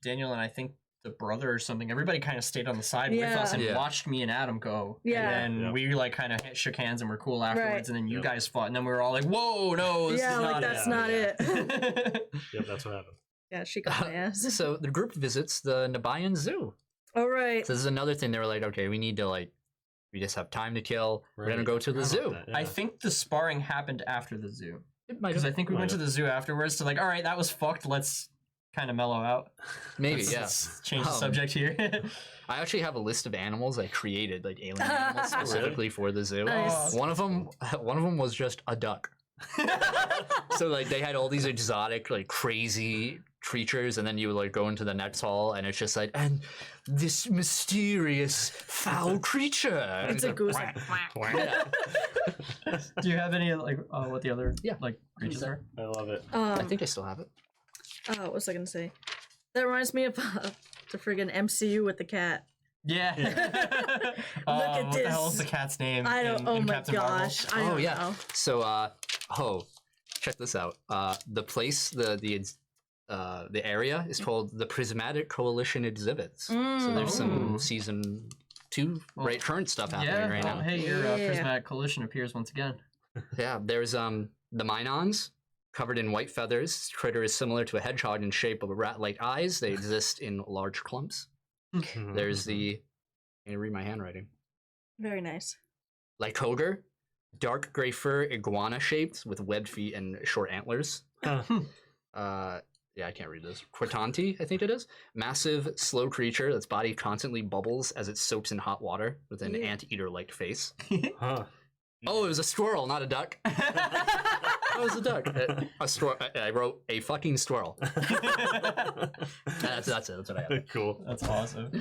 Daniel and I think the brother or something, everybody kind of stayed on the side with
Yeah.
us and
Yeah.
watched me and Adam go.
Yeah.
And then
Yeah.
we like kind of shook hands and were cool afterwards,
Right.
and then you
Yep.
guys fought, and then we were all like, whoa, no, this
Yeah,
is
like
not
that's
it.
not
Yeah.
it.
Yep, that's what happened.
Yeah, she got my ass.
So the group visits the Nabayan Zoo.
All right.
So this is another thing. They were like, okay, we need to we just have time to kill. We're gonna
Right.
go to the
Forgot
zoo.
about that,
I
yeah.
think the sparring happened after the zoo.
It might
Because I
have.
think we
Might
went to
have.
the zoo afterwards to like, all right, that was fucked. Let's kind of mellow out.
Maybe,
Let's change the subject here.
I actually have a list of animals I created, like alien animals specifically for the zoo.
Nice.
One of them was just a duck. So like they had all these exotic, like crazy creatures, and then you would like go into the next hall, and it's just like, and this mysterious foul creature.
It's a goose.
Yeah.
Do you have any like what the other
Yeah.
like creatures are?
I love it.
I think I still have it.
What was I gonna say? That reminds me of the friggin' MCU with the cat.
Yeah.
at
what the hell
this.
is the cat's name?
I don't.
in
My
Captain Marvel?
gosh. I don't know.
So check this out. The place, the area is called the Prismatic Coalition Exhibits. So there's some season 2 current stuff happening right now.
Hey, your Prismatic Coalition appears once again.
Yeah, there's the Minons, covered in white feathers. This critter is similar to a hedgehog in shape, but with rat-like eyes. They exist in large clumps. There's the, can you read my handwriting?
Very nice.
Lycoger, dark gray fur, iguana shaped with webbed feet and short antlers. Yeah, I can't read this. Cortanti, I think it is. Massive, slow creature that's body constantly bubbles as it soaks in hot water with an anteater-like face. Oh, it was a squirrel, not a duck. It was a duck. I wrote a fucking squirrel. That's it. That's what I have.
Cool.
That's awesome.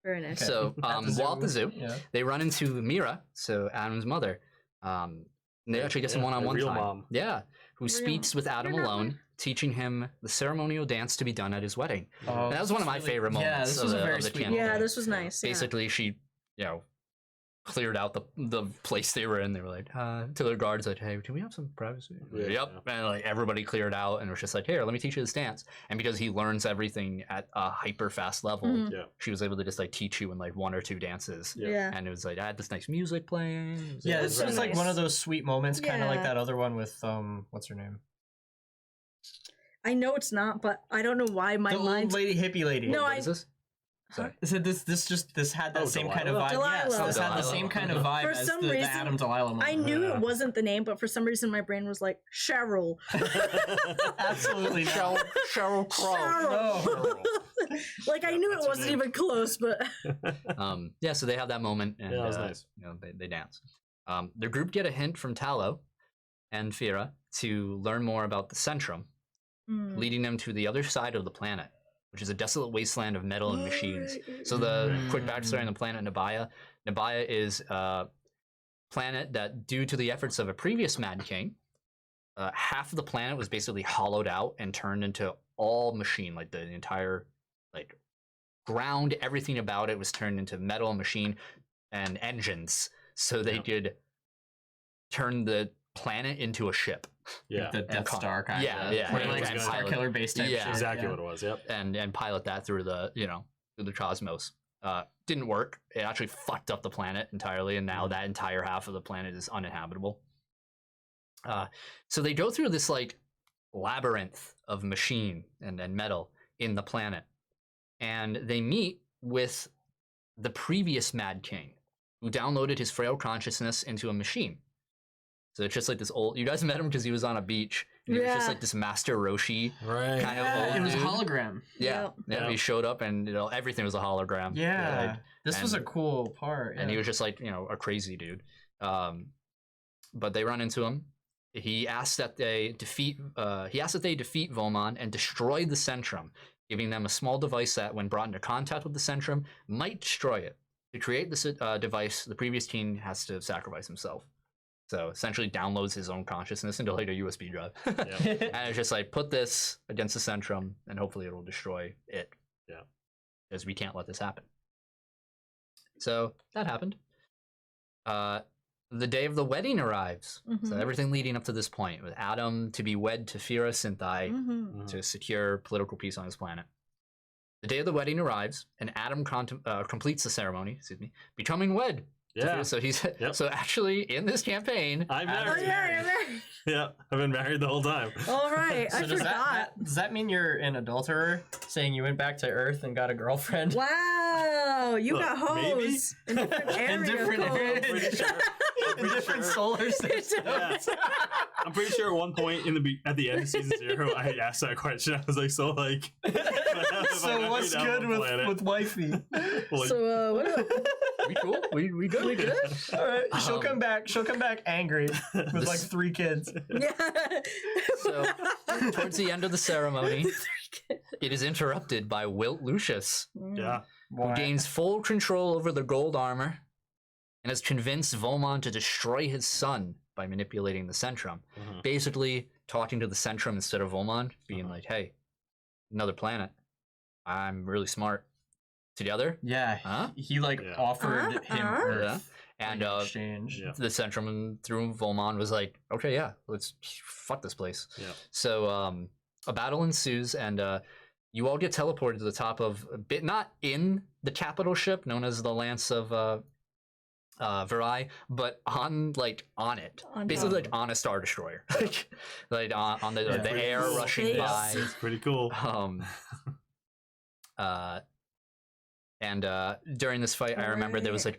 Very nice.
Okay.
So while at the zoo,
Yeah.
they run into Mira, so Adam's mother. They actually get some one-on-one
real
time.
mom.
Yeah, who speaks with Adam alone, teaching him the ceremonial dance to be done at his wedding.
Oh,
And that was one of my favorite moments.
Yeah, this
of
was
the,
a very
of the
sweet
campaign.
Yeah, this was nice.
Basically, she, cleared out the place they were in. They were like, to their guards, like, hey, can we have some privacy?
Yeah,
Yep. And like everybody cleared out, and it was just like, here, let me teach you this dance. And because he learns everything at a hyper fast level,
Mhm.
she was able to just like teach you in like 1 or 2 dances.
Yeah.
And it was like, I had this nice music playing. It was,
Yeah,
It
it's
was
just
so
like
nice.
one of those sweet moments, kind of like
Yeah.
that other one with what's her name?
I know it's not, but I don't know why my
The old
mind.
lady, hippie lady.
No,
What is this?
Huh?
I said this had that
Oh,
same kind of vibe.
Delilah.
Yes, this had the
Delilah.
same kind of vibe
For
as
some
the
reason,
Adam Delilah moment.
I knew
Yeah.
it wasn't the name, but for some reason my brain was like Cheryl.
Absolutely not.
Cheryl
Cheryl. Like I knew
That's
it
her
wasn't
name.
even close, but
Yeah, so they have that moment, and
Yeah, that was nice.
they dance. The group get a hint from Tallow and Fira to learn more about the Centrum, leading them to the other side of the planet, which is a desolate wasteland of metal and machines. So the quick backstory on the planet Nabaya. Nabaya is a planet that, due to the efforts of a previous Mad King, half of the planet was basically hollowed out and turned into all machine, like the entire like ground, everything about it was turned into metal and machine and engines, so they could turn the planet into a ship.
Yeah.
The Death Star kind
Yeah,
of.
yeah,
Or
yeah,
like
exactly.
Star Killer base type
Yeah.
shit.
Exactly what it was. Yep.
and pilot that through the through the cosmos. Didn't work. It actually fucked up the planet entirely, and now that entire half of the planet is uninhabitable. So they go through this like labyrinth of machine and metal in the planet, and they meet with the previous Mad King, who downloaded his frail consciousness into a machine. So it's just like this old. You guys met him because he was on a beach. And he was just
Yeah.
like this Master Roshi
Right.
kind of
Yeah.
old
It was a
dude.
hologram.
Yeah,
Yep.
yeah. He showed up, and everything was a hologram.
Yeah.
like,
This was a
and-
cool part.
and he
yeah.
was just like a crazy dude. But they run into him. He asks that they defeat. Vomon and destroy the Centrum, giving them a small device that, when brought into contact with the Centrum, might destroy it. To create this device, the previous king has to sacrifice himself. So essentially, downloads his own consciousness into like a USB drive, and it's just like, put this against the Centrum, and hopefully it will destroy it.
Yeah.
Because we can't let this happen. So that happened. The day of the wedding arrives. So
Mhm.
everything leading up to this point, with Adam to be wed to Fira Synthai
Mhm.
to secure political peace on his planet. The day of the wedding arrives, and Adam completes the ceremony, becoming wed.
Yeah.
So he's
Yep.
so actually in this campaign,
I'm
Oh
married.
yeah, you're married.
Yeah. I've been married the whole time.
All right,
So
I
does
forgot.
does that mean you're an adulterer, saying you went back to Earth and got a girlfriend?
Wow, you
Look,
got
maybe.
hoes in different area
different
codes.
areas.
Pretty sure.
In different solar systems.
Yeah. I'm pretty sure at one point at the end of season 0, I asked that question. I was like, so like,
So what's good with wifey?
Like,
So what about
We cool? We good? We good?
All right, she'll come back. She'll come back angry with like 3 kids.
yeah.
So towards the end of the ceremony, it is interrupted by Wilt Lucius,
yeah.
who gains full control over the gold armor and has convinced Vomon to destroy his son by manipulating the Centrum. Basically, talking to the Centrum instead of Vomon, being like, hey, another planet. I'm really smart. Together?
Yeah.
Huh?
He like offered him Earth.
And
in exchange.
the Centrum through Volmon was like, okay, yeah, let's fuck this place.
Yeah.
So a battle ensues, and you all get teleported to the top of a bit, not in the capital ship known as the Lance of Virai, but on it, basically like on a Star Destroyer, like on the air
cool.
rushing by.
It's pretty cool.
And during this fight, I remember there was like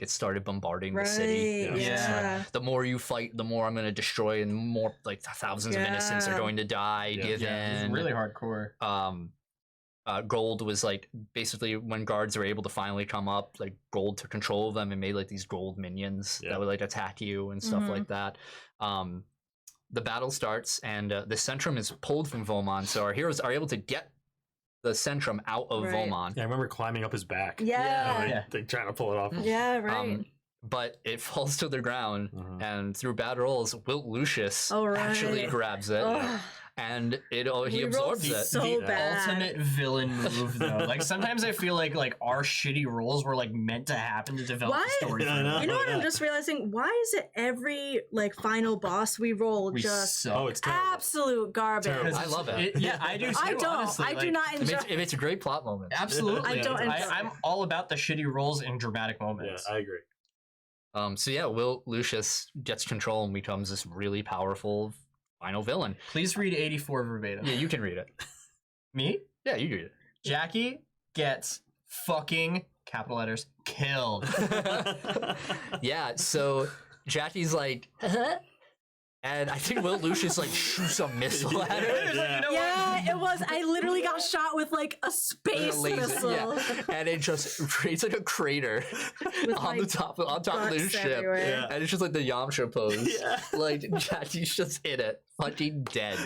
it started bombarding the city.
Right,
It was just
yeah.
like, the more you fight, the more I'm going to destroy, and more like thousands of innocents are going to die.
Yeah.
Give
It's
in.
really hardcore.
Gold was like basically when guards were able to finally come up, like Gold took control of them and made like these gold minions that would like attack you and stuff like that. The battle starts, and the Centrum is pulled from Vomon, so our heroes are able to get the Centrum out of Vomon.
Yeah, I remember climbing up his back.
Yeah.
Like trying to pull it off.
Yeah, right.
But it falls to the ground, and through bad rolls, Wilt Lucius actually grabs it, and he absorbs it.
So bad.
Ultimate villain move, though. Like sometimes I feel like our shitty rolls were like meant to happen to develop the story.
Yeah, I know.
You know what I'm just realizing? Why is it every like final boss we roll just
suck.
Oh, it's terrible.
absolute garbage?
Terrible.
I love it.
Yeah, I do too.
I don't.
Honestly.
I do
Like,
not enjoy.
It makes a great plot moment.
Absolutely.
I don't enjoy-
I'm all about the shitty rolls in dramatic
Yeah,
moments.
I agree.
So yeah, Wilt Lucius gets control and becomes this really powerful final villain.
Please read 84 verbatim.
Yeah, you can read it.
Me?
Yeah, you read
Jackie gets fucking capital letters killed.
it. Yeah, so Jackie's like, and I think Wilt Lucius like shoots a missile at her.
Yeah.
Yeah, it was. I literally got shot with like a space missile.
Yeah. And it just creates like a crater on the top of the
Guts
ship.
everywhere.
Yeah.
And it's just like the Yamcha pose.
Yeah.
Like Jackie's just in it, fucking dead.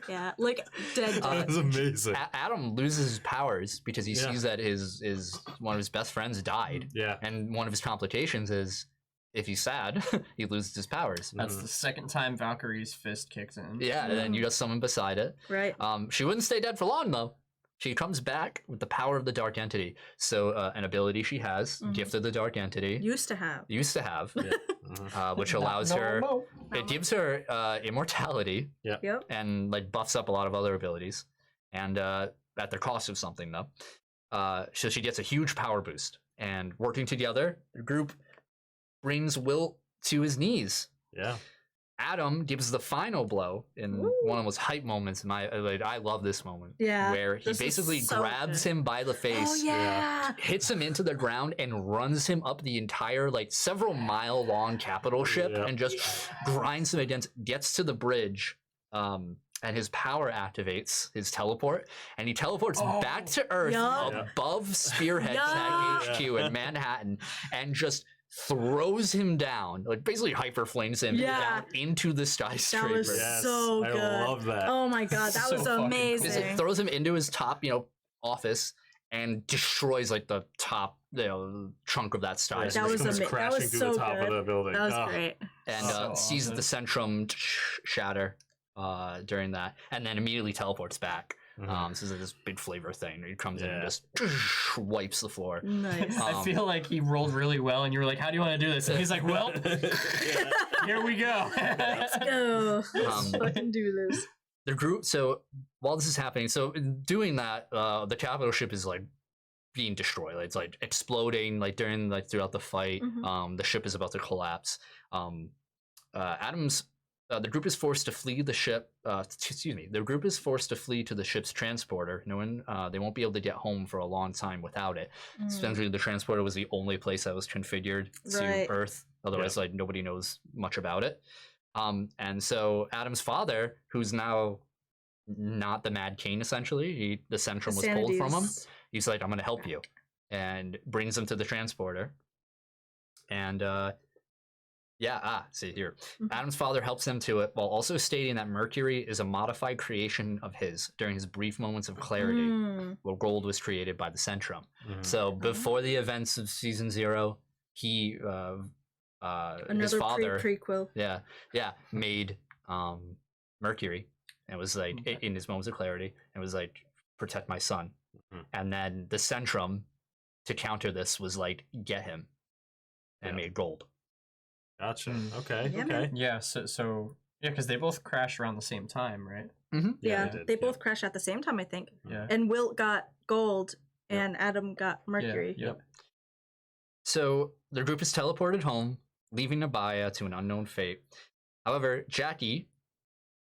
Yeah, like dead.
That was amazing.
Adam loses his powers because he sees that his one of his best friends died.
Yeah.
And one of his complications is if he's sad, he loses his powers.
That's the second time Valkyrie's fist kicked in.
Yeah, and then you got someone beside it.
Right.
She wouldn't stay dead for long though. She comes back with the power of the Dark Entity. So an ability she has, Gift of the Dark Entity,
Used to have.
which allows her. It gives her immortality.
Yep.
And like buffs up a lot of other abilities, and at the cost of something though. So she gets a huge power boost, and working together, the group brings Wilt to his knees.
Yeah.
Adam gives the final blow in one of those hype moments. I love this moment.
Yeah,
where he
this is
basically
so
grabs
good.
him by the face.
Oh yeah.
Hits him into the ground and runs him up the entire like several mile long capital ship and just grinds him against, gets to the bridge, and his power activates his teleport, and he teleports back to Earth above Spearhead Tech HQ in Manhattan, and just throws him down, like basically hyper flames him down into the skyscraper.
That was so good.
I love that.
Oh my god, that
So
was
fucking
amazing.
cool.
It throws him into his top, office, and destroys like the top, chunk of that skyscraper.
That was
comes
that
crashing
was
through
so
the top
good.
of the building.
That was great.
And
So
sees
awesome.
the Centrum shatter during that, and then immediately teleports back. This is this big flavor thing. He comes in and just wipes the floor.
Nice.
I feel like he rolled really well, and you were like, "How do you want to do this?" And he's like, "Well, here we go."
Let's go. Let's fucking do this.
The group. So while this is happening, so in doing that, the capital ship is like being destroyed. Like, it's like exploding. Like throughout the fight, the ship is about to collapse. Adam's the group is forced to flee the ship. Excuse me. The group is forced to flee to the ship's transporter. No one, they won't be able to get home for a long time without it. Essentially, the transporter was the only place that was configured to Earth. Otherwise, like nobody knows much about it. And so Adam's father, who's now not the Mad King, essentially, the Centrum was pulled from him. He's like, I'm going to help you, and brings him to the transporter. And see here. Adam's father helps him to it while also stating that Mercury is a modified creation of his during his brief moments of clarity, where gold was created by the Centrum. So before the events of season 0, he his father
prequel.
Made Mercury, and was like in his moments of clarity, and was like, protect my son. And then the Centrum, to counter this, was like, get him, and made gold.
Gotcha. Okay.
Yeah,
okay.
Yeah. So yeah, because they both crashed around the same time, right?
Yeah, they both crashed at the same time, I think.
Yeah.
And Wilt got gold, and Adam got Mercury.
Yep.
So their group is teleported home, leaving Abaya to an unknown fate. However, Jackie.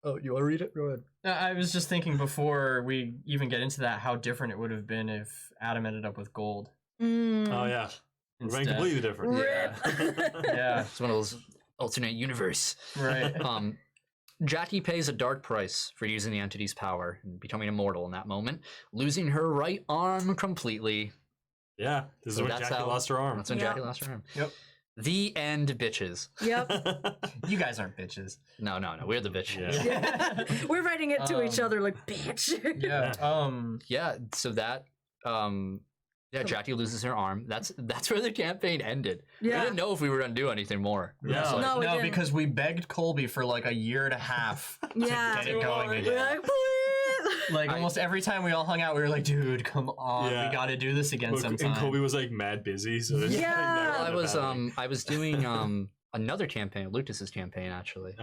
Oh, you want to read it? Go ahead.
I was just thinking before we even get into that, how different it would have been if Adam ended up with gold.
Oh yeah. We're completely different.
Rip.
Yeah.
It's one of those alternate universe.
Right.
Jackie pays a dark price for using the entity's power and becoming immortal in that moment, losing her right arm completely.
Yeah. This is when Jackie lost her arm.
That's when Jackie lost her arm.
Yep.
The end, bitches.
Yep.
You guys aren't bitches.
No. We're the bitches.
Yeah. We're writing it to each other like, bitch.
Yeah.
So that Jackie loses her arm. That's where the campaign ended. We didn't know if we were gonna do anything more.
Yeah.
No, because we begged Colby for like a year and a half to get it going again.
We're like, please.
Like almost every time we all hung out, we were like, dude, come on, we gotta do this again sometime.
And Colby was like mad busy, so
I was doing another campaign, Lucas's campaign actually.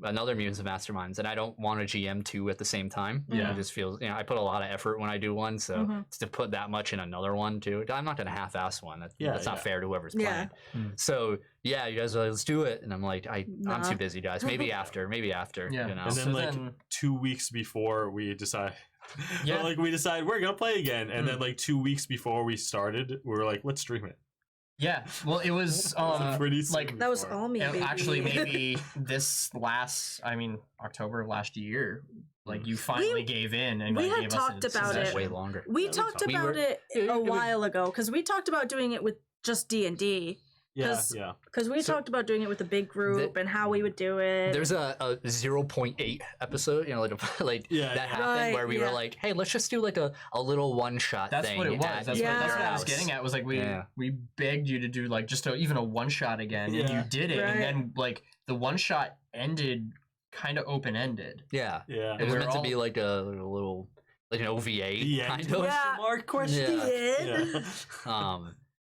Another Mutants Masterminds, and I don't want to GM 2 at the same time. It just feels, I put a lot of effort when I do one, so to put that much in another one too, I'm not gonna half-ass one. That's not fair to whoever's playing. So you guys are like, let's do it, and I'm like, I'm too busy, guys. Maybe after.
Yeah.
And then 2 weeks before we decide. We decided we're gonna play again, and then like 2 weeks before we started, we were like, let's stream it.
Yeah, well, it was like
that was all me.
Actually, maybe this October of last year, like you finally gave in, and
we
like,
had
gave
talked
us
about it
way longer.
We talked about it a while ago because we talked about doing it with just D&D. Because we talked about doing it with a big group and how we would do it.
There's a 0.8 episode, that happened where we were like, hey, let's just do like a little one-shot thing.
That's what it was. That's what I was getting at. Was like we begged you to do like just even a one-shot again, and you did it, and then like the one-shot ended kind of open-ended.
Yeah. It was meant to be like a little like an OVA kind of.
Mark question.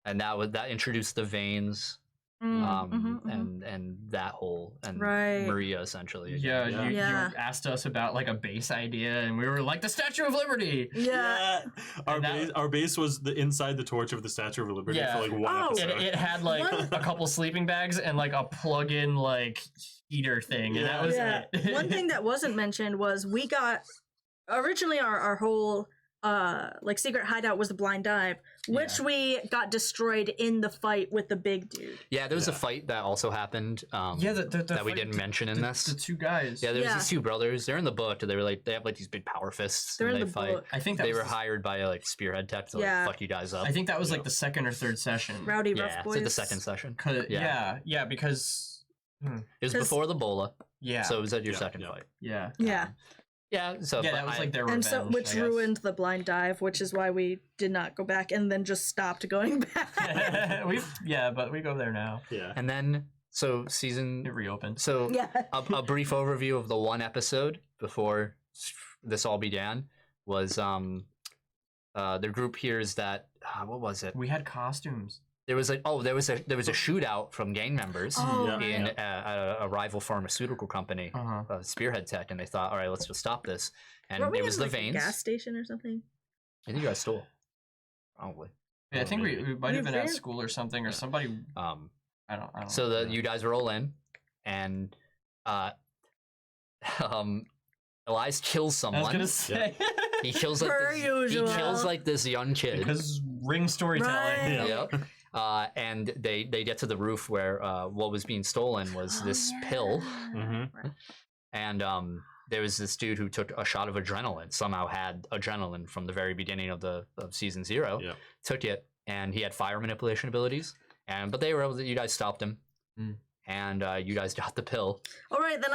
And that introduced the veins, and that whole Maria essentially.
Again. You asked us about like a base idea, and we were like the Statue of Liberty.
Our base was inside the torch of the Statue of Liberty for like one episode.
It had like a couple sleeping bags and like a plug-in like heater thing, and that was it.
One thing that wasn't mentioned was we got originally our whole secret hideout was the blind dive, which we got destroyed in the fight with the big dude.
Yeah, there was a fight that also happened. That we didn't mention in this.
The two guys.
Yeah, there's these two brothers. They're in the book. They have like these big power fists.
They're in the
fight.
book.
I think
they were hired by like Spearhead Tech to like fuck you guys up.
I think that was like the second or third session.
Rowdy Rough Boys.
It's like the second session.
Because
it was before the Bola.
Yeah.
So it was at your second fight.
Yeah.
So
that was like their revenge,
which ruined the blind dive, which is why we did not go back and then just stopped going back.
But we go there now.
Yeah.
And then
it reopened.
So a brief overview of the one episode before this all began was the group hears that what was it?
We had costumes.
There was a shootout from gang members in a rival pharmaceutical company, Spearhead Tech, and they thought, all right, let's just stop this. And it was the veins.
A gas station or something.
I think you guys stole. Probably.
Yeah, I think we might have been at school or something, or somebody. I don't.
So you guys roll in, and Elias kills someone.
I was gonna say
He kills like
Per
this,
usual.
he kills like this young kid.
because ring storytelling.
Right.
Yep. And they get to the roof where what was being stolen was this pill, and there was this dude who took a shot of adrenaline. Somehow had adrenaline from the very beginning of season 0.
Yep.
Took it, and he had fire manipulation abilities. But they were able to. You guys stopped him, and you guys got the pill.
All right, then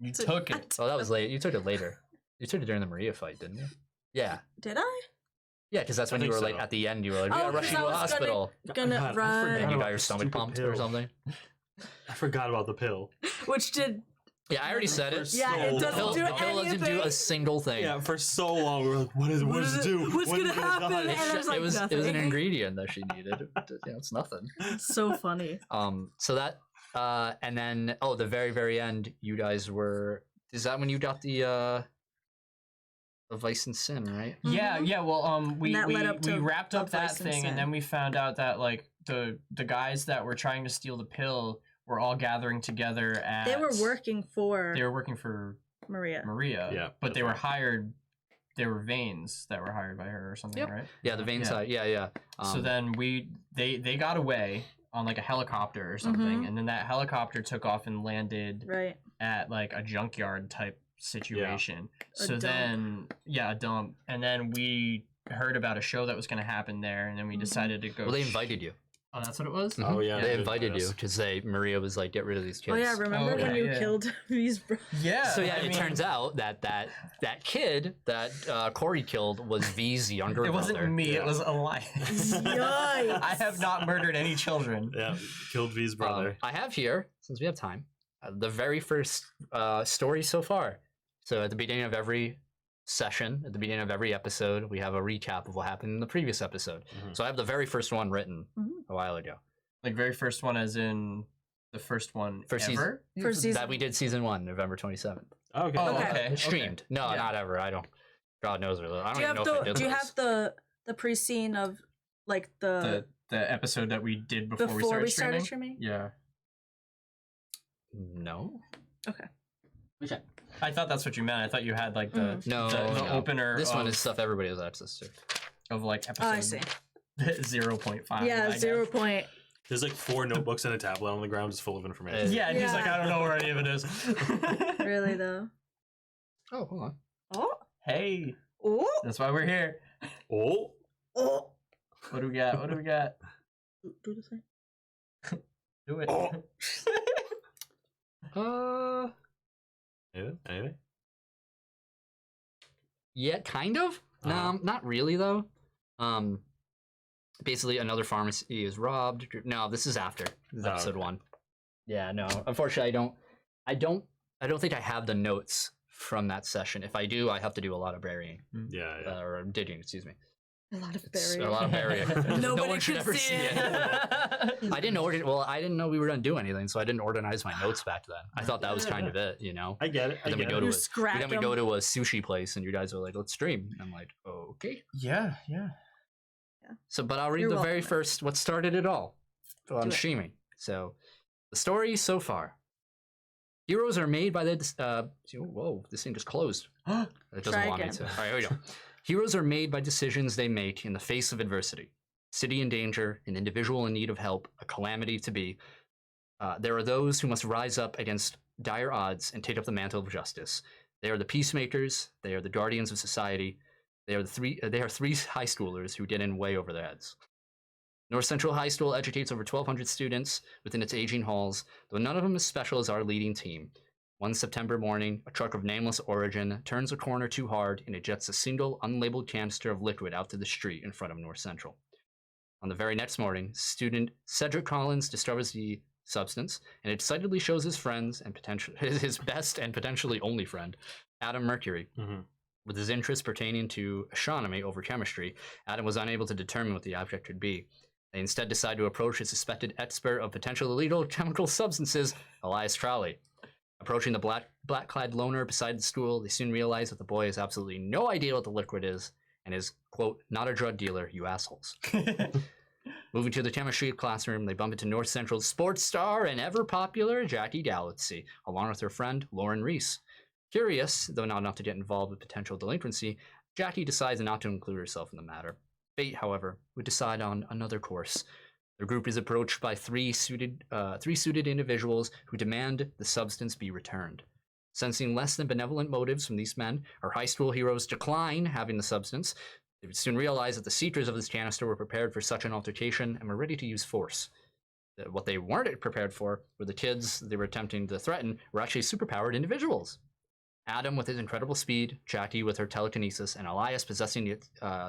You took it.
Oh, that was late. You took it later. You took it during the Maria fight, didn't you? Yeah.
Did I?
Yeah, because that's when
I
you were
think
like
so.
at the end. You were like, "We gotta rush you to the
I was
hospital,"
Gonna
God, I
run.
forgot.
and you
about
got your
the
stomach
stupid
pumped or
pill.
something.
I forgot about the pill.
Which did.
Yeah, I already said it.
Yeah, it
So
doesn't
long.
do
The pill doesn't do
anything.
a single thing.
Yeah, for so long we were like, what does it do?
What's
When
gonna
is it
happen?
die?
And there's like
it was an
nothing.
ingredient that she needed. It's nothing.
So funny.
So that and then the very very end, you guys were. Is that when you got the Vice and Sin, right?
Yeah,
Mhm.
yeah. Well, we
And that led up
we
to
wrapped up that
Vice and
thing,
Sin.
and then we found out that like the guys that were trying to steal the pill were all gathering together at.
They were working for
They were working for
Maria.
Maria.
Yeah,
but
that's
they were
right.
hired. They were Vanes that were hired by her or something,
Yep.
right?
Yeah, the vein
Yeah.
side. Yeah.
So then they got away on like a helicopter or something,
Mhm.
and then that helicopter took off and landed
Right.
at like a junkyard type situation.
A
So
dump.
then a dump, and then we heard about a show that was going to happen there, and then we
Mhm.
decided to go.
well, they invited you.
Oh, that's what it was.
Oh, yeah,
they
they did
invited
invite
you
us.
because Maria was like, "Get rid of these kids."
Oh yeah, remember
yeah,
when you
yeah.
killed these bro?
Yeah.
So yeah,
I
it
mean,
turns out that kid that Cory killed was V's younger
it wasn't
brother.
me.
Yeah.
It was Elias.
Yikes.
I have not murdered any children.
Yeah, killed V's brother.
I have here, since we have time, the very first story so far. So at the beginning of every session, at the beginning of every episode, we have a recap of what happened in the previous episode.
Mhm.
So I have the very first one written
Mhm.
a while ago.
Like very first one, as in the first one
First
ever.
First season.
That we did season 1, November 27th.
Okay.
Oh,
Okay.
okay.
Streamed. No,
Yeah.
not ever. I don't. God knows really. I don't
Do you
even
have
know if I
the
did
Do you
this.
have the pre-scene of like
The episode that we did before,
before
we started streaming.
streaming?
Yeah.
No.
Okay.
Okay.
I thought that's what you meant. I thought you had like the
No.
the
no.
opener.
This one
of-
is stuff everybody has access to.
of like episode.
Oh, I see.
0.5.
Yeah,
I guess.
0 point.
There's like 4 notebooks and a tablet on the ground just full of information.
Yeah, and he's like,
Yeah.
I don't know where any of it is.
Really though.
Oh, hold on.
Oh.
Hey,
Oh.
that's why we're here.
Oh,
Oh.
What do we got? What do we got?
Do the thing.
Do it.
Oh. Anything?
Yeah, kind of. No, not really though. Basically, another pharmacy is robbed. No, this is after. This is
Oh,
episode
okay.
1. Yeah, no. Unfortunately, I don't think I have the notes from that session. If I do, I have to do a lot of burying
Yeah.
or digging. Excuse me.
A lot of
It's
berries.
a lot of burying. no
Nobody
one should
could
ever
see
see
it.
it. I didn't know we were gonna do anything, so I didn't organize my notes back then. I thought that was kind of it, you know.
I get it. I
And then we
get
go
it.
to
You
a,
scrapped
then we
them.
go to a sushi place, and you guys are like, "Let's stream." I'm like, "Okay."
Yeah, yeah.
So, but I'll read
You're
the very
welcome.
first what started it all on
Do it.
streaming. So, the story so far: heroes are made by the. Whoa! This thing just closed. It doesn't
Try
want me
again.
to. All right, here we go. Heroes are made by decisions they make in the face of adversity. City in danger, an individual in need of help, a calamity to be. There are those who must rise up against dire odds and take up the mantle of justice. They are the peacemakers. They are the guardians of society. They are three high schoolers who get in way over their heads. North Central High School educates over 1,200 students within its aging halls, though none of them as special as our leading team. One September morning, a truck of nameless origin turns a corner too hard and ejects a single, unlabeled canister of liquid out to the street in front of North Central. On the very next morning, student Cedric Collins discovers the substance and excitedly shows his friends and his best and potentially only friend, Adam Mercury.
Mhm.
With his interest pertaining to astronomy over chemistry, Adam was unable to determine what the object could be. They instead decide to approach a suspected expert of potential illegal chemical substances, Elias Crowley. Approaching the black-clad loner beside the school, they soon realize that the boy has absolutely no idea what the liquid is and is, quote, not a drug dealer, you assholes. Moving to the chemistry classroom, they bump into North Central's sports star and ever-popular Jackie Galaxy, along with her friend Lauren Reese. Curious, though not enough to get involved with potential delinquency, Jackie decides not to include herself in the matter. Fate, however, would decide on another course. The group is approached by three suited individuals who demand the substance be returned. Sensing less than benevolent motives from these men, our high school heroes decline having the substance. They would soon realize that the seekers of this canister were prepared for such an altercation and were ready to use force. What they weren't prepared for were the kids they were attempting to threaten were actually superpowered individuals. Adam with his incredible speed, Jackie with her telekinesis, and Elias possessing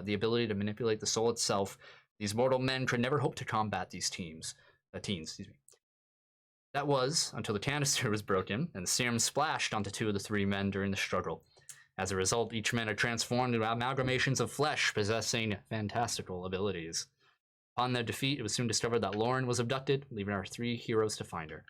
the ability to manipulate the soul itself, these mortal men could never hope to combat these teens. That was until the canister was broken and the serum splashed onto two of the three men during the struggle. As a result, each man had transformed into amalgamations of flesh possessing fantastical abilities. Upon their defeat, it was soon discovered that Lauren was abducted, leaving our three heroes to find her.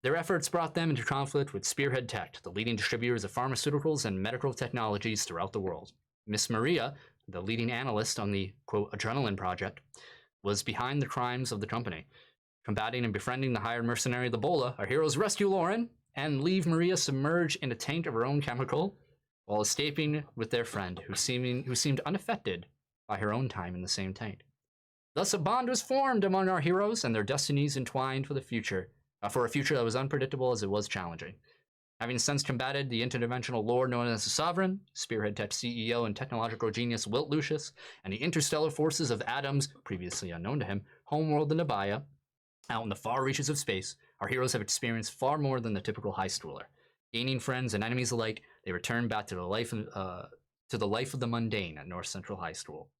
Their efforts brought them into conflict with Spearhead Tech, the leading distributors of pharmaceuticals and medical technologies throughout the world. Miss Maria, the leading analyst on the, quote, Adrenaline Project, was behind the crimes of the company. Combating and befriending the hired mercenary, the Bola, our heroes rescue Lauren and leave Maria submerged in a tank of her own chemical while escaping with their friend, who seemed unaffected by her own time in the same tank. Thus a bond was formed among our heroes and their destinies entwined for a future that was unpredictable as it was challenging. Having since combated the interdimensional lord known as the Sovereign, Spearhead Tech CEO and technological genius Wilt Lucius, and the interstellar forces of Adam's, previously unknown to him, homeworld the Nabaya, out in the far reaches of space, our heroes have experienced far more than the typical high schooler. Gaining friends and enemies alike, they return back to the life of the mundane at North Central High School.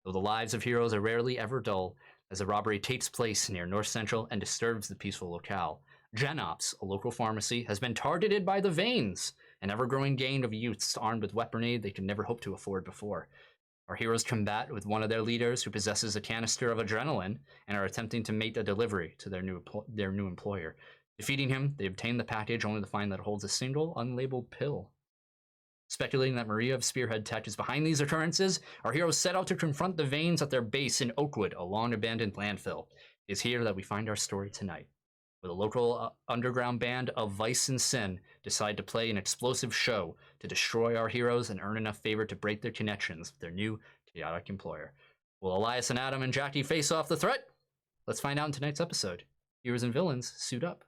Though the lives of heroes are rarely ever dull, as a robbery takes place near North Central and disturbs the peaceful locale, GenOps, a local pharmacy, has been targeted by the Veins, an ever-growing gang of youths armed with weaponry they could never hope to afford before. Our heroes combat with one of their leaders who possesses a canister of adrenaline and are attempting to make a delivery to their new employer. Defeating him, they obtain the package only to find that it holds a single unlabeled pill. Speculating that Maria of Spearhead Tech is behind these occurrences, our heroes set out to confront the Veins at their base in Oakwood, a long-abandoned landfill. It is here that we find our story tonight, where the local underground band of Vice and Sin decide to play an explosive show to destroy our heroes and earn enough favor to break their connections with their new chaotic employer. Will Elias and Adam and Jackie face off the threat? Let's find out in tonight's episode. Heroes and villains, suit up.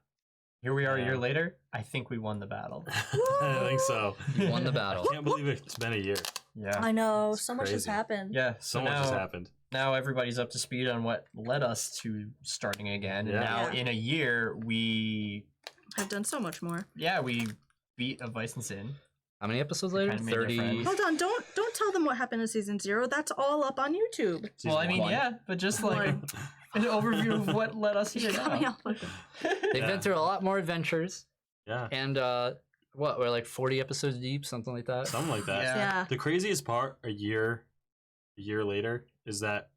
Here we are a year later. I think we won the battle.
I think so.
You won the battle.
I can't believe it's been a year.
Yeah.
I know,
It's
so much has
crazy.
happened.
Yeah.
So much has happened.
Now everybody's up to speed on what led us to starting again. And
Yeah.
now
Yeah.
in a year, we
I've done so much more.
we beat a Vice and Sin.
How many episodes later?
Kinda made their
30.
friends.
Hold on, don't tell them what happened in season 0. That's all up on YouTube.
Well, I mean,
Season
yeah, but just like an overview of what led us here
Coming
now.
up with it.
They've
Yeah.
been through a lot more adventures.
Yeah,
And we're like 40 episodes deep, something like that.
something like that.
Yeah.
Yeah.
The craziest part, a year later, is that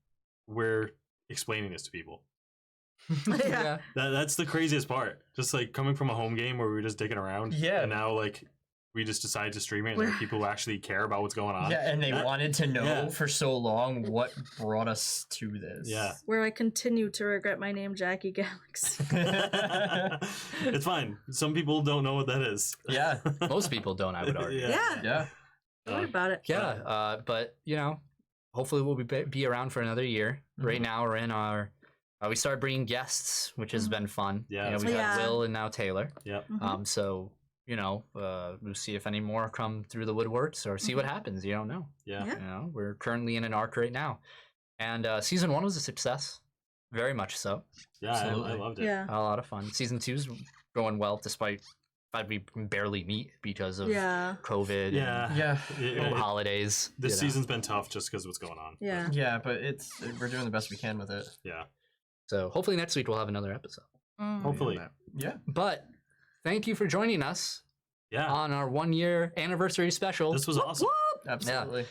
we're explaining this to people.
Yeah.
That's the craziest part. Just like coming from a home game where we were just dicking around.
Yeah.
And now like we just decided to stream it and there are people who actually care about what's going on.
Yeah, and they
That-
wanted to know
Yeah.
for so long what brought us to this.
Yeah.
Where I continue to regret my name, Jackie Galaxy.
It's fine. Some people don't know what that is.
Yeah.
Most people don't, I would argue.
Yeah.
Yeah.
Don't worry about it.
Yeah, but you know, hopefully we'll be around for another year. Right
Mhm.
now we're in our we started bringing guests, which has been fun.
Yeah,
You know,
that's
we've
Yeah.
got Will and now Taylor.
Yep.
Mhm.
So you know, we'll see if any more come through the woodworks or see what happens. You don't know.
Yeah.
Yeah.
You know, we're currently in an arc right now, and season 1 was a success, very much so.
Yeah, I
Absolutely.
loved it.
Yeah.
A lot of fun. Season 2's going well, despite fact we can barely meet because of
Yeah.
COVID
Yeah.
Yeah.
and holidays.
This
you know.
season's been tough just because what's going on.
Yeah.
Yeah, but we're doing the best we can with it.
Yeah.
So hopefully next week we'll have another episode.
Mm.
Hopefully.
Yeah.
But thank you for joining us
Yeah.
on our 1-year anniversary special.
This was awesome.
Absolutely.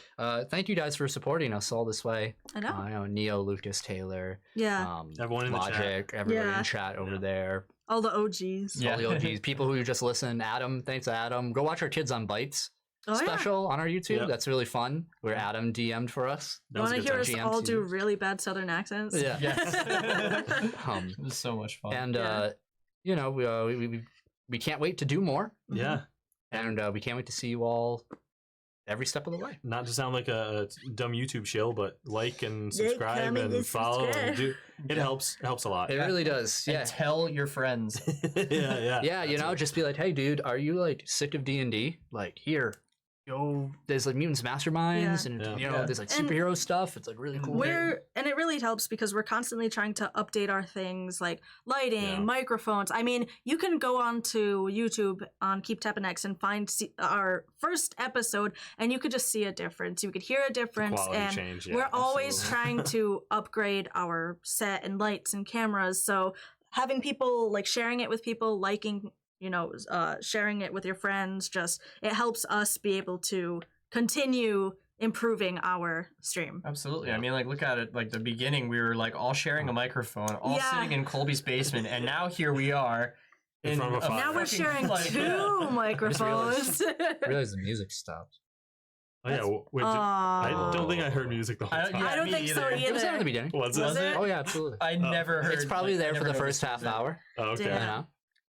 Thank you guys for supporting us all this way.
I know.
I know Neo, Lucas, Taylor,
Yeah.
Everyone in the chat.
Logic, everybody
Yeah.
in chat over
Yeah.
there.
All the OGs.
Yeah.
All the OGs, people who just listen. Adam, thanks Adam. Go watch our kids on Bites. special on our YouTube.
Yeah.
That's really fun. Where Adam DM'd for us.
That
You
was a
want to
good
hear
time.
us
GM
all do
team.
really bad Southern accents?
Yeah.
Yes.
Um,
It was so much fun.
and
Yeah.
you know, we can't wait to do more,
Yeah.
and we can't wait to see you all every step of the way.
Not to sound like a dumb YouTube shill, but like and subscribe
comment,
and
and
follow.
subscribe.
And it helps. It helps a lot.
It really does.
And
Yeah.
tell your friends.
yeah.
Yeah, you
That's
know,
it.
just be like, hey, dude, are you like sick of D&D? Like, here, there's like Mutants Masterminds, and
Yeah.
you know, there's like
And
superhero stuff. It's like really cool.
And it really helps because we're constantly trying to update our things like lighting,
Yeah.
microphones. I mean, you can go on to YouTube on Keep Tappin X and find our first episode, and you could just see a difference. You could hear a difference,
Quality
and
change, yeah,
we're always
absolutely.
trying to upgrade our set and lights and cameras. So having people like sharing it with people, liking, you know, sharing it with your friends, just it helps us be able to continue improving our stream.
Absolutely. I mean, like, look at it. Like, the beginning, we were, like, all sharing a microphone, all
Yeah.
sitting in Colby's basement, and now here we are.
In front of a fire.
Now we're
fucking,
sharing
like,
two microphones.
I realized the music stopped.
Oh yeah. Wait, I don't think I heard music the whole time.
I don't
me
think so
either.
It was there in the
either.
beginning.
Was
Was
it?
it?
Oh yeah, absolutely.
I never heard.
It's probably
like,
there for
never
the first
noticed
half
it.
hour.
Oh, okay.
You
Damn.
know.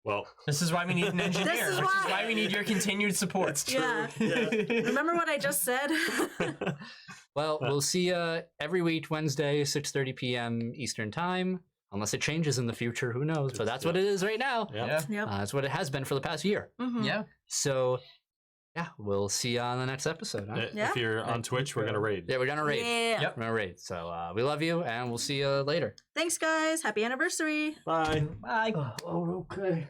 Well,
This is why we need an engineer.
is
Which is
why.
why we need your continued support.
it's true.
Yeah. Remember what I just said?
Well, we'll see you every week, Wednesday, 6:30 p.m. Eastern Time. Unless it changes in the future, who knows? But that's what it is right now.
Yeah.
Yeah.
Yep.
That's what it has been for the past year.
Mhm.
Yeah.
So, yeah, we'll see you on the next episode. Huh?
Yeah.
If you're on Twitch, we're gonna raid.
Yeah, we're gonna raid.
Yeah.
Yep.
We're gonna raid. So we love you, and we'll see you later.
Thanks, guys. Happy anniversary.
Bye.
Bye.
Oh, okay.